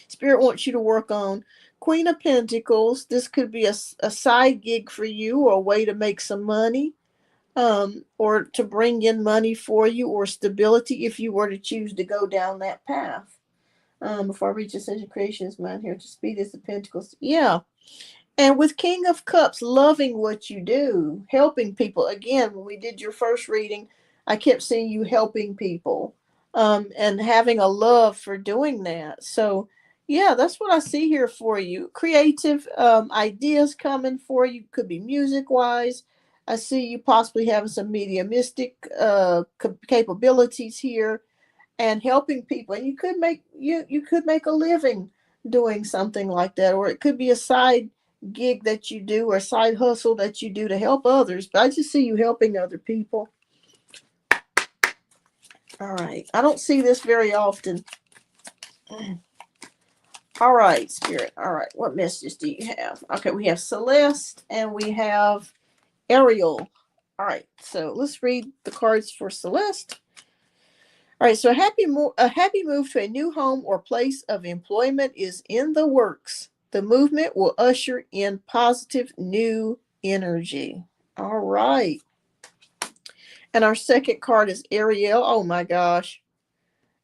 Spirit wants you to work on. Queen of Pentacles. This could be a side gig for you, or a way to make some money, or to bring in money for you, or stability if you were to choose to go down that path. Before I reach Ascension Creation's mind here to speed is the Pentacles. Yeah. And with King of Cups, loving what you do, helping people. Again, when we did your first reading, I kept seeing you helping people, and having a love for doing that. So, yeah, that's what I see here for you. Creative ideas coming for you. Could be music wise. I see you possibly having some mediumistic capabilities here, and helping people. And you could make a living doing something like that, or it could be a side gig that you do, or a side hustle that you do to help others. But I just see you helping other people. All right, I don't see this very often. All right, Spirit. All right, what messages do you have? Okay, we have Celeste and we have Ariel. All right, so let's read the cards for Celeste. All right, so a happy move to a new home or place of employment is in the works. The movement will usher in positive new energy. All right. And our second card is Ariel. Oh my gosh.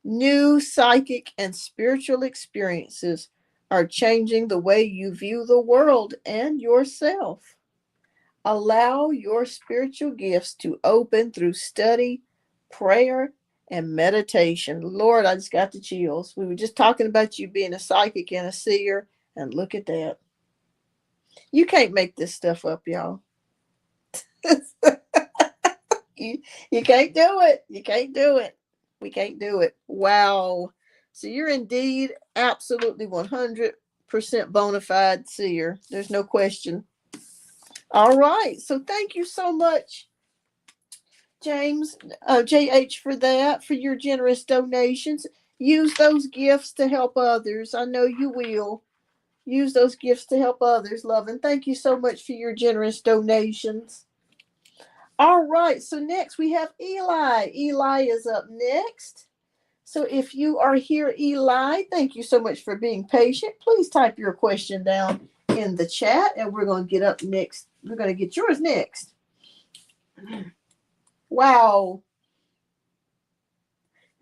New psychic and spiritual experiences are changing the way you view the world and yourself. Allow your spiritual gifts to open through study, prayer, and meditation. Lord, I just got the chills. We were just talking about you being a psychic and a seer, and look at that. You can't make this stuff up, y'all. you, you can't do it. You can't do it. We can't do it. Wow. So you're indeed absolutely 100% bona fide seer. There's no question. All right. So thank you so much, James, JH, for that, for your generous donations. Use those gifts to help others. I know you will. Use those gifts to help others, love. And thank you so much for your generous donations. All right, so next we have Eli. Eli is up next. So if you are here, Eli, thank you so much for being patient. Please type your question down in the chat, and we're going to get up next. We're going to get yours next. Wow.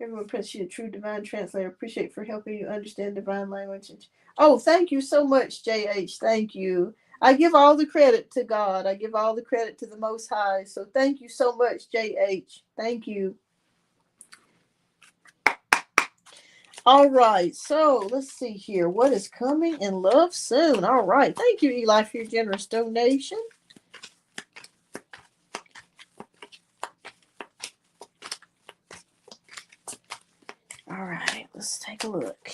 Everyone appreciate a true divine translator. Appreciate for helping you understand divine language. Oh, thank you so much, JH. Thank you. I give all the credit to God. I give all the credit to the Most High. So thank you so much, JH. Thank you. All right. So let's see here. What is coming in love soon? All right. Thank you, Eli, for your generous donation. All right. Let's take a look.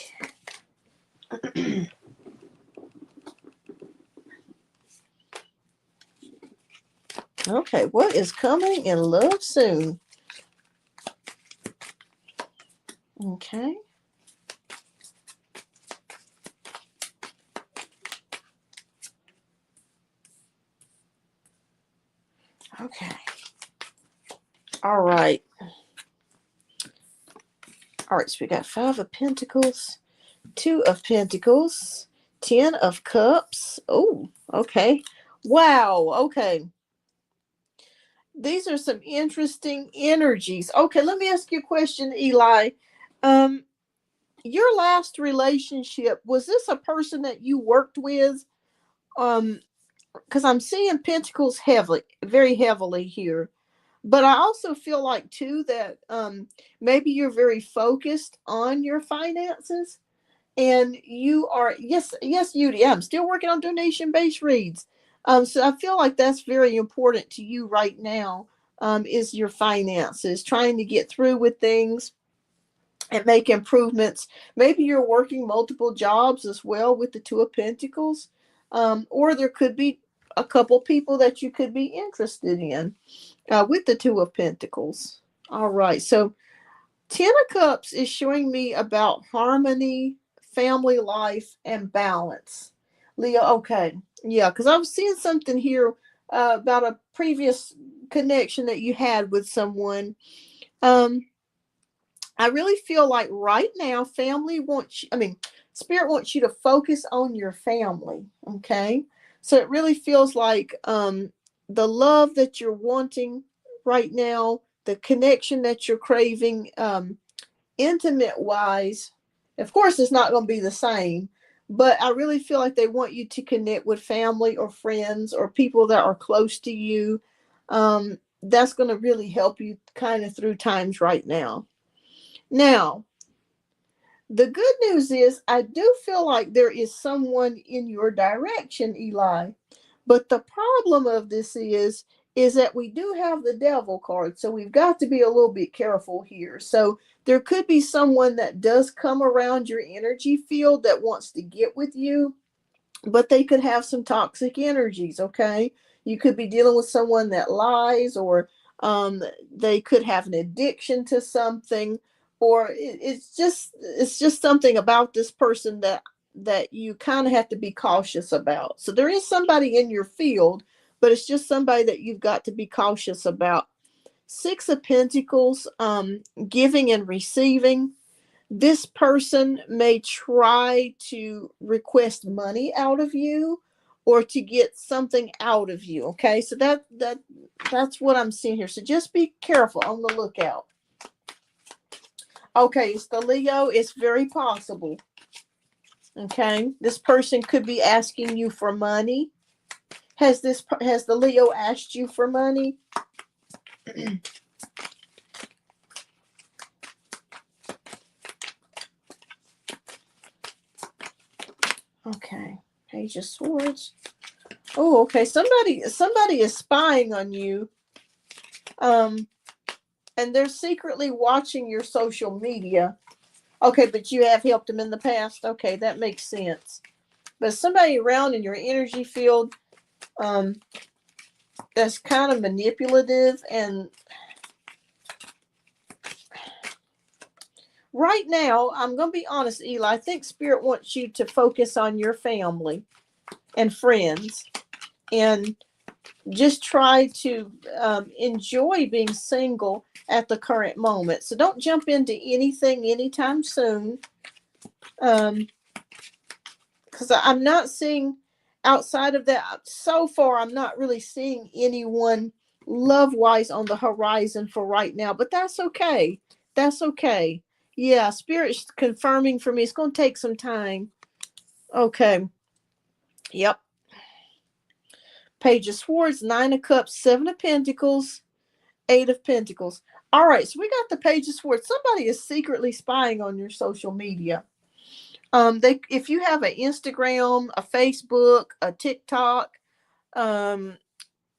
Okay, what is coming in love soon? Okay. Okay. All right. All right, so we got 5 of Pentacles, 2 of Pentacles, 10 of Cups. Oh, okay. Wow. Okay. These are some interesting energies. Okay, let me ask you a question, Eli. Um, your last relationship, was this a person that you worked with? Because I'm seeing Pentacles heavily, very heavily here. But I also feel like too that maybe you're very focused on your finances, and you are, yes, Judy, I'm still working on donation based reads. So I feel like that's very important to you right now. Is your finances, trying to get through with things and make improvements. Maybe you're working multiple jobs as well with the 2 of Pentacles, or there could be a couple people that you could be interested in with the 2 of Pentacles. All right, so 10 of Cups is showing me about harmony, family life, and balance. Leo, okay. Yeah, because I was seeing something here about a previous connection that you had with someone. Um, I really feel like right now, family wants you, I mean, spirit wants you to focus on your family. Okay. So it really feels like the love that you're wanting right now, the connection that you're craving, intimate wise, of course, it's not going to be the same, but I really feel like they want you to connect with family or friends or people that are close to you. That's going to really help you kind of through times right now. Now, the good news is, I do feel like there is someone in your direction, Eli. But the problem of this is that we do have the devil card, so we've got to be a little bit careful here. So there could be someone that does come around your energy field that wants to get with you, but they could have some toxic energies. Okay, you could be dealing with someone that lies, or they could have an addiction to something, or it's just something about this person that you kind of have to be cautious about. So there is somebody in your field, but it's just somebody that you've got to be cautious about. Six of Pentacles, giving and receiving. This person may try to request money out of you or to get something out of you. Okay, so that's what I'm seeing here. So just be careful, on the lookout. Okay, it's the Leo. It's very possible. Okay, this person could be asking you for money. Has the Leo asked you for money? Okay, Page of Swords. Oh, okay. Somebody is spying on you. And they're secretly watching your social media. Okay, but you have helped them in the past. Okay, that makes sense. But somebody around in your energy field, that's kind of manipulative. And right now, I'm going to be honest, Eli, I think Spirit wants you to focus on your family and friends, and just try to enjoy being single at the current moment. So don't jump into anything anytime soon. Because I'm not seeing, outside of that, so far, I'm not really seeing anyone love wise on the horizon for right now. But that's okay. That's okay. Yeah, Spirit's confirming for me. It's going to take some time. Okay. Yep. Page of Swords, Nine of Cups, Seven of Pentacles, Eight of Pentacles. All right, so we got the Page of Swords. Somebody is secretly spying on your social media. If you have an Instagram, a Facebook, a TikTok, um,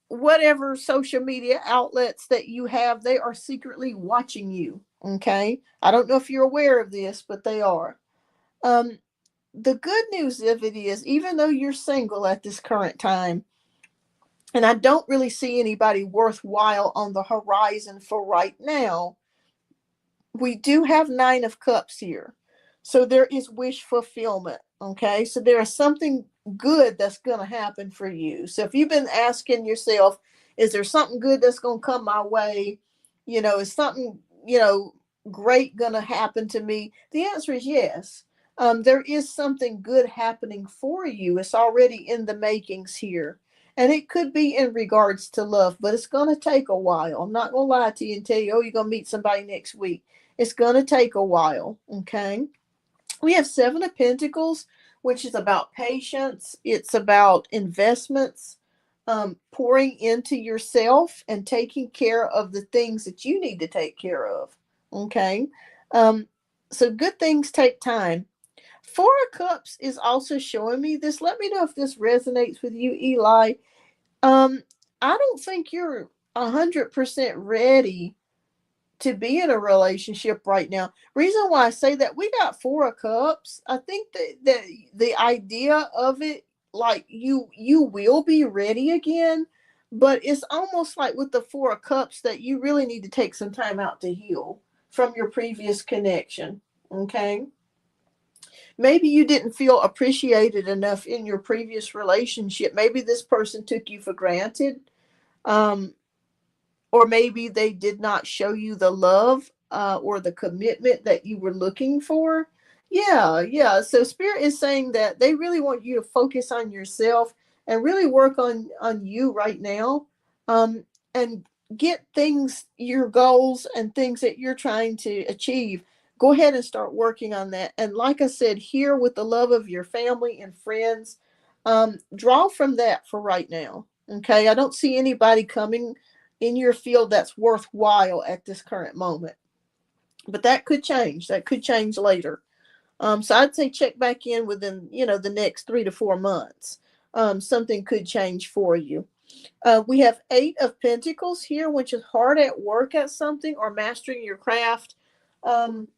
whatever social media outlets that you have, they are secretly watching you. Okay, I don't know if you're aware of this, but they are. Um, the good news of it is, even though you're single at this current time, and I don't really see anybody worthwhile on the horizon for right now, we do have Nine of Cups here. So there is wish fulfillment. Okay. So there is something good that's going to happen for you. So if you've been asking yourself, is there something good that's going to come my way? Is something, great going to happen to me? The answer is yes. There is something good happening for you. It's already in the makings here. And it could be in regards to love, but it's going to take a while. I'm not going to lie to you and tell you, oh, you're going to meet somebody next week. It's going to take a while. Okay. We have Seven of Pentacles, which is about patience. It's about investments, pouring into yourself and taking care of the things that you need to take care of. Okay. Um, so good things take time. Four of Cups is also showing me this. Let me know if this resonates with you, Eli. Um, I don't think you're 100% ready to be in a relationship right now. Reason why I say that, we got Four of Cups. I think that the idea of it, like you will be ready again, but it's almost like with the Four of Cups that you really need to take some time out to heal from your previous connection. Okay. Maybe you didn't feel appreciated enough in your previous relationship. Maybe this person took you for granted. Um, or maybe they did not show you the love or the commitment that you were looking for. Yeah, yeah. So Spirit is saying that they really want you to focus on yourself and really work on you right now, and get things, your goals and things that you're trying to achieve. Go ahead and start working on that. And like I said, here with the love of your family and friends, draw from that for right now. Okay, I don't see anybody coming in your field that's worthwhile at this current moment, but that could change. That could change later. So I'd say check back in within, the next 3 to 4 months. Something could change for you. We have Eight of Pentacles here, which is hard at work at something or mastering your craft, um,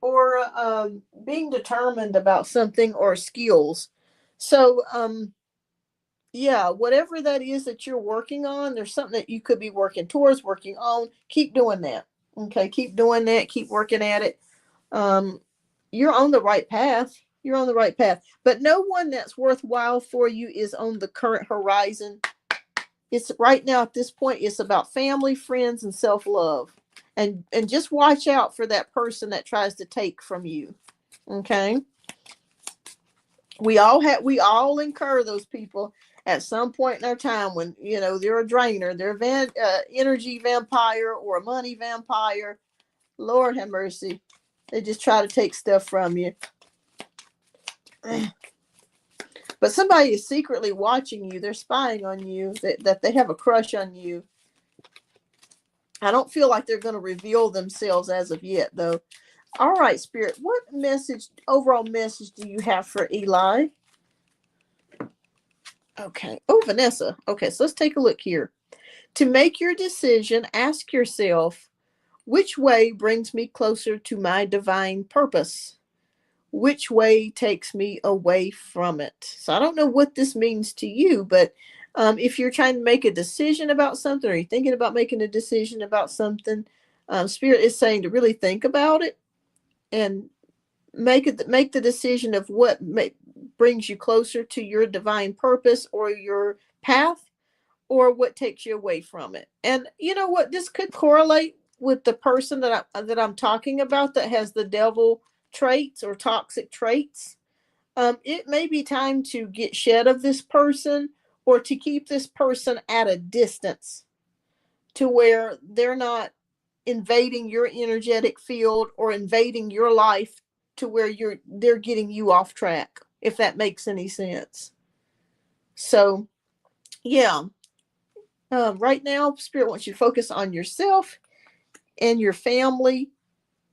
or being determined about something or skills. So, yeah, whatever that is that you're working on, there's something that you could be working towards, working on. Keep doing that. Okay, keep doing that. Keep working at it. Um, you're on the right path. You're on the right path. But no one that's worthwhile for you is on the current horizon. It's right now at this point, it's about family, friends, and self-love. And just watch out for that person that tries to take from you. Okay? We all incur those people at some point in our time when, they're a drainer, they're energy vampire or a money vampire. Lord have mercy. They just try to take stuff from you. But somebody is secretly watching you. They're spying on you, that they have a crush on you. I don't feel like they're going to reveal themselves as of yet, though. All right, Spirit, what overall message do you have for Eli? Okay. Oh, Vanessa. Okay, so let's take a look here. To make your decision, ask yourself, which way brings me closer to my divine purpose? Which way takes me away from it? So I don't know what this means to you, but if you're trying to make a decision about something, or you're thinking about making a decision about something, Spirit is saying to really think about it and make the decision of what brings you closer to your divine purpose or your path, or what takes you away from it. And you know what? This could correlate with the person that I'm talking about that has the devil traits or toxic traits. It may be time to get shed of this person, or to keep this person at a distance to where they're not invading your energetic field or invading your life to where they're getting you off track, if that makes any sense. So, yeah, right now, Spirit wants you to focus on yourself and your family,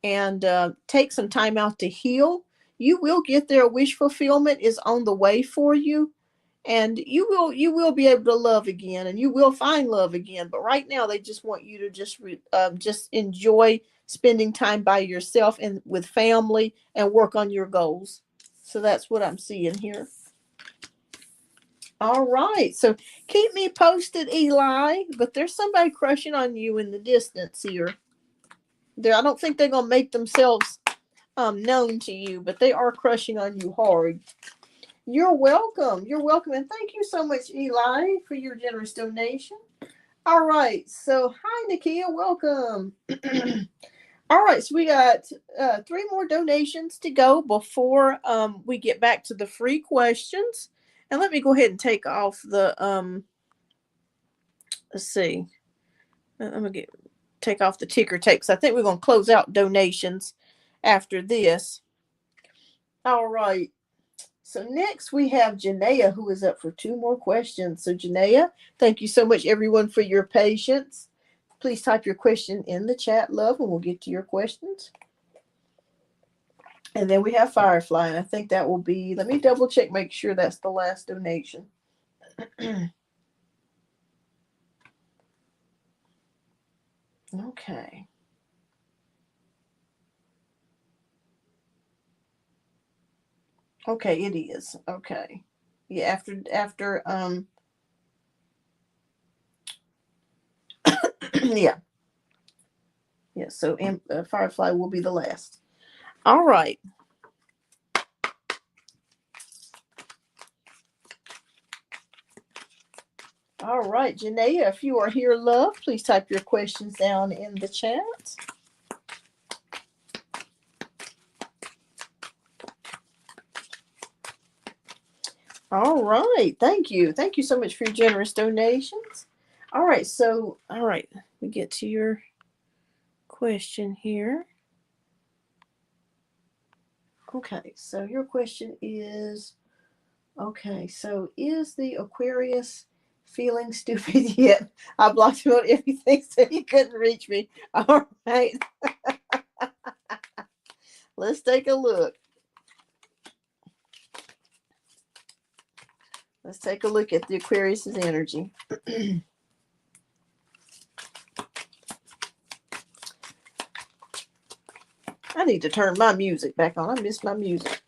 and take some time out to heal. You will get there. Wish fulfillment is on the way for you, and you will be able to love again, and you will find love again. But right now, they just want you to just enjoy spending time by yourself and with family, and work on your goals. So that's what I'm seeing here. All right. So keep me posted, Eli. But there's somebody crushing on you in the distance here. I don't think they're gonna make themselves known to you, but they are crushing on you hard. You're welcome. You're welcome, and thank you so much, Eli, for your generous donation. All right. So hi, Nakia. Welcome. All right. So we got 3 more donations to go before we get back to the free questions. And let me go ahead and take off the let's see. I'm gonna take off the ticker tape. So I think we're gonna close out donations after this. All right. So next we have Janaea, who is up for 2 more questions. So Janaea, thank you so much, everyone, for your patience. Please type your question in the chat, love, and we'll get to your questions. And then we have Firefly, and I think that will be, let me double check, make sure that's the last donation. Okay. Okay, it is. Okay. Yeah, after yeah. Yeah, so Firefly will be the last. All right. All right, Janaea, if you are here, love, please type your questions down in the chat. All right, thank you. Thank you so much for your generous donations. All right, so, all right, we get to your question here. Okay, so your question is, okay, so is the Aquarius feeling stupid yet? I blocked him on everything so he couldn't reach me. All right, let's take a look. Let's take a look at the Aquarius's energy. I need to turn my music back on. I missed my music.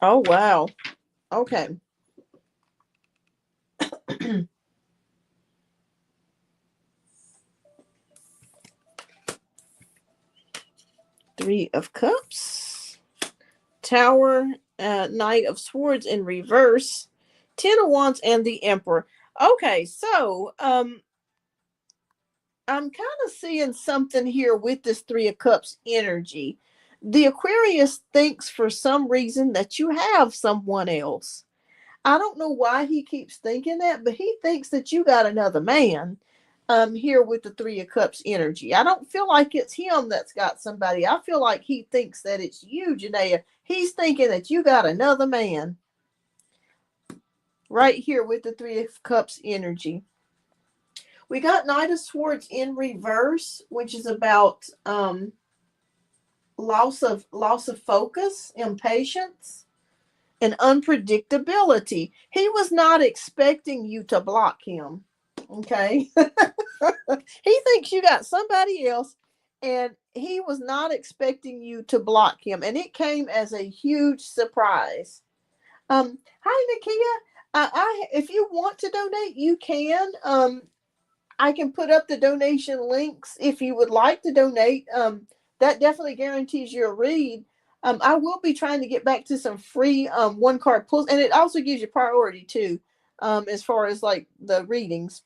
Oh, wow. Okay. Three of Cups. Tower, Knight of Swords in reverse. 10 of Wands and the Emperor. Okay, so I'm kind of seeing something here with this Three of Cups energy. The Aquarius thinks for some reason that you have someone else. I don't know why he keeps thinking that, but he thinks that you got another man here with the Three of Cups energy. I don't feel like it's him that's got somebody. I feel like he thinks that it's you, Janaea. He's thinking that you got another man right here with the Three of Cups energy. We got Knight of Swords in reverse, which is about loss of focus, impatience, and unpredictability. He was not expecting you to block him. Okay. He thinks you got somebody else, and he was not expecting you to block him, and it came as a huge surprise. Hi Nakia. If you want to donate, you can. I can put up the donation links if you would like to donate. That definitely guarantees you a read. I will be trying to get back to some free one card pulls, and it also gives you priority too, as far as like the readings.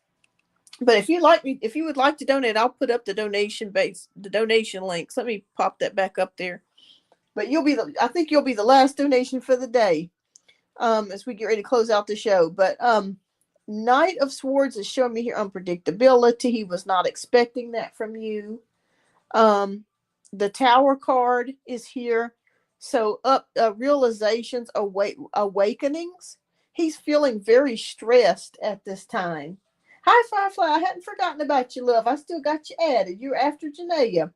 But if you would like to donate, I'll put up the donation links. Let me pop that back up there. But I think you'll be the last donation for the day, as we get ready to close out the show. But Knight of Swords is showing me here unpredictability. He was not expecting that from you. The Tower card is here. So realizations, awakenings. He's feeling very stressed at this time. Hi, Firefly. I hadn't forgotten about you, love. I still got you added. You're after Janaea.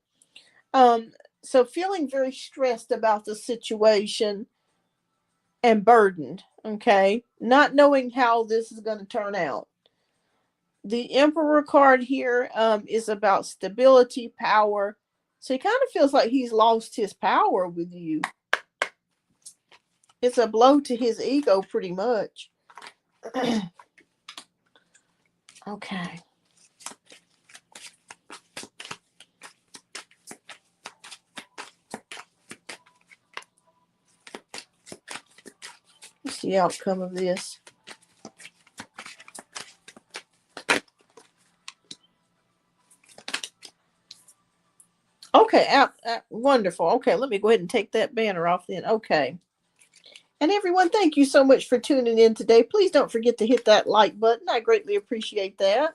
So feeling very stressed about the situation and burdened. Okay. Not knowing how this is going to turn out. The Emperor card here is about stability, power. So he kind of feels like he's lost his power with you. It's a blow to his ego, pretty much. Okay. What's the outcome of this? Okay, wonderful. Okay, let me go ahead and take that banner off then. Okay. And everyone, thank you so much for tuning in today. Please don't forget to hit that like button. I greatly appreciate that.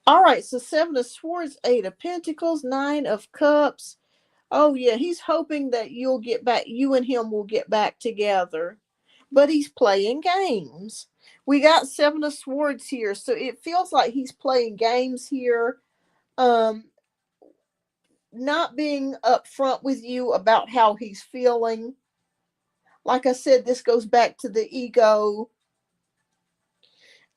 All right, so 7 of Swords, 8 of Pentacles, 9 of Cups. Oh, yeah, he's hoping that you and him will get back together. But he's playing games. We got 7 of Swords here, so it feels like he's playing games here. Not being upfront with you about how he's feeling. Like I said, this goes back to the ego.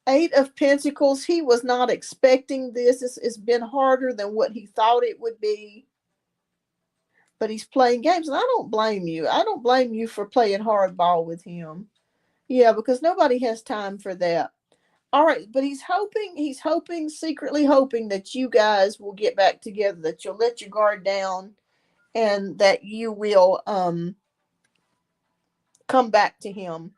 8 of Pentacles, he was not expecting this. It's been harder than what he thought it would be. But he's playing games, and I don't blame you. I don't blame you for playing hardball with him. Yeah, because nobody has time for that. All right, but he's secretly hoping that you guys will get back together, that you'll let your guard down and that you will come back to him.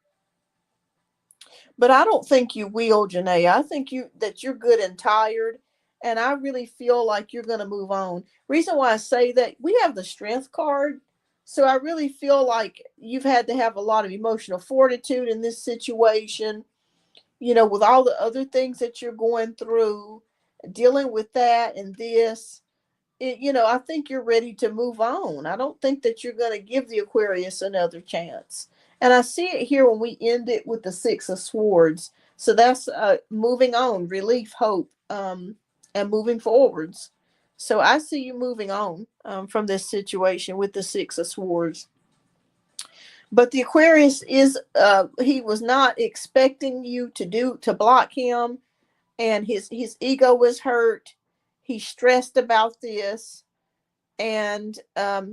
But I don't think you will, Janae. I think you're good and tired, and I really feel like you're going to move on. Reason why I say that, we have the strength card, so I really feel like you've had to have a lot of emotional fortitude in this situation. With all the other things that you're going through, dealing with that and this. I think you're ready to move on. I don't think that you're going to give the Aquarius another chance. And I see it here when we end it with the Six of Swords. So that's moving on, relief, hope, and moving forwards. So I see you moving on from this situation with the Six of Swords. But the Aquarius he was not expecting you to block him, and his ego was hurt. He's stressed about this, and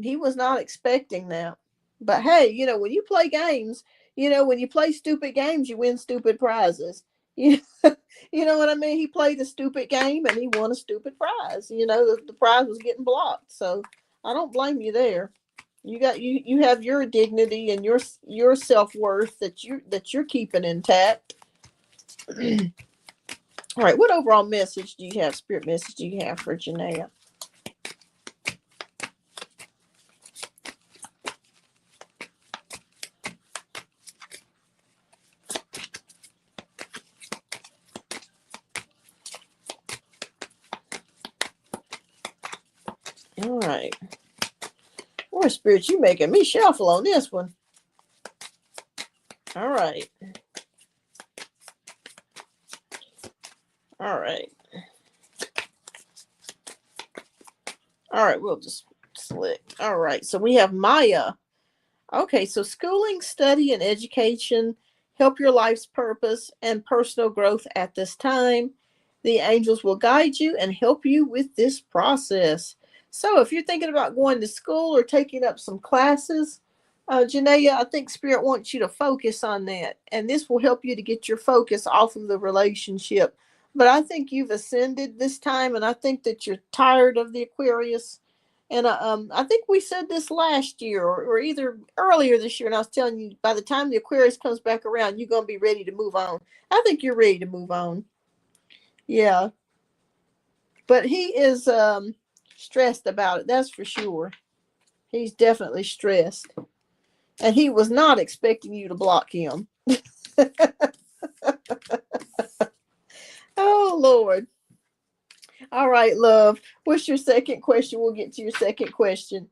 he was not expecting that. But hey, when you play games, when you play stupid games, you win stupid prizes. You, you know what I mean? He played a stupid game and he won a stupid prize. The prize was getting blocked. So I don't blame you there. You have your dignity and your self-worth that you're keeping intact. All right, what overall message do you have, spirit message do you have for Janaea? All right. Boy, Spirit, you making me shuffle on this one. All right. All right. All right, we'll just select. All right, so we have Maya. Okay, so schooling, study, and education help your life's purpose and personal growth at this time. The angels will guide you and help you with this process. So if you're thinking about going to school or taking up some classes, Janaea, I think Spirit wants you to focus on that. And this will help you to get your focus off of the relationship. But I think you've ascended this time, and I think that you're tired of the Aquarius. And I think we said this last year or either earlier this year, and I was telling you, by the time the Aquarius comes back around, you're going to be ready to move on. I think you're ready to move on. Yeah. But he is stressed about it, that's for sure. He's definitely stressed. And he was not expecting you to block him. Oh, Lord. All right, love. What's your second question? We'll get to your second question.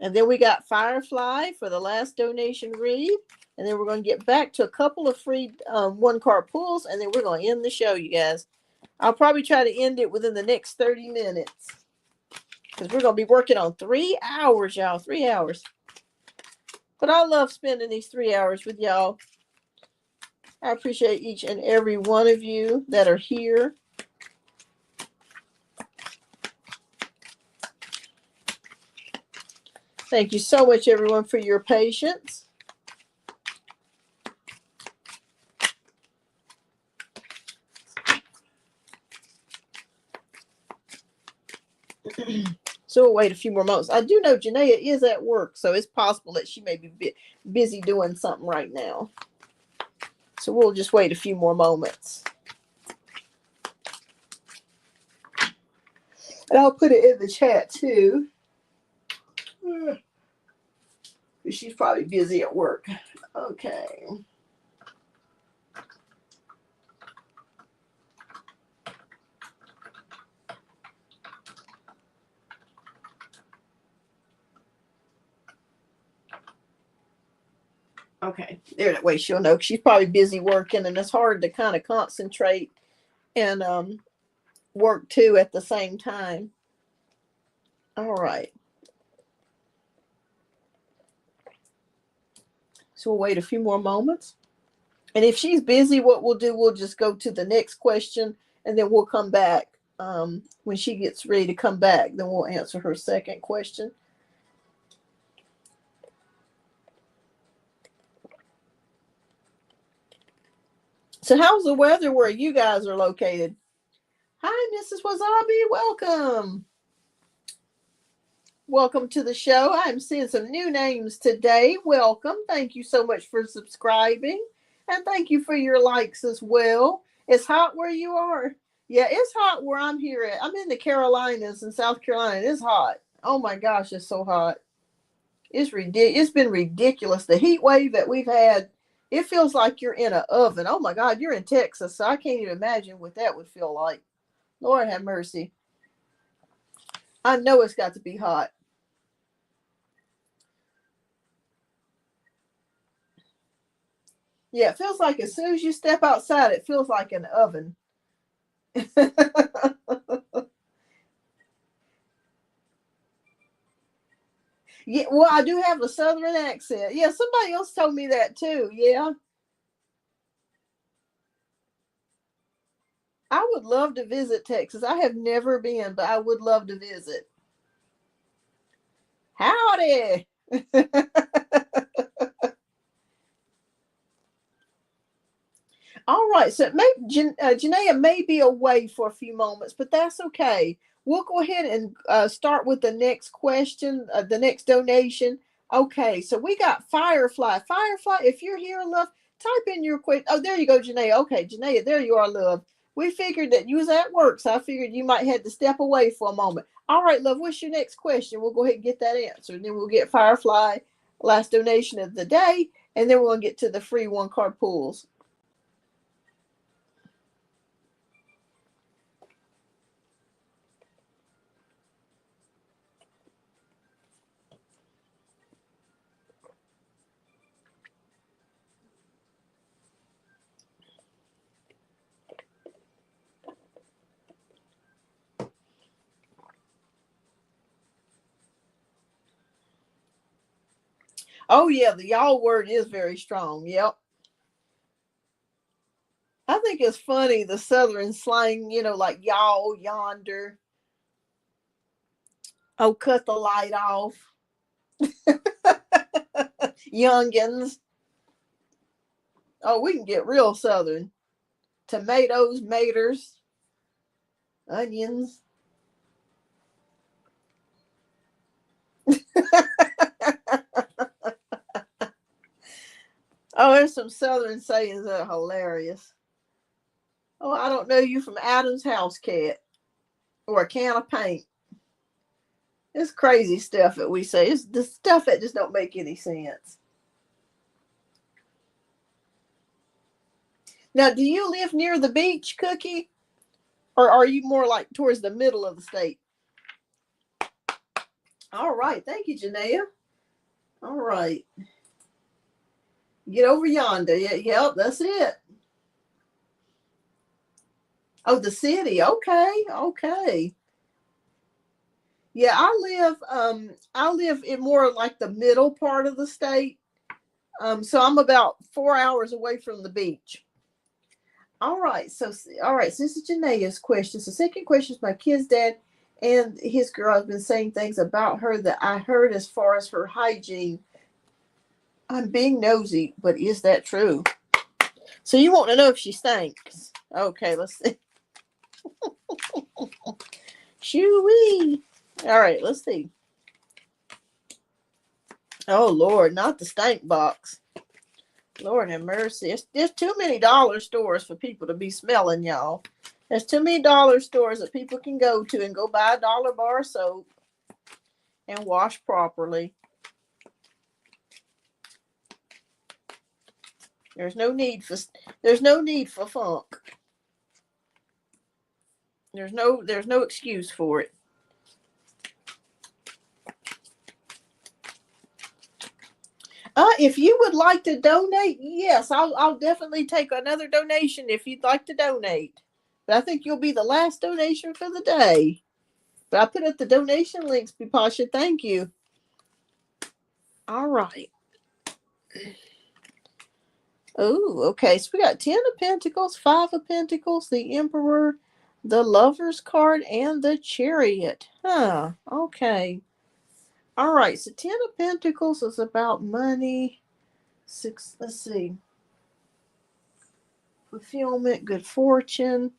And then we got Firefly for the last donation read. And then we're going to get back to a couple of free one card pulls. And then we're going to end the show, you guys. I'll probably try to end it within the next 30 minutes. Because we're going to be working on 3 hours, y'all. 3 hours. But I love spending these 3 hours with y'all. I appreciate each and every one of you that are here. Thank you so much, everyone, for your patience. So we'll wait a few more moments. I do know Janaea is at work, so it's possible that she may be busy doing something right now. So we'll just wait a few more moments. And I'll put it in the chat too. She's probably busy at work. Okay. Okay, there, that way she'll know. She's probably busy working, and it's hard to kind of concentrate and work too at the same time. All right. So we'll wait a few more moments. And if she's busy, what we'll do, we'll just go to the next question, and then we'll come back when she gets ready to come back. Then we'll answer her second question. So how's the weather where you guys are located? Hi, Mrs. Wasabi. Welcome. Welcome to the show. I'm seeing some new names today. Welcome. Thank you so much for subscribing. And thank you for your likes as well. It's hot where you are. Yeah, it's hot where I'm here at. I'm in the Carolinas in South Carolina. It's hot. Oh my gosh, it's so hot. It's ridiculous. It's been ridiculous. The heat wave that we've had, it feels like you're in an oven. Oh my God, you're in Texas, so I can't even imagine what that would feel like. Lord have mercy. I know it's got to be hot. Yeah, it feels like as soon as you step outside, it feels like an oven. Yeah, well, I do have a southern accent. Yeah, somebody else told me that too. Yeah, I would love to visit Texas. I have never been, but I would love to visit. Howdy. All right, so Janaea may be away for a few moments, but that's okay. We'll go ahead and start with the next question, the next donation. Okay, so we got Firefly. Firefly, if you're here, love, type in your question. Oh, there you go, Janaea. Okay, Janaea, there you are, love. We figured that you was at work, so I figured you might have to step away for a moment. All right, love, what's your next question? We'll go ahead and get that answered. Then we'll get Firefly, last donation of the day, and then we'll get to the free one card pools. Oh yeah, the y'all word is very strong. Yep. I think it's funny the southern slang, like y'all, yonder. Oh, cut the light off. Youngins. Oh, we can get real southern. Tomatoes, maters, onions. Oh, there's some southern sayings that are hilarious. Oh, I don't know you from Adam's house cat or a can of paint. It's crazy stuff that we say. It's the stuff that just don't make any sense. Now, do you live near the beach, Cookie? Or are you more like towards the middle of the state? All right. Thank you, Janaea. All right. Get over yonder. Yeah, yep, that's it. Oh, the city. Okay. Okay. Yeah, I live in more like the middle part of the state. So I'm about 4 hours away from the beach. All right. So this is Janaea's question. So second question is my kid's dad and his girl have been saying things about her that I heard as far as her hygiene. I'm being nosy, but is that true? So you want to know if she stinks? Okay, let's see. Shoo-wee. All right, let's see. Oh Lord, not the stank box. Lord have mercy. There's too many dollar stores for people to be smelling, y'all. There's too many dollar stores that people can go to and go buy a dollar bar of soap and wash properly. There's no need for funk. There's no excuse for it. If you would like to donate, yes, I'll definitely take another donation if you'd like to donate. But I think you'll be the last donation for the day. But I put up the donation links, Bipasha. Thank you. All right. Oh, okay. So we got 10 of Pentacles, 5 of Pentacles, the Emperor, the Lover's card, and the Chariot. Huh. Okay. All right. So 10 of Pentacles is about money. Six, let's see. Fulfillment, good fortune.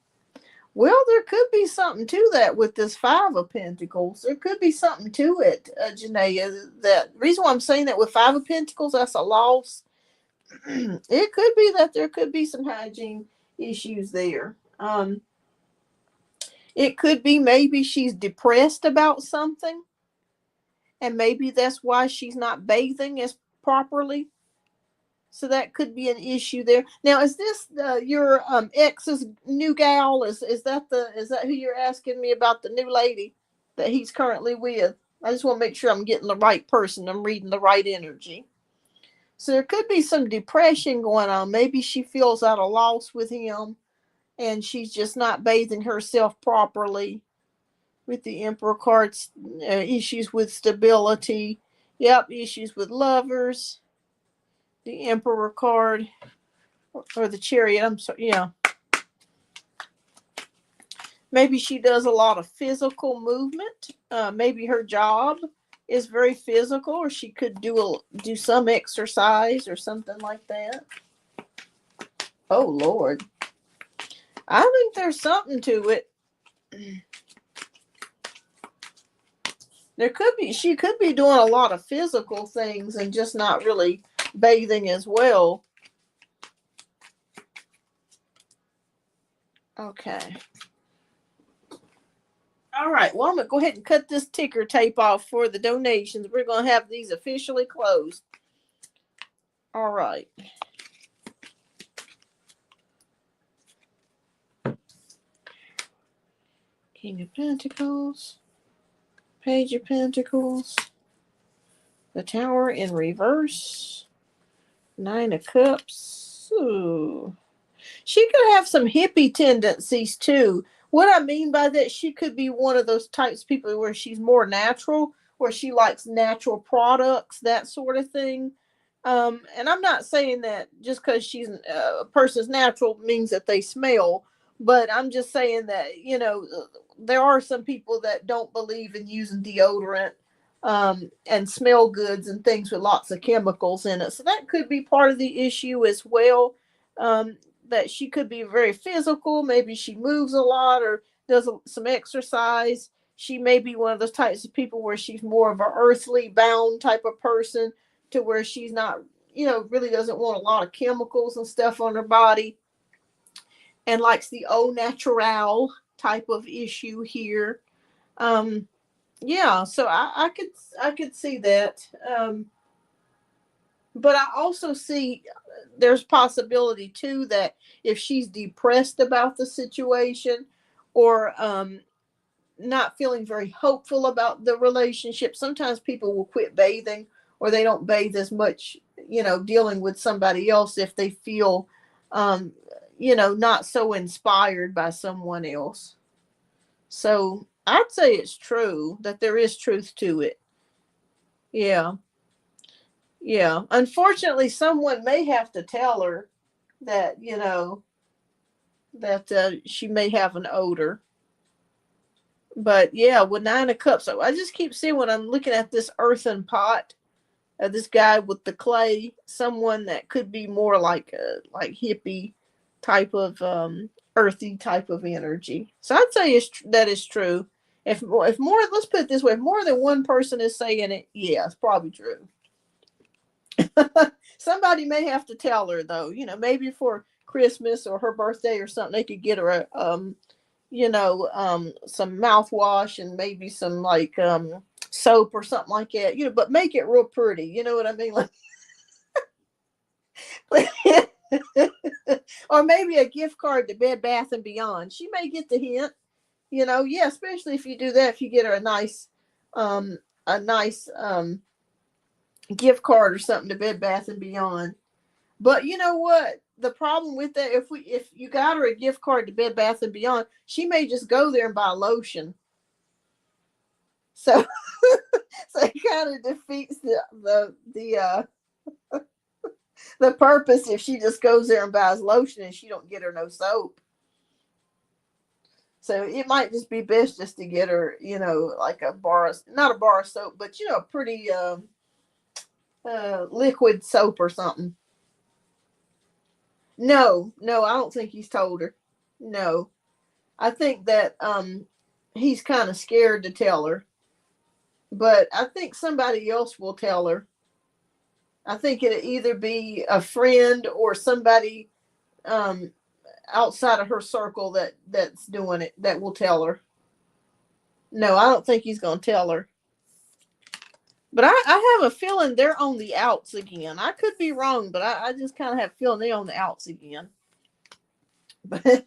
Well, there could be something to that with this Five of Pentacles. There could be something to it, Janaea. That reason why I'm saying that with Five of Pentacles, that's a loss. It could be that there could be some hygiene issues there. It could be maybe she's depressed about something, and maybe that's why she's not bathing as properly. So that could be an issue there. Now, is this your ex's new gal? Is that who you're asking me about, the new lady that he's currently with? I just want to make sure I'm getting the right person. I'm reading the right energy. So there could be some depression going on. Maybe she feels at a loss with him, and she's just not bathing herself properly. With the Emperor cards, issues with stability. Yep, issues with lovers. The Emperor card, or the Chariot. I'm sorry. Yeah, maybe she does a lot of physical movement. Maybe her job is very physical, or she could do some exercise or something like that. Oh Lord, I think there's something to it. She could be doing a lot of physical things and just not really bathing as well. Okay. All right. Well, I'm going to go ahead and cut this ticker tape off for the donations. We're going to have these officially closed. All right. King of Pentacles. Page of Pentacles. The Tower in reverse. Nine of Cups. Ooh. She could have some hippie tendencies too. What I mean by that, she could be one of those types of people where she's more natural, where she likes natural products, that sort of thing. And I'm not saying that just because she's a person's natural means that they smell, but I'm just saying that, there are some people that don't believe in using deodorant, and smell goods and things with lots of chemicals in it. So that could be part of the issue as well. That she could be very physical. Maybe she moves a lot or does some exercise. She may be one of those types of people where she's more of an earthly bound type of person, to where she's not, really doesn't want a lot of chemicals and stuff on her body, and likes the au natural type of issue here. Yeah, so I could see that. But I also see there's possibility too that if she's depressed about the situation, or not feeling very hopeful about the relationship, sometimes people will quit bathing, or they don't bathe as much, dealing with somebody else, if they feel, not so inspired by someone else. So I'd say it's true that there is truth to it. Yeah. Yeah. Unfortunately, someone may have to tell her that, that she may have an odor. But yeah, with Nine of Cups, I just keep seeing, when I'm looking at this earthen pot, this guy with the clay, someone that could be more like a hippie type of, earthy type of energy. So I'd say that is true. If more, let's put it this way, if more than one person is saying it, yeah, it's probably true. Somebody may have to tell her though, maybe for Christmas or her birthday or something, they could get her some mouthwash and maybe some like soap or something like that, but make it real pretty. You know what I mean? Like, or maybe a gift card to Bed Bath and Beyond. She may get the hint. Yeah, especially if you do that, if you get her a nice gift card or something to Bed Bath and Beyond. But you know what? The problem with that, if you got her a gift card to Bed Bath and Beyond, she may just go there and buy lotion. So, so it kind of defeats the purpose if she just goes there and buys lotion and she don't get her no soap. So it might just be best just to get her, like not a bar of soap, but a pretty liquid soap or something. No, I don't think he's told her. No. I think that he's kind of scared to tell her, but I think somebody else will tell her. I think it'll either be a friend or somebody um, outside of her circle that's doing it that will tell her. No, I don't think he's going to tell her. But I have a feeling they're on the outs again. I could be wrong, but I just kind of have a feeling they're on the outs again. But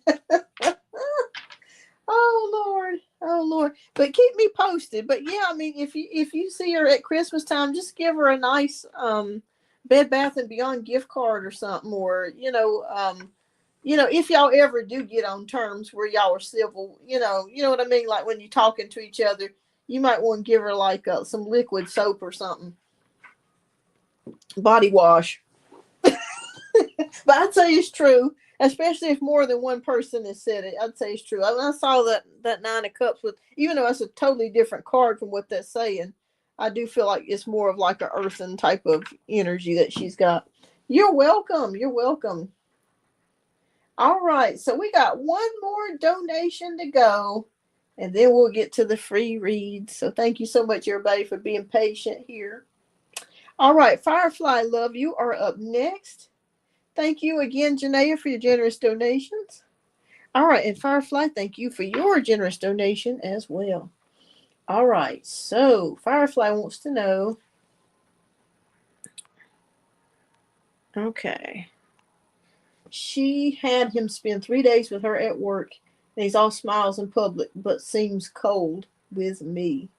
oh Lord, oh Lord. But keep me posted. But yeah, I mean, if you see her at Christmas time, just give her a nice Bed Bath and Beyond gift card or something, or if y'all ever do get on terms where y'all are civil, you know what I mean. Like when you're talking to each other, you might want to give her like some liquid soap or something, body wash. But I'd say it's true, especially if more than one person has said it. I'd say it's true. I saw that Nine of Cups with, even though it's a totally different card from what that's saying, I do feel like it's more of like a earthen type of energy that she's got. You're welcome. You're welcome. All right, so we got one more donation to go, and then we'll get to the free read. So thank you so much, everybody, for being patient here. All right, Firefly Love, you are up next. Thank you again, Janaea, for your generous donations. All right, and Firefly, thank you for your generous donation as well. All right, so Firefly wants to know. Okay. She had him spend 3 days with her at work, and he's all smiles in public, but seems cold with me.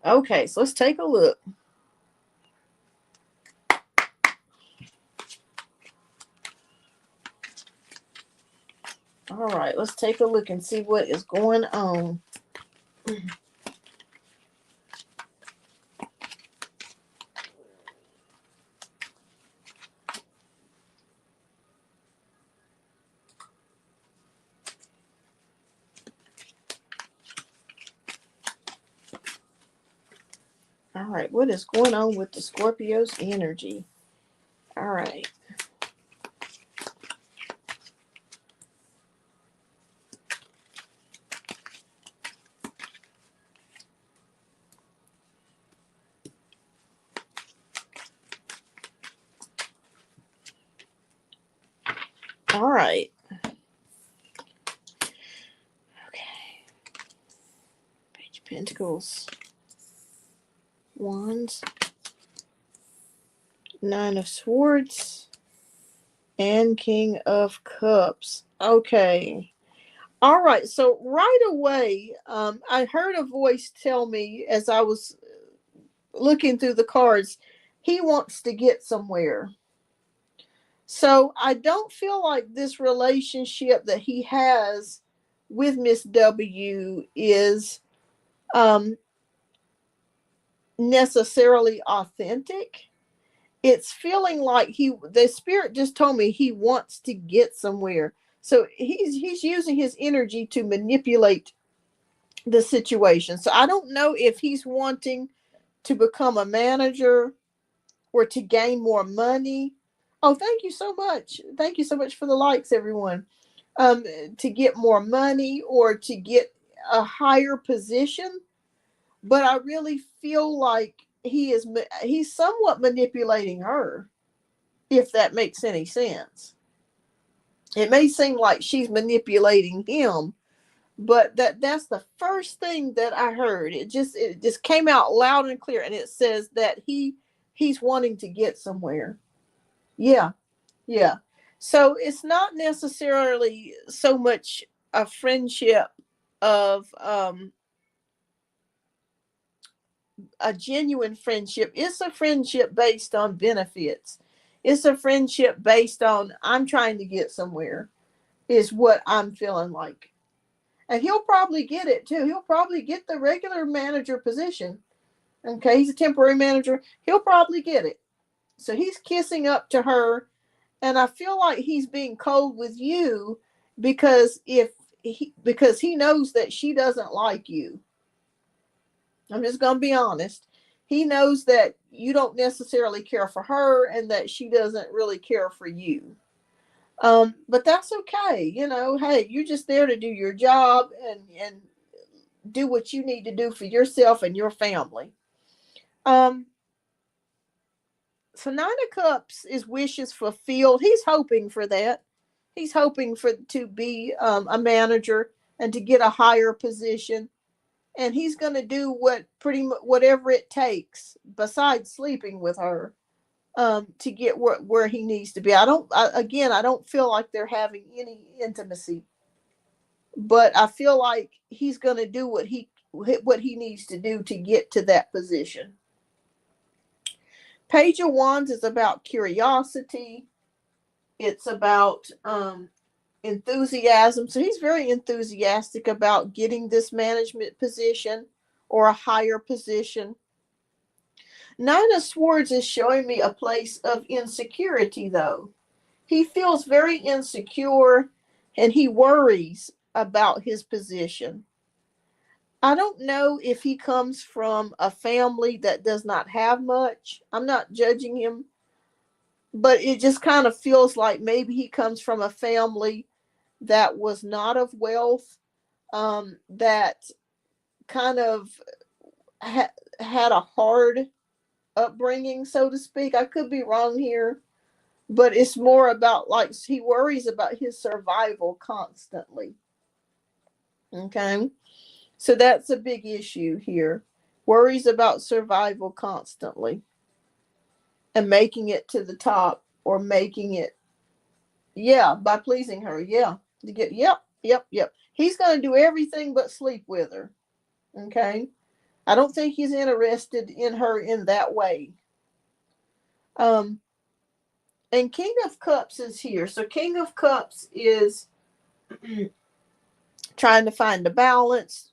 Okay, so let's take a look. All right, let's take a look and see what is going on. All right, what is going on with the Scorpio's energy? All right. All right. Okay. Page of Pentacles. Wands. Nine of Swords. And King of Cups. Okay. All right. So right away, I heard a voice tell me as I was looking through the cards, he wants to get somewhere. So I don't feel like this relationship that he has with Miss W is necessarily authentic. It's feeling like the spirit just told me he wants to get somewhere. So he's using his energy to manipulate the situation. So I don't know if he's wanting to become a manager or to gain more money. Oh, thank you so much. Thank you so much for the likes, everyone. To get more money or to get a higher position. But I really feel like he's somewhat manipulating her, if that makes any sense. It may seem like she's manipulating him, but that's the first thing that I heard. It just came out loud and clear, and it says that he's wanting to get somewhere. Yeah, yeah. So it's not necessarily so much a friendship of a genuine friendship. It's a friendship based on benefits. It's a friendship based on I'm trying to get somewhere, is what I'm feeling like. And he'll probably get it too. He'll probably get the regular manager position. Okay, he's a temporary manager. He'll probably get it. So he's kissing up to her. And I feel like he's being cold with you because because he knows that she doesn't like you. I'm just going to be honest. He knows that you don't necessarily care for her and that she doesn't really care for you. But that's okay. Hey, you're just there to do your job and do what you need to do for yourself and your family. Um, so Nine of Cups is wishes fulfilled. He's hoping for that. He's hoping for to be a manager and to get a higher position, and he's going to do what pretty much whatever it takes, besides sleeping with her, to get where he needs to be. Again, I don't feel like they're having any intimacy, but I feel like he's going to do what he needs to do to get to that position. Page of Wands is about curiosity. It's about enthusiasm. So he's very enthusiastic about getting this management position or a higher position. Nine of Swords is showing me a place of insecurity, though. He feels very insecure and he worries about his position. I don't know if he comes from a family that does not have much. I'm not judging him, but it just kind of feels like maybe he comes from a family that was not of wealth, that kind of had a hard upbringing, so to speak. I could be wrong here, but it's more about like he worries about his survival constantly. Okay. So that's a big issue here. Worries about survival constantly and making it to the top or making it, yeah, by pleasing her. Yeah. To get, yep, yep, yep. He's going to do everything but sleep with her. Okay. I don't think he's interested in her in that way. Um, and King of Cups is here. So King of Cups is trying to find a balance,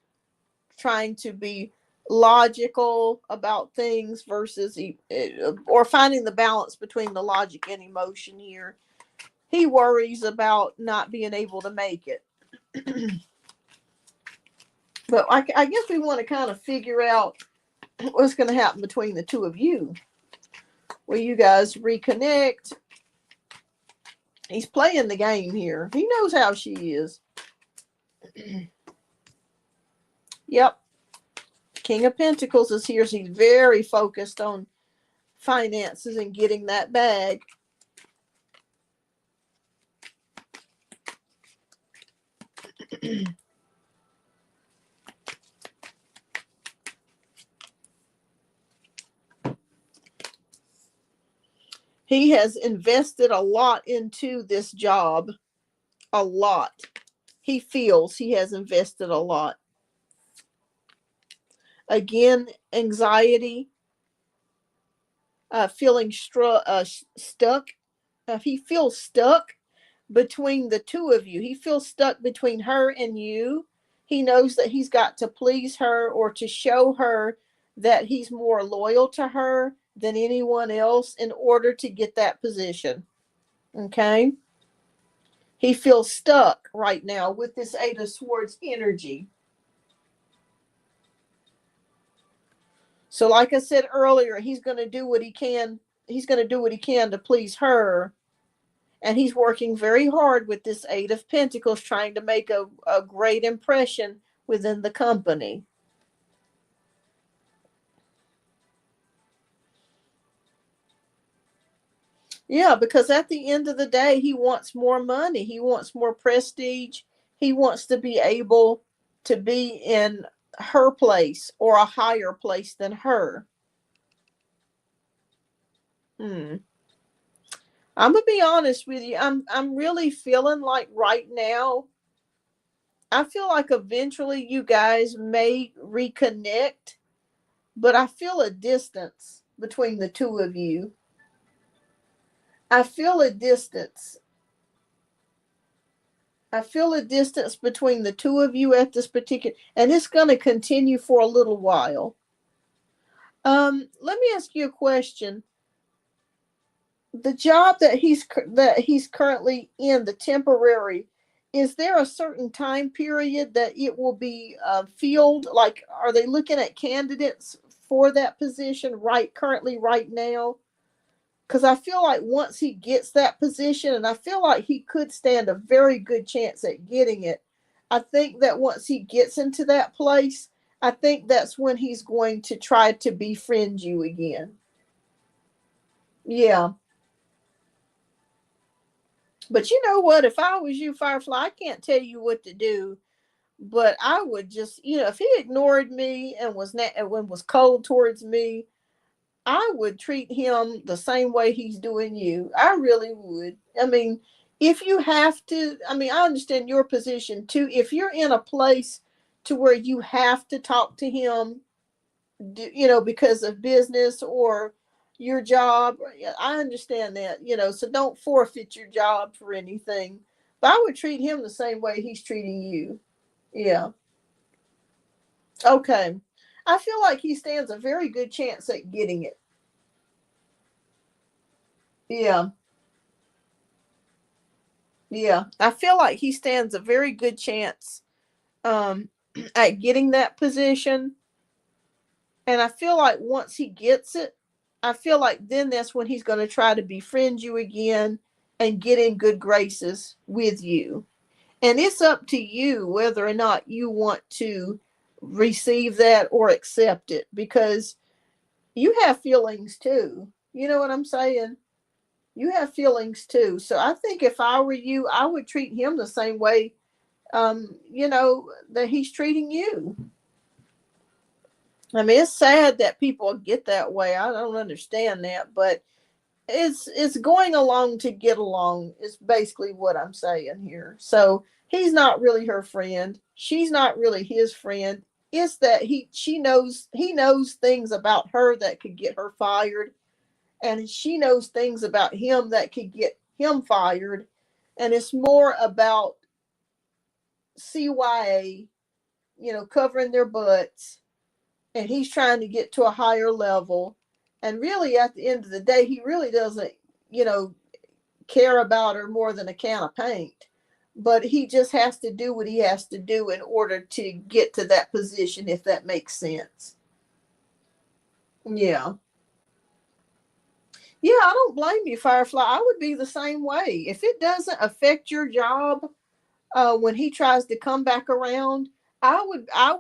trying to be logical about things versus or finding the balance between the logic and emotion here. He worries about not being able to make it. But I guess we want to kind of figure out what's going to happen between the two of you. Will you guys reconnect? He's playing the game here. He knows how she is. Yep. King of Pentacles is here. So he's very focused on finances and getting that bag. He has invested a lot into this job. A lot. He feels he has invested a lot. Again, anxiety, feeling stuck. He feels stuck between the two of you. He feels stuck between her and you. He knows that he's got to please her or to show her that he's more loyal to her than anyone else in order to get that position. Okay? He feels stuck right now with this Eight of Swords energy. So like I said earlier, he's going to do what he can. He's going to do what he can to please her. And he's working very hard with this Eight of Pentacles, trying to make a great impression within the company. Yeah, because at the end of the day, he wants more money. He wants more prestige. He wants to be able to be in her place or a higher place than her. I'm gonna be honest with you. I'm really feeling like right now, I feel like eventually you guys may reconnect, but I feel a distance between the two of you. I feel a distance. I feel a distance between the two of you at this particular, and it's going to continue for a little while. Let me ask you a question. The job that he's currently in, the temporary, is there a certain time period that it will be filled? Like, are they looking at candidates for that position currently right now? because I feel like once he gets that position, and I feel like he could stand a very good chance at getting it, I think that once he gets into that place, I think that's when he's going to try to befriend you again. Yeah. But you know what? If I was you, Firefly, I can't tell you what to do, but I would just, if he ignored me and was cold towards me, I would treat him the same way he's doing you. I really would. I mean, if you have to, I mean, I understand your position too. If you're in a place to where you have to talk to him, because of business or your job, I understand that, so don't forfeit your job for anything. But I would treat him the same way he's treating you. Yeah. Okay. I feel like he stands a very good chance at getting it. Yeah. Yeah, I feel like he stands a very good chance um at getting that position. And I feel like once he gets it, I feel like then that's when he's going to try to befriend you again and get in good graces with you. And it's up to you whether or not you want to receive that or accept it, because you have feelings too. You know what I'm saying? You have feelings too. So I think if I were you, I would treat him the same way that he's treating you. I mean, it's sad that people get that way. I don't understand that, but it's going along to get along is basically what I'm saying here. So he's not really her friend. She's not really his friend. It's that he knows things about her that could get her fired, and she knows things about him that could get him fired. And it's more about CYA, covering their butts, and he's trying to get to a higher level. And really, at the end of the day, he really doesn't, you know, care about her more than a can of paint. But he just has to do what he has to do in order to get to that position, if that makes sense. Yeah. Yeah, I don't blame you, Firefly. I would be the same way. If it doesn't affect your job, when he tries to come back around, I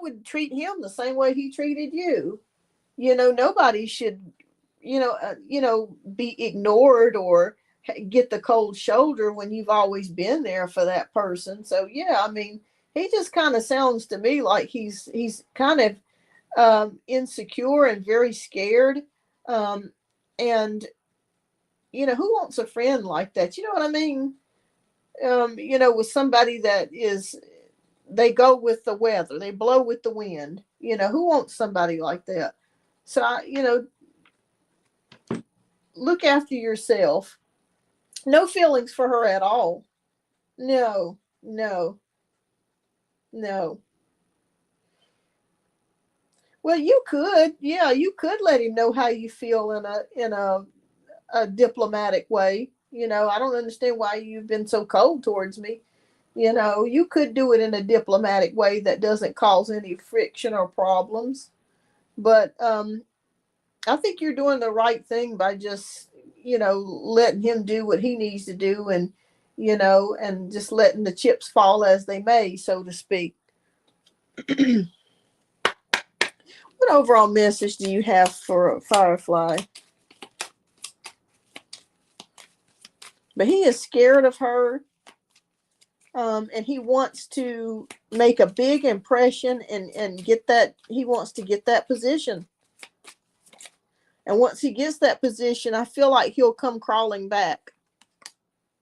would treat him the same way he treated you. Nobody should, be ignored or get the cold shoulder when you've always been there for that person. So yeah, I mean, he just kind of sounds to me like he's kind of insecure and very scared. And who wants a friend like that? You know what I mean? With somebody that is, they go with the weather, they blow with the wind. Who wants somebody like that? So look after yourself. No feelings for her at all. No, no, no. Well, you could let him know how you feel in a diplomatic way. I don't understand why you've been so cold towards me. You could do it in a diplomatic way that doesn't cause any friction or problems. But I think you're doing the right thing by just, letting him do what he needs to do, and just letting the chips fall as they may, so to speak. What overall message do you have for Firefly? But he is scared of her, and he wants to make a big impression and get that. He wants to get that position. And once he gets that position, I feel like he'll come crawling back.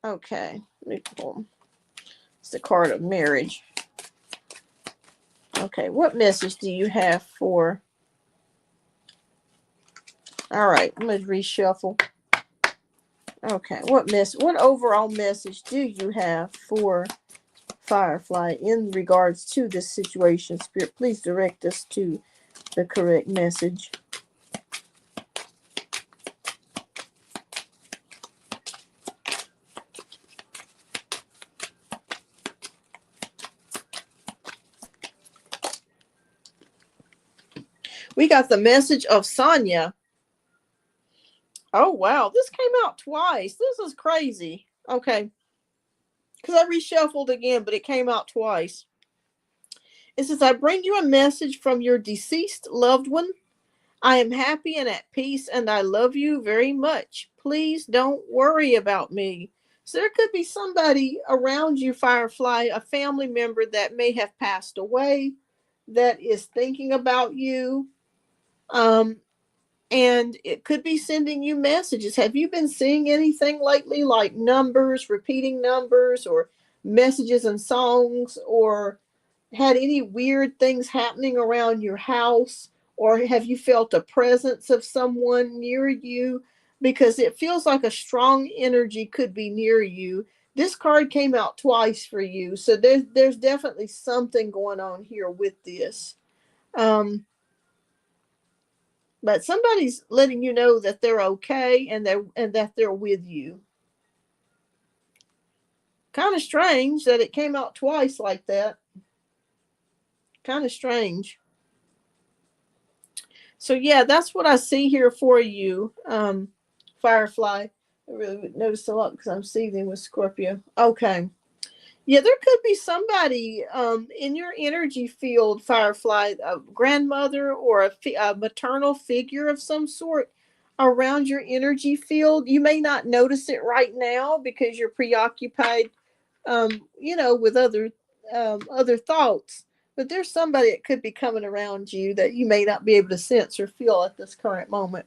Okay. It's the card of marriage. Okay. What message do you have for? All right. I'm going to reshuffle. Okay. What overall message do you have for Firefly in regards to this situation? Spirit, please direct us to the correct message. We got the message of Sonya. Oh, wow. This came out twice. This is crazy. Okay. Because I reshuffled again, but it came out twice. It says, I bring you a message from your deceased loved one. I am happy and at peace, and I love you very much. Please don't worry about me. So there could be somebody around you, Firefly, a family member that may have passed away, that is thinking about you. Um, and it could be sending you messages. Have you been seeing anything lately, like numbers, repeating numbers, or messages and songs, or had any weird things happening around your house, or have you felt a presence of someone near you? Because it feels like a strong energy could be near you. This card came out twice for you, so there's definitely something going on here with this. Um, but somebody's letting you know that they're okay and that they're with you. Kind of strange that it came out twice like that. Kind of strange. So yeah, that's what I see here for you, Firefly. I really noticed a lot because I'm seething with Scorpio. Okay. Yeah, there could be somebody in your energy field, Firefly, a grandmother or a maternal figure of some sort around your energy field. You may not notice it right now because you're preoccupied, with other thoughts. But there's somebody that could be coming around you that you may not be able to sense or feel at this current moment.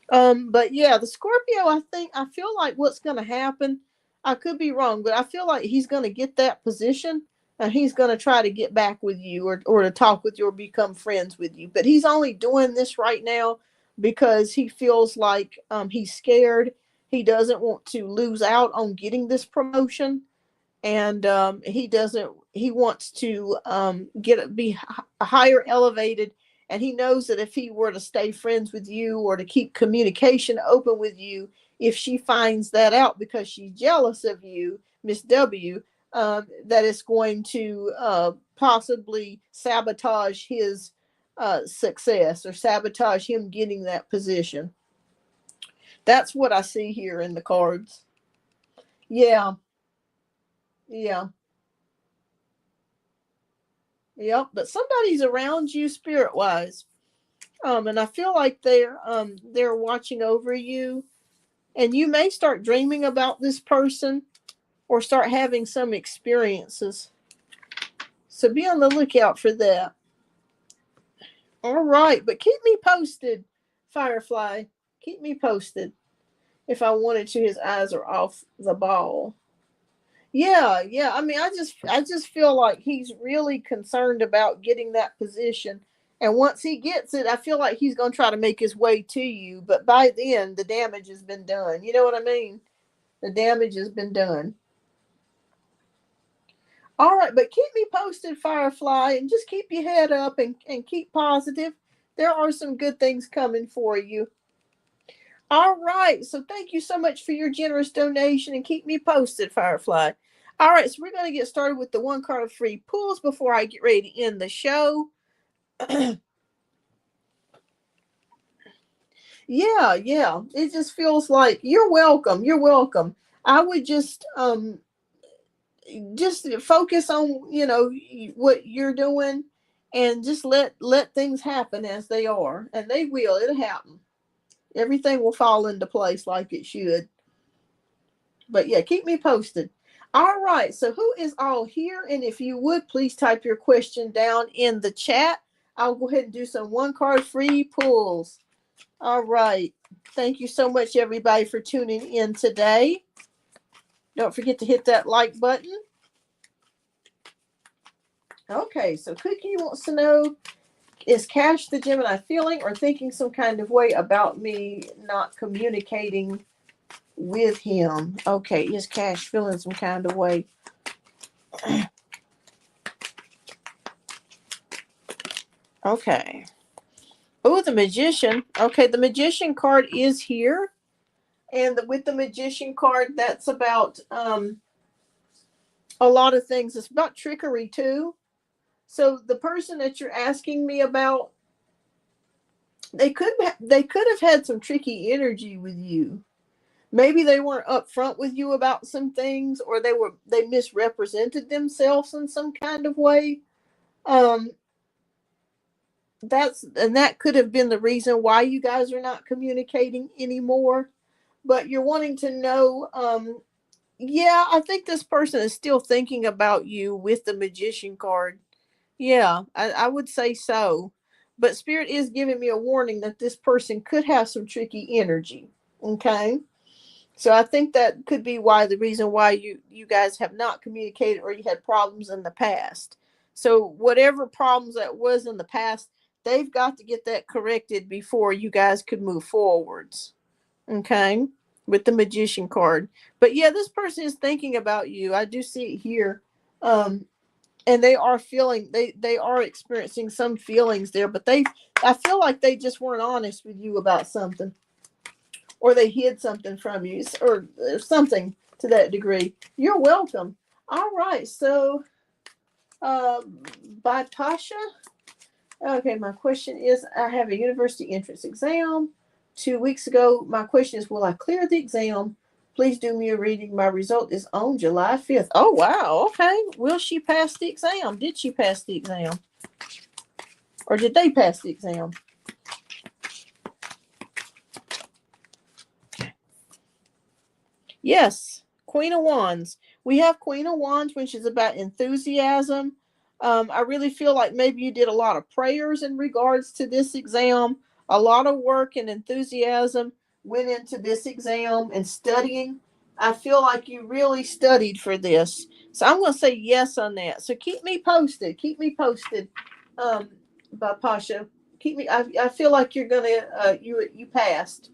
But yeah, the Scorpio, I feel like what's going to happen, I could be wrong, but I feel like he's going to get that position and he's going to try to get back with you or to talk with you or become friends with you. But he's only doing this right now because he feels like he's scared. He doesn't want to lose out on getting this promotion, and he wants to be higher elevated, and he knows that if he were to stay friends with you or to keep communication open with you, if she finds that out because she's jealous of you, Miss W, that it's going to possibly sabotage his success or sabotage him getting that position. That's what I see here in the cards. Yeah, yeah. Yep, but somebody's around you spirit wise. And I feel like they're watching over you, and you may start dreaming about this person or start having some experiences. So be on the lookout for that. All right, but keep me posted, Firefly. Keep me posted. If I wanted to, his eyes are off the ball. Yeah, yeah. I mean, I just feel like he's really concerned about getting that position. And once he gets it, I feel like he's going to try to make his way to you, but by then the damage has been done. You know what I mean? The damage has been done. All right, but keep me posted, Firefly, and just keep your head up and keep positive. There are some good things coming for you. All right. So thank you so much for your generous donation and keep me posted, Firefly. All right. So we're going to get started with the one card free pulls before I get ready to end the show. Yeah, yeah. It just feels like you're welcome. You're welcome. I would just focus on, what you're doing and just let things happen as they are, and they will. It'll happen. Everything will fall into place like it should. But yeah, keep me posted. All right. So who is all here? And if you would please type your question down in the chat. I'll go ahead and do some one card free pulls. All right. Thank you so much, everybody, for tuning in today. Don't forget to hit that like button. Okay. So Cookie wants to know, is Cash the Gemini feeling or thinking some kind of way about me not communicating with him? Okay. Is Cash feeling some kind of way? Okay. Oh, the Magician. Okay, the Magician card is here. And with the Magician card, that's about a lot of things. It's about trickery, too. So the person that you're asking me about, they could have had some tricky energy with you. Maybe they weren't upfront with you about some things, or they misrepresented themselves in some kind of way. Um, that could have been the reason why you guys are not communicating anymore. But you're wanting to know, yeah, I think this person is still thinking about you with the magician card. Yeah, I would say so. But Spirit is giving me a warning that this person could have some tricky energy. Okay. So I think that could be why the reason why you guys have not communicated, or you had problems in the past. So whatever problems that was in the past, they've got to get that corrected before you guys could move forwards. Okay? With the magician card. But yeah, this person is thinking about you. I do see it here. And they are feeling, they are experiencing some feelings there, but I feel like they just weren't honest with you about something, or they hid something from you, or something to that degree. You're welcome. All right, so uh, by Tasha. Okay, my question is, I have a university entrance exam 2 weeks ago. My question is, will I clear the exam? Please do me a reading. My result is on July 5th. Oh, wow. Okay. Will she pass the exam? Did she pass the exam? Or did they pass the exam? Yes, Queen of Wands. We have Queen of Wands, which is about enthusiasm. I really feel like maybe you did a lot of prayers in regards to this exam. A lot of work and enthusiasm went into this exam and studying. I feel like you really studied for this. So I'm going to say yes on that. So keep me posted. Keep me posted, um, by Pasha. Keep me. I feel like you're gonna you passed.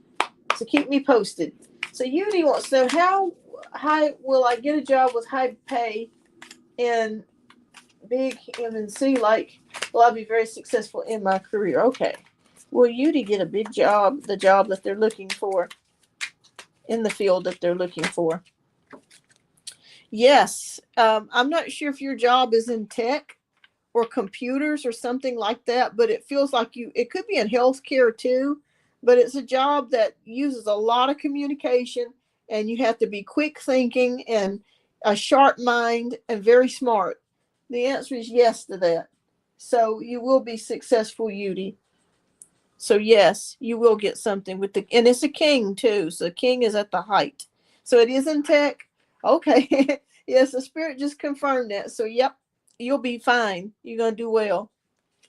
So keep me posted. So Uni wants to know, how high will I get a job with high pay in big MNC? Like, will I be very successful in my career? Okay. Will Uni get a big job, the job that they're looking for, in the field that they're looking for? Yes. I'm not sure if your job is in tech or computers or something like that, but it feels like it could be in healthcare too, but it's a job that uses a lot of communication, and you have to be quick thinking and a sharp mind and very smart. The answer is yes to that. So you will be successful, Yudi. So yes, you will get something with and it's a king too. So king is at the height. So it is in tech. Okay. Yes, the spirit just confirmed that. So yep, you'll be fine. You're gonna do well.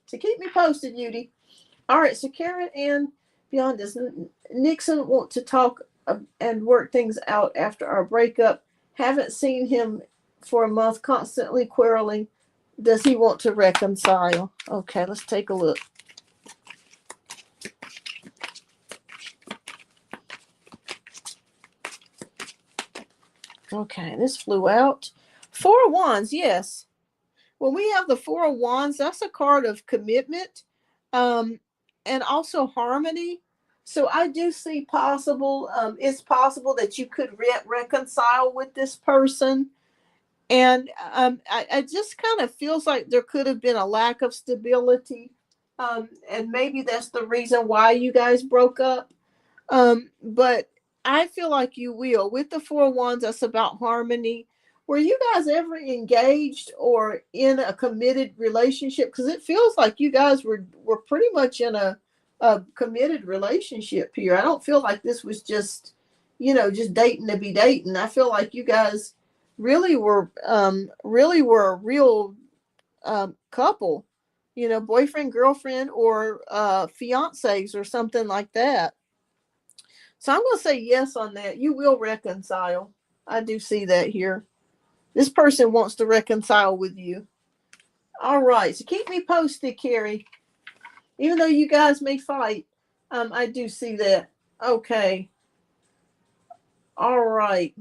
So keep me posted, Judy. All right. So Karen and beyond, does Nixon want to talk and work things out after our breakup? Haven't seen him for a month. Constantly quarreling. Does he want to reconcile? Okay, let's take a look. Okay, this flew out. Four of Wands, yes. When we have the Four of Wands, that's a card of commitment, um, and also harmony. So I do see possible. It's possible that you could reconcile with this person, and I just kind of feels like there could have been a lack of stability, and maybe that's the reason why you guys broke up. But I feel like you will. With the Four of Wands, that's about harmony. Were you guys ever engaged or in a committed relationship? Because it feels like you guys were pretty much in a committed relationship here. I don't feel like this was just, just dating to be dating. I feel like you guys really were a real couple, boyfriend, girlfriend, or fiancés or something like that. So I'm going to say yes on that. You will reconcile. I do see that here. This person wants to reconcile with you. All right. So keep me posted, Carrie. Even though you guys may fight, I do see that. Okay. All right.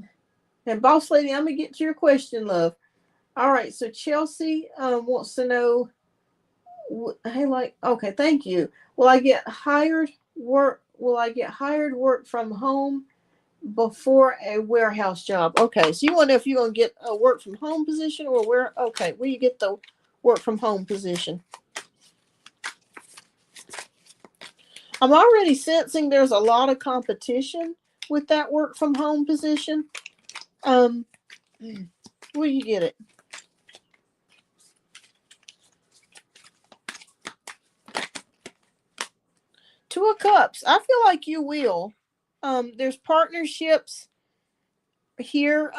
And boss lady, I'm going to get to your question, love. All right. So Chelsea wants to know, hey, okay, thank you. Will I get hired work? Will I get hired work from home before a warehouse job? Okay, so you want to know if you're going to get a work from home position or where? Okay, where you get the work from home position? I'm already sensing there's a lot of competition with that work from home position. Um, where you get it? Two of Cups. I feel like you will. There's partnerships here,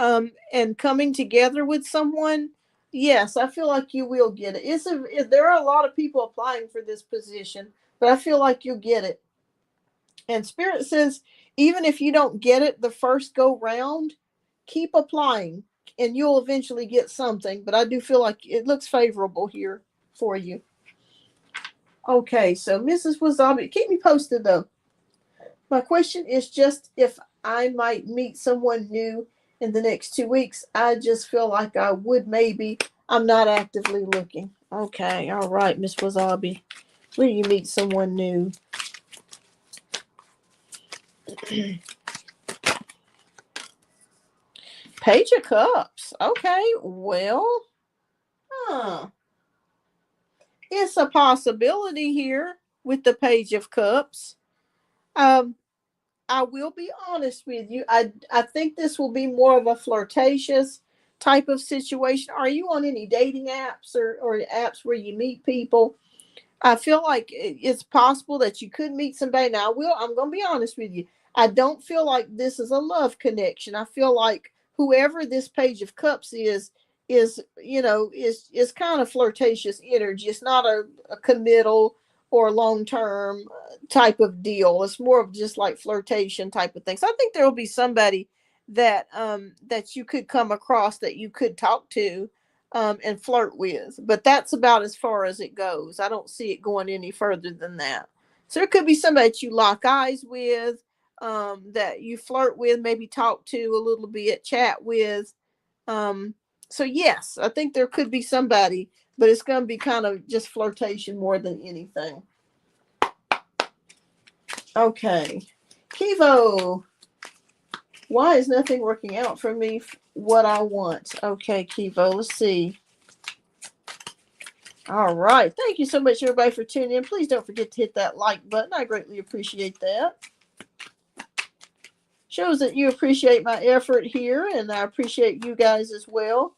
and coming together with someone. Yes, I feel like you will get it. There are a lot of people applying for this position, but I feel like you'll get it. And Spirit says, even if you don't get it the first go round, keep applying and you'll eventually get something. But I do feel like it looks favorable here for you. Okay, so Mrs. Wasabi, keep me posted though. My question is just if I might meet someone new in the next 2 weeks. I just feel like I would maybe. I'm not actively looking. Okay, all right, Miss Wasabi. Will you meet someone new? Page of Cups. Okay, well, huh. It's a possibility here with the Page of Cups. Um, I will be honest with you. I think this will be more of a flirtatious type of situation. Are you on any dating apps or apps where you meet people? I feel like it's possible that you could meet somebody. Now, I'm going to be honest with you. I don't feel like this is a love connection. I feel like whoever this Page of Cups is kind of flirtatious energy. It's not a committal or long term type of deal. It's more of just like flirtation type of things. So I think there will be somebody that you could come across that you could talk to and flirt with. But that's about as far as it goes. I don't see it going any further than that. So it could be somebody that you lock eyes with, that you flirt with, maybe talk to a little bit, chat with. Um, so yes, I think there could be somebody, but it's going to be kind of just flirtation more than anything. Okay, Kivo, why is nothing working out for me? What I want? Okay, Kivo, let's see. All right. Thank you so much, everybody, for tuning in. Please don't forget to hit that like button. I greatly appreciate that. Shows that you appreciate my effort here, and I appreciate you guys as well.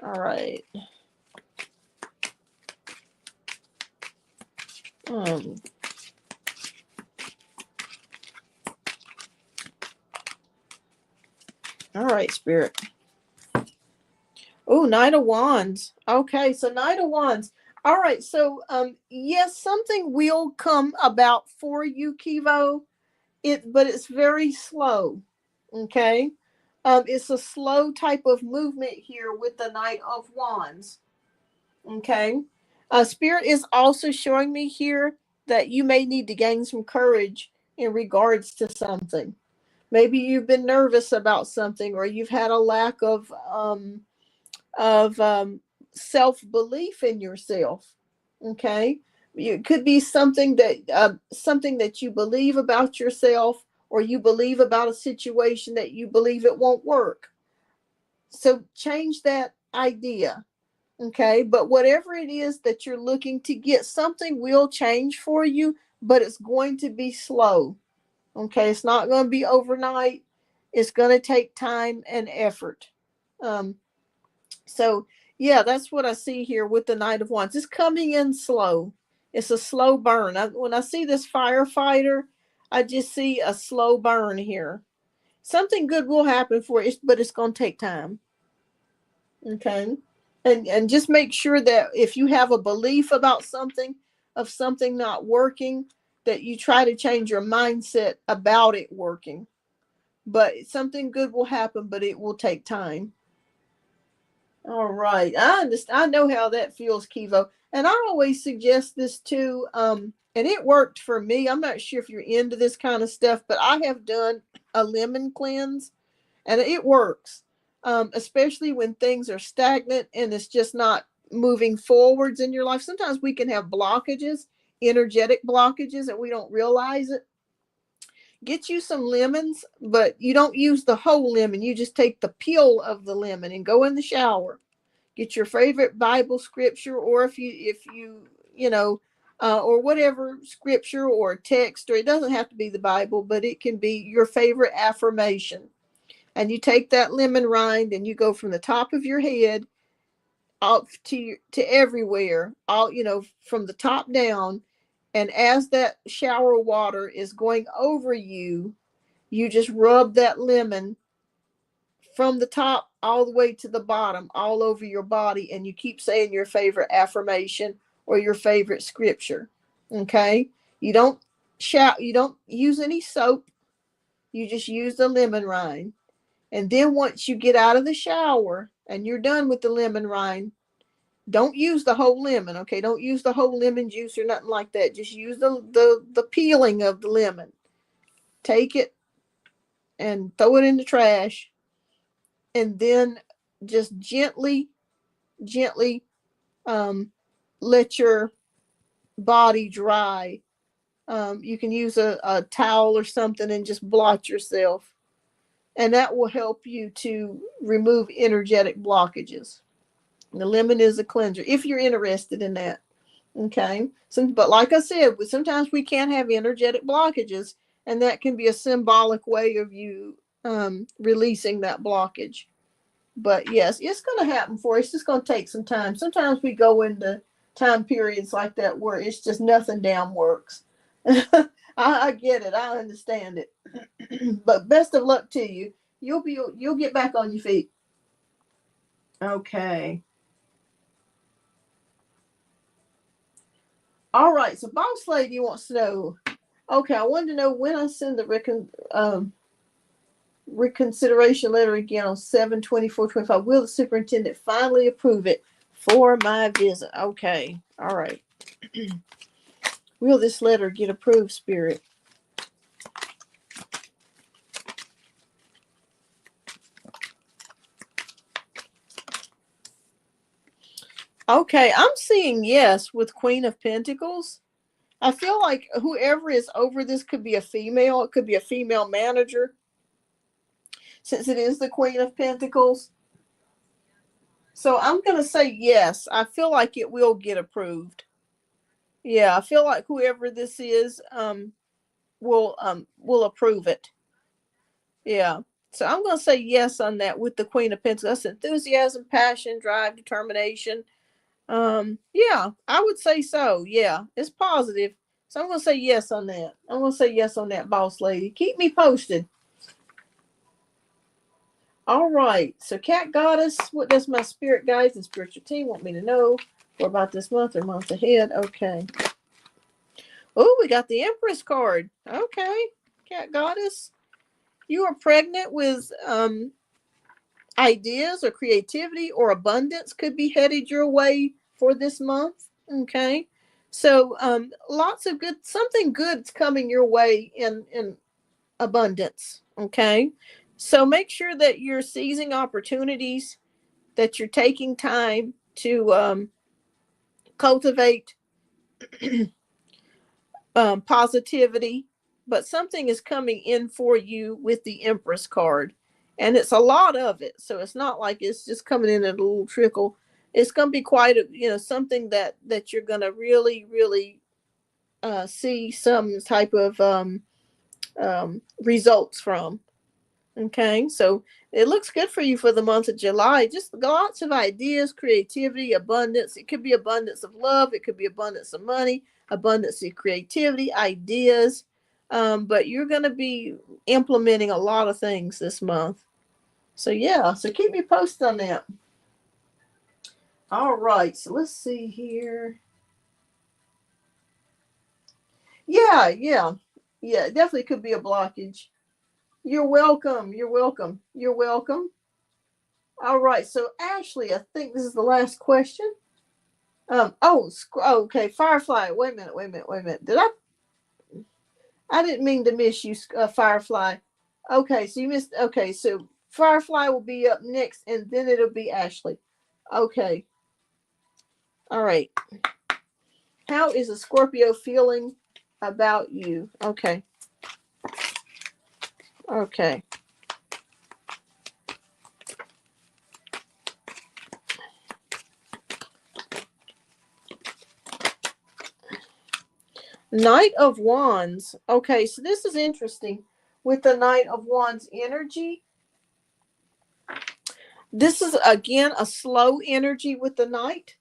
All right. Um, all right, Spirit. Oh, Knight of Wands. Okay, so Knight of Wands. All right, so yes, something will come about for you, Kivo. But it's very slow. Okay. It's a slow type of movement here with the Knight of Wands. Okay. Spirit is also showing me here that you may need to gain some courage in regards to something. Maybe you've been nervous about something, or you've had a lack of self belief in yourself. Okay, it could be something that you believe about yourself, or you believe about a situation that you believe it won't work. So change that idea. Okay, but whatever it is that you're looking to get, something will change for you, but it's going to be slow. Okay, it's not going to be overnight. It's going to take time and effort. Um, so yeah, that's what I see here with the Knight of Wands. It's coming in slow. It's a slow burn. When I see this firefighter, I just see a slow burn here. Something good will happen for it, but it's going to take time. Okay, and just make sure that if you have a belief about something, of something not working, that you try to change your mindset about it working. But something good will happen, but it will take time. All right, I understand. I know how that feels, Kivo, and I always suggest this too. And it worked for me. I'm not sure if you're into this kind of stuff, but I have done a lemon cleanse, and it works. Especially when things are stagnant and it's just not moving forwards in your life. Sometimes we can have blockages, energetic blockages, and we don't realize it. Get you some lemons, but you don't use the whole lemon. You just take the peel of the lemon and go in the shower. Get your favorite Bible scripture, or if you you know, or whatever scripture or text, or it doesn't have to be the Bible, but it can be your favorite affirmation. And you take that lemon rind and you go from the top of your head out to everywhere, all, from the top down. And as that shower water is going over you, you just rub that lemon from the top all the way to the bottom, all over your body, and you keep saying your favorite affirmation or your favorite scripture. Okay? You don't shout, you don't use any soap, you just use the lemon rind. And then once you get out of the shower and you're done with the lemon rind, don't use the whole lemon, okay? Don't use the whole lemon juice or nothing like that. Just use the peeling of the lemon. Take it and throw it in the trash, and then just gently um, let your body dry. You can use a towel or something and just blot yourself, and that will help you to remove energetic blockages. The lemon is a cleanser if you're interested in that. Okay. But like I said, sometimes we can have energetic blockages, and that can be a symbolic way of you releasing that blockage. But yes, it's going to happen for us. It's just going to take some time. Sometimes we go into time periods like that where it's just nothing damn works. I get it. I understand it. But best of luck to you. You'll get back on your feet. Okay. All right. So Boss Lady wants to know. Okay, I wanted to know when I send the reconsideration letter again on 7/24/25. Will the superintendent finally approve it for my visit? Okay. All right. Will this letter get approved, Spirit? Okay, I'm seeing yes with Queen of Pentacles. I feel like whoever is over this could be a female. It could be a female manager, since it is the Queen of Pentacles. So I'm going to say yes. I feel like it will get approved. Yeah, I feel like whoever this is will approve it. Yeah. So I'm going to say yes on that with the Queen of Pentacles. That's enthusiasm, passion, drive, determination. Yeah, I would say so. Yeah, it's positive. So I'm going to say yes on that. I'm going to say yes on that, Boss Lady. Keep me posted. All right. So, Cat Goddess, what does my spirit guides and spiritual team want me to know for about this month or month ahead? Okay. Oh, we got the Empress card. Okay. Cat Goddess, you are pregnant with ideas or creativity or abundance could be headed your way for this month. Okay. So lots of good, something good's coming your way in abundance. Okay. So make sure that you're seizing opportunities, that you're taking time to cultivate positivity, but something is coming in for you with the Empress card. And it's a lot of it. So it's not like it's just coming in at a little trickle. It's going to be quite something that you're going to really see some type of results from. Okay, so it looks good for you for the month of July. Just lots of ideas, creativity, abundance. It could be abundance of love. It could be abundance of money, abundance of creativity, ideas. But you're going to be implementing a lot of things this month. So yeah, so keep me posted on that. All right, so let's see here. Yeah. It definitely could be a blockage. You're welcome. You're welcome. You're welcome. All right, so Ashley, I think this is the last question. Okay, Firefly. Wait a minute. I didn't mean to miss you, Firefly. Okay, so you missed. Okay, so Firefly will be up next, and then it'll be Ashley. Okay. All right. How is a Scorpio feeling about you? Okay. Knight of Wands. Okay, so this is interesting. With the Knight of Wands energy, this is again a slow energy with the Knight.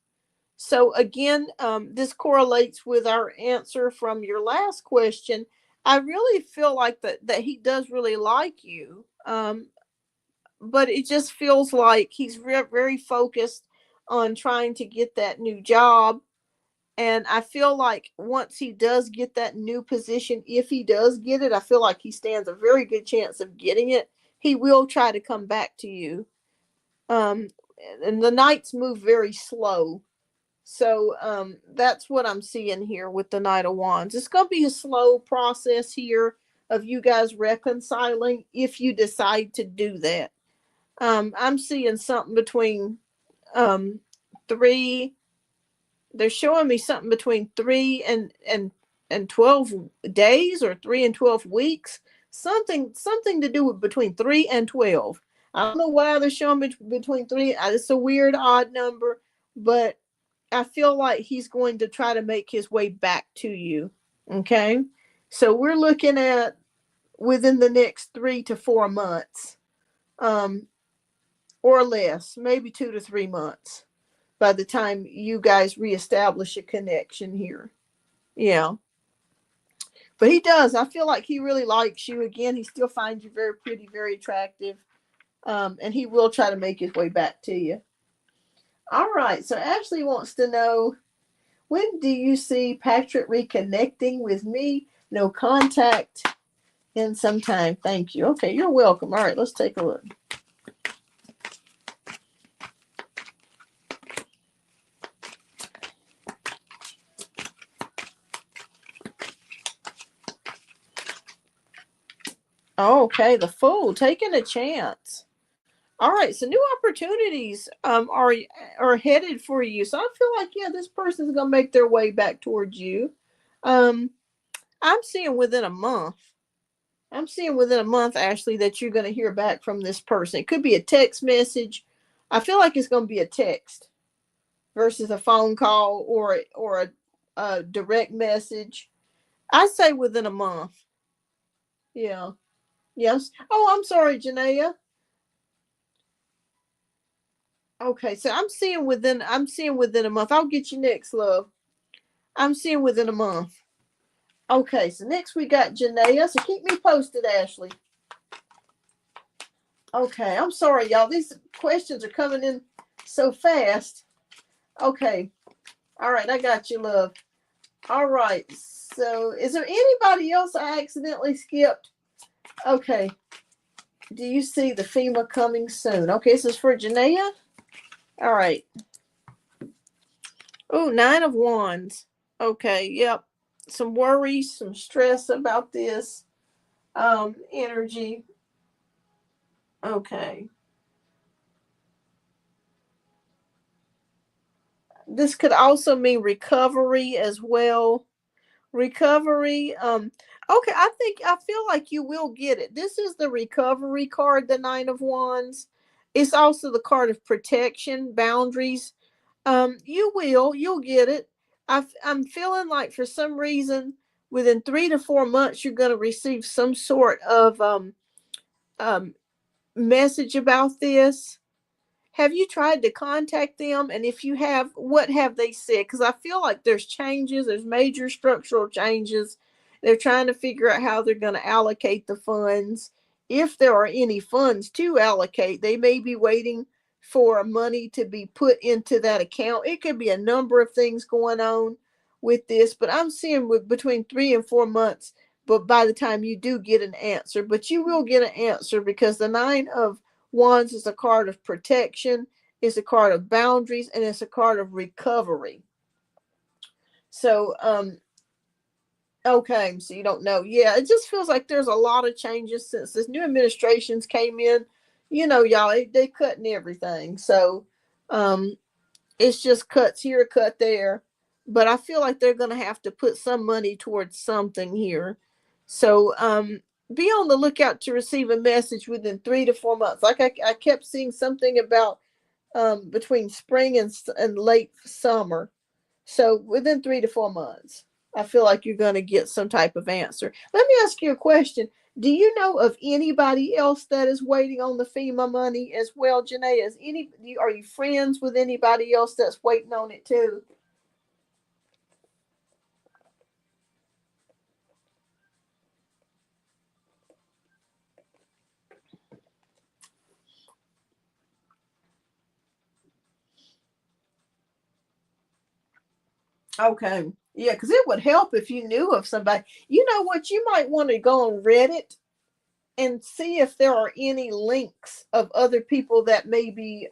So again, this correlates with our answer from your last question. I really feel like that he does really like you, but it just feels like he's very focused on trying to get that new job. And I feel like once he does get that new position, if he does get it, I feel like he stands a very good chance of getting it. He will try to come back to you. Um, and the Knights move very slow. So that's what I'm seeing here with the Knight of Wands. It's going to be a slow process here of you guys reconciling if you decide to do that. I'm seeing something between um, three. They're showing me something between 3 and 12 days, or 3 and 12 weeks. Something to do with between 3 and 12. I don't know why they're showing me between three. It's a weird odd number, but I feel like he's going to try to make his way back to you. Okay. So we're looking at within the next 3 to 4 months, um, or less, maybe 2 to 3 months by the time you guys reestablish a connection here. Yeah. But he does. I feel like he really likes you. Again, he still finds you very pretty, very attractive. And he will try to make his way back to you. All right. So Ashley wants to know, when do you see Patrick reconnecting with me? No contact in some time. Thank you. Okay, you're welcome. All right, let's take a look. Okay, the Fool, taking a chance. All right, so new opportunities are headed for you. So I feel like, yeah, this person's gonna make their way back towards you. Um, I'm seeing within a month. I'm seeing within a month, Ashley, that you're gonna hear back from this person. It could be a text message. I feel like it's gonna be a text versus a phone call, or a direct message. I say within a month. Yeah. Yes. Oh, I'm sorry, Janaea. Okay, so I'm seeing within a month. I'll get you next, love. I'm seeing within a month. Okay, so next we got Janaea. So keep me posted, Ashley. Okay, I'm sorry, y'all. These questions are coming in so fast. Okay. All right, I got you, love. All right. So is there anybody else I accidentally skipped? Okay. Do you see the FEMA coming soon? Okay, this is for Janaea. All right. Oh, 9 of Wands. Okay, yep. Some worry, some stress about this energy. Okay. This could also mean recovery as well. Recovery. Okay, I feel like you will get it. This is the recovery card, the 9 of Wands. It's also the card of protection, boundaries. You'll get it. I'm feeling like for some reason within 3 to 4 months you're going to receive some sort of um message about this. Have you tried to contact them? And if you have, what have they said? Because I feel like there's changes, there's major structural changes. They're trying to figure out how they're going to allocate the funds. If there are any funds to allocate, they may be waiting for money to be put into that account. It could be a number of things going on with this, but I'm seeing with between 3 and 4 months. But by the time you do get an answer, but you will get an answer because the 9 of Wands is a card of protection, it's a card of boundaries, and it's a card of recovery. So, okay, so you don't know. Yeah, it just feels like there's a lot of changes since this new administrations came in. You know, y'all, they cutting everything. So, um, it's just cuts here, cut there. But I feel like they're going to have to put some money towards something here. So, be on the lookout to receive a message within 3 to 4 months. Like I kept seeing something about between spring and late summer. So within 3 to 4 months. I feel like you're going to get some type of answer. Let me ask you a question. Do you know of anybody else that is waiting on the FEMA money as well, Janae? Are you friends with anybody else that's waiting on it too? Okay. Yeah, because it would help if you knew of somebody. You know what? You might want to go on Reddit and see if there are any links of other people that may be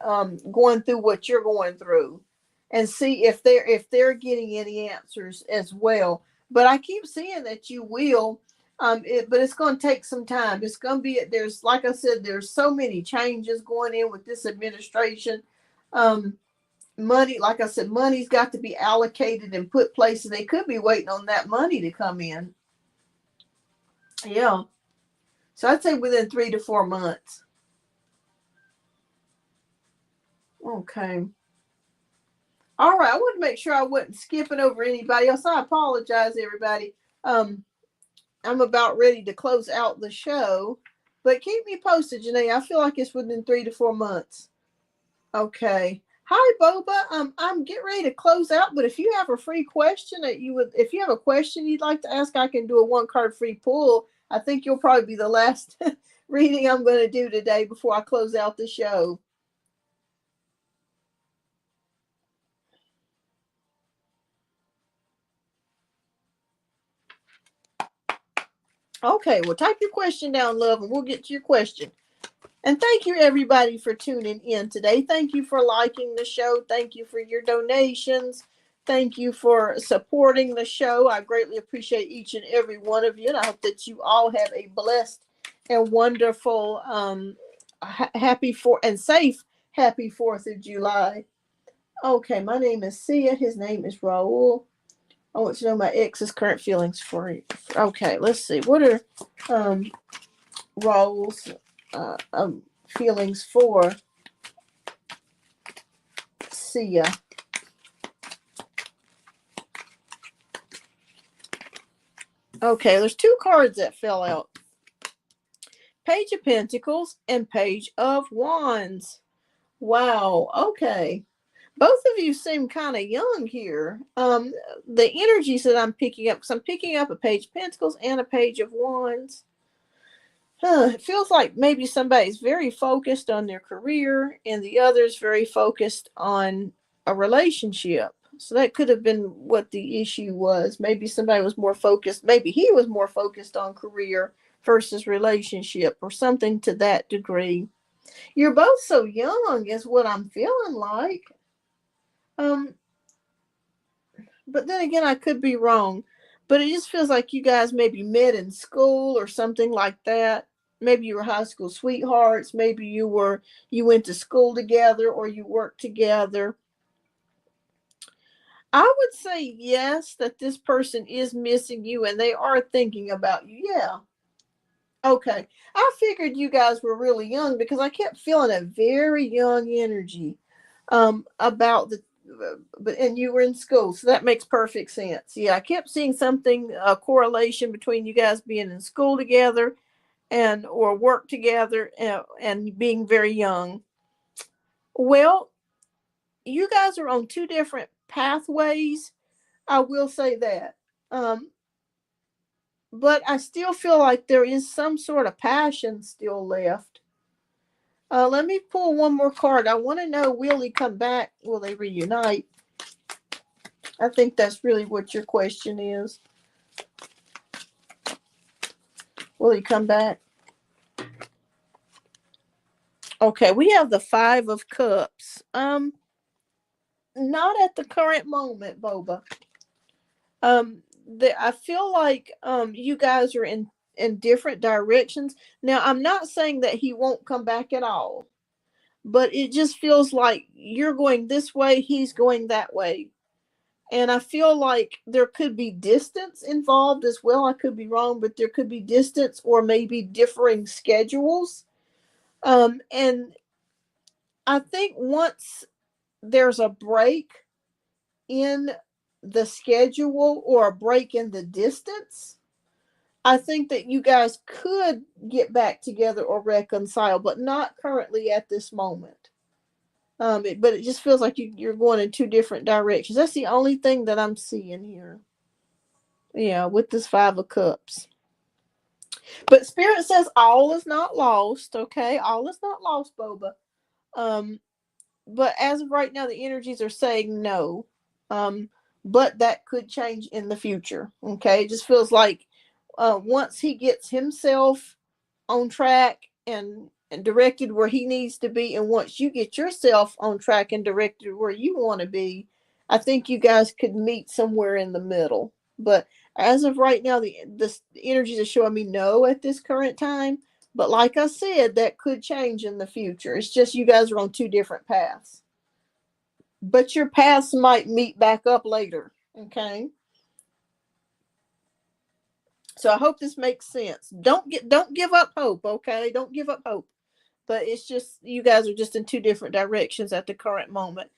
going through what you're going through, and see if they're getting any answers as well. But I keep seeing that you will. But it's going to take some time. It's going to be there's like I said, there's so many changes going in with this administration. Um, Money, like I said, money's got to be allocated and put places. They could be waiting on that money to come in. Yeah. So I'd say within 3 to 4 months. Okay. All right. I wanted to make sure I wasn't skipping over anybody else. I apologize, everybody. Um, I'm about ready to close out the show, but keep me posted, Janae. I feel like it's within 3 to 4 months. Okay. Hi, Boba. I'm getting ready to close out, but if you have a free question if you have a question you'd like to ask, I can do a one card free pull. I think you'll probably be the last reading I'm going to do today before I close out the show. Okay, well, type your question down, love, and we'll get to your question. And thank you, everybody, for tuning in today. Thank you for liking the show. Thank you for your donations. Thank you for supporting the show. I greatly appreciate each and every one of you. And I hope that you all have a blessed and wonderful, happy and safe happy 4th of July. Okay, my name is Sia. His name is Raul. I want to know my ex's current feelings for you. Okay, let's see. What are um, Raul's feelings for Sia? Okay, there's two cards that fell out. Page of Pentacles and Page of Wands. Wow, okay. Both of you seem kind of young here. The energies that I'm picking up, because I'm picking up a Page of Pentacles and a Page of Wands. It feels like maybe somebody's very focused on their career and the other's very focused on a relationship. So that could have been what the issue was. Maybe somebody was more focused. Maybe he was more focused on career versus relationship or something to that degree. You're both so young, is what I'm feeling like. Um, but then again, I could be wrong. But it just feels like you guys maybe met in school or something like that. Maybe you were high school sweethearts. Maybe you went to school together or you worked together. I would say yes, that this person is missing you and they are thinking about you. Yeah. Okay. I figured you guys were really young because I kept feeling a very young energy about the but and you were in school, so that makes perfect sense. Yeah, I kept seeing something a correlation between you guys being in school together and or work together and being very young. Well, you guys are on two different pathways. I will say that. Um, but I still feel like there is some sort of passion still left. Let me pull one more card. I want to know, will he come back? Will they reunite? I think that's really what your question is. Will he come back? Okay, we have the 5 of Cups. Not at the current moment, Boba. I feel like you guys are in different directions. Now, I'm not saying that he won't come back at all, but it just feels like you're going this way, he's going that way. And I feel like there could be distance involved as well. I could be wrong, but there could be distance or maybe differing schedules. And I think once there's a break in the schedule or a break in the distance, I think that you guys could get back together or reconcile, but not currently at this moment. But it just feels like you're going in two different directions. That's the only thing that I'm seeing here. Yeah, with this Five of Cups. But Spirit says all is not lost, okay? All is not lost, Boba. Um, but as of right now, the energies are saying no. Um, but that could change in the future, okay? It just feels like once he gets himself on track and directed where he needs to be, and once you get yourself on track and directed where you want to be, I think you guys could meet somewhere in the middle. But as of right now, the energies are showing me no at this current time. But like I said, that could change in the future. It's just you guys are on two different paths. But your paths might meet back up later. Okay. So I hope this makes sense. Don't give up hope, okay? Don't give up hope. But it's just you guys are just in two different directions at the current moment.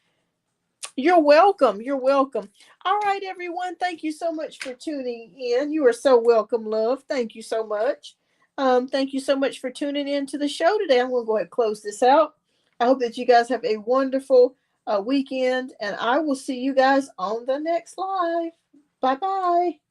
You're welcome. You're welcome. All right, everyone. Thank you so much for tuning in. You are so welcome, love. Thank you so much. Thank you so much for tuning in to the show today. I'm going to go ahead and close this out. I hope that you guys have a wonderful weekend, and I will see you guys on the next live. Bye bye.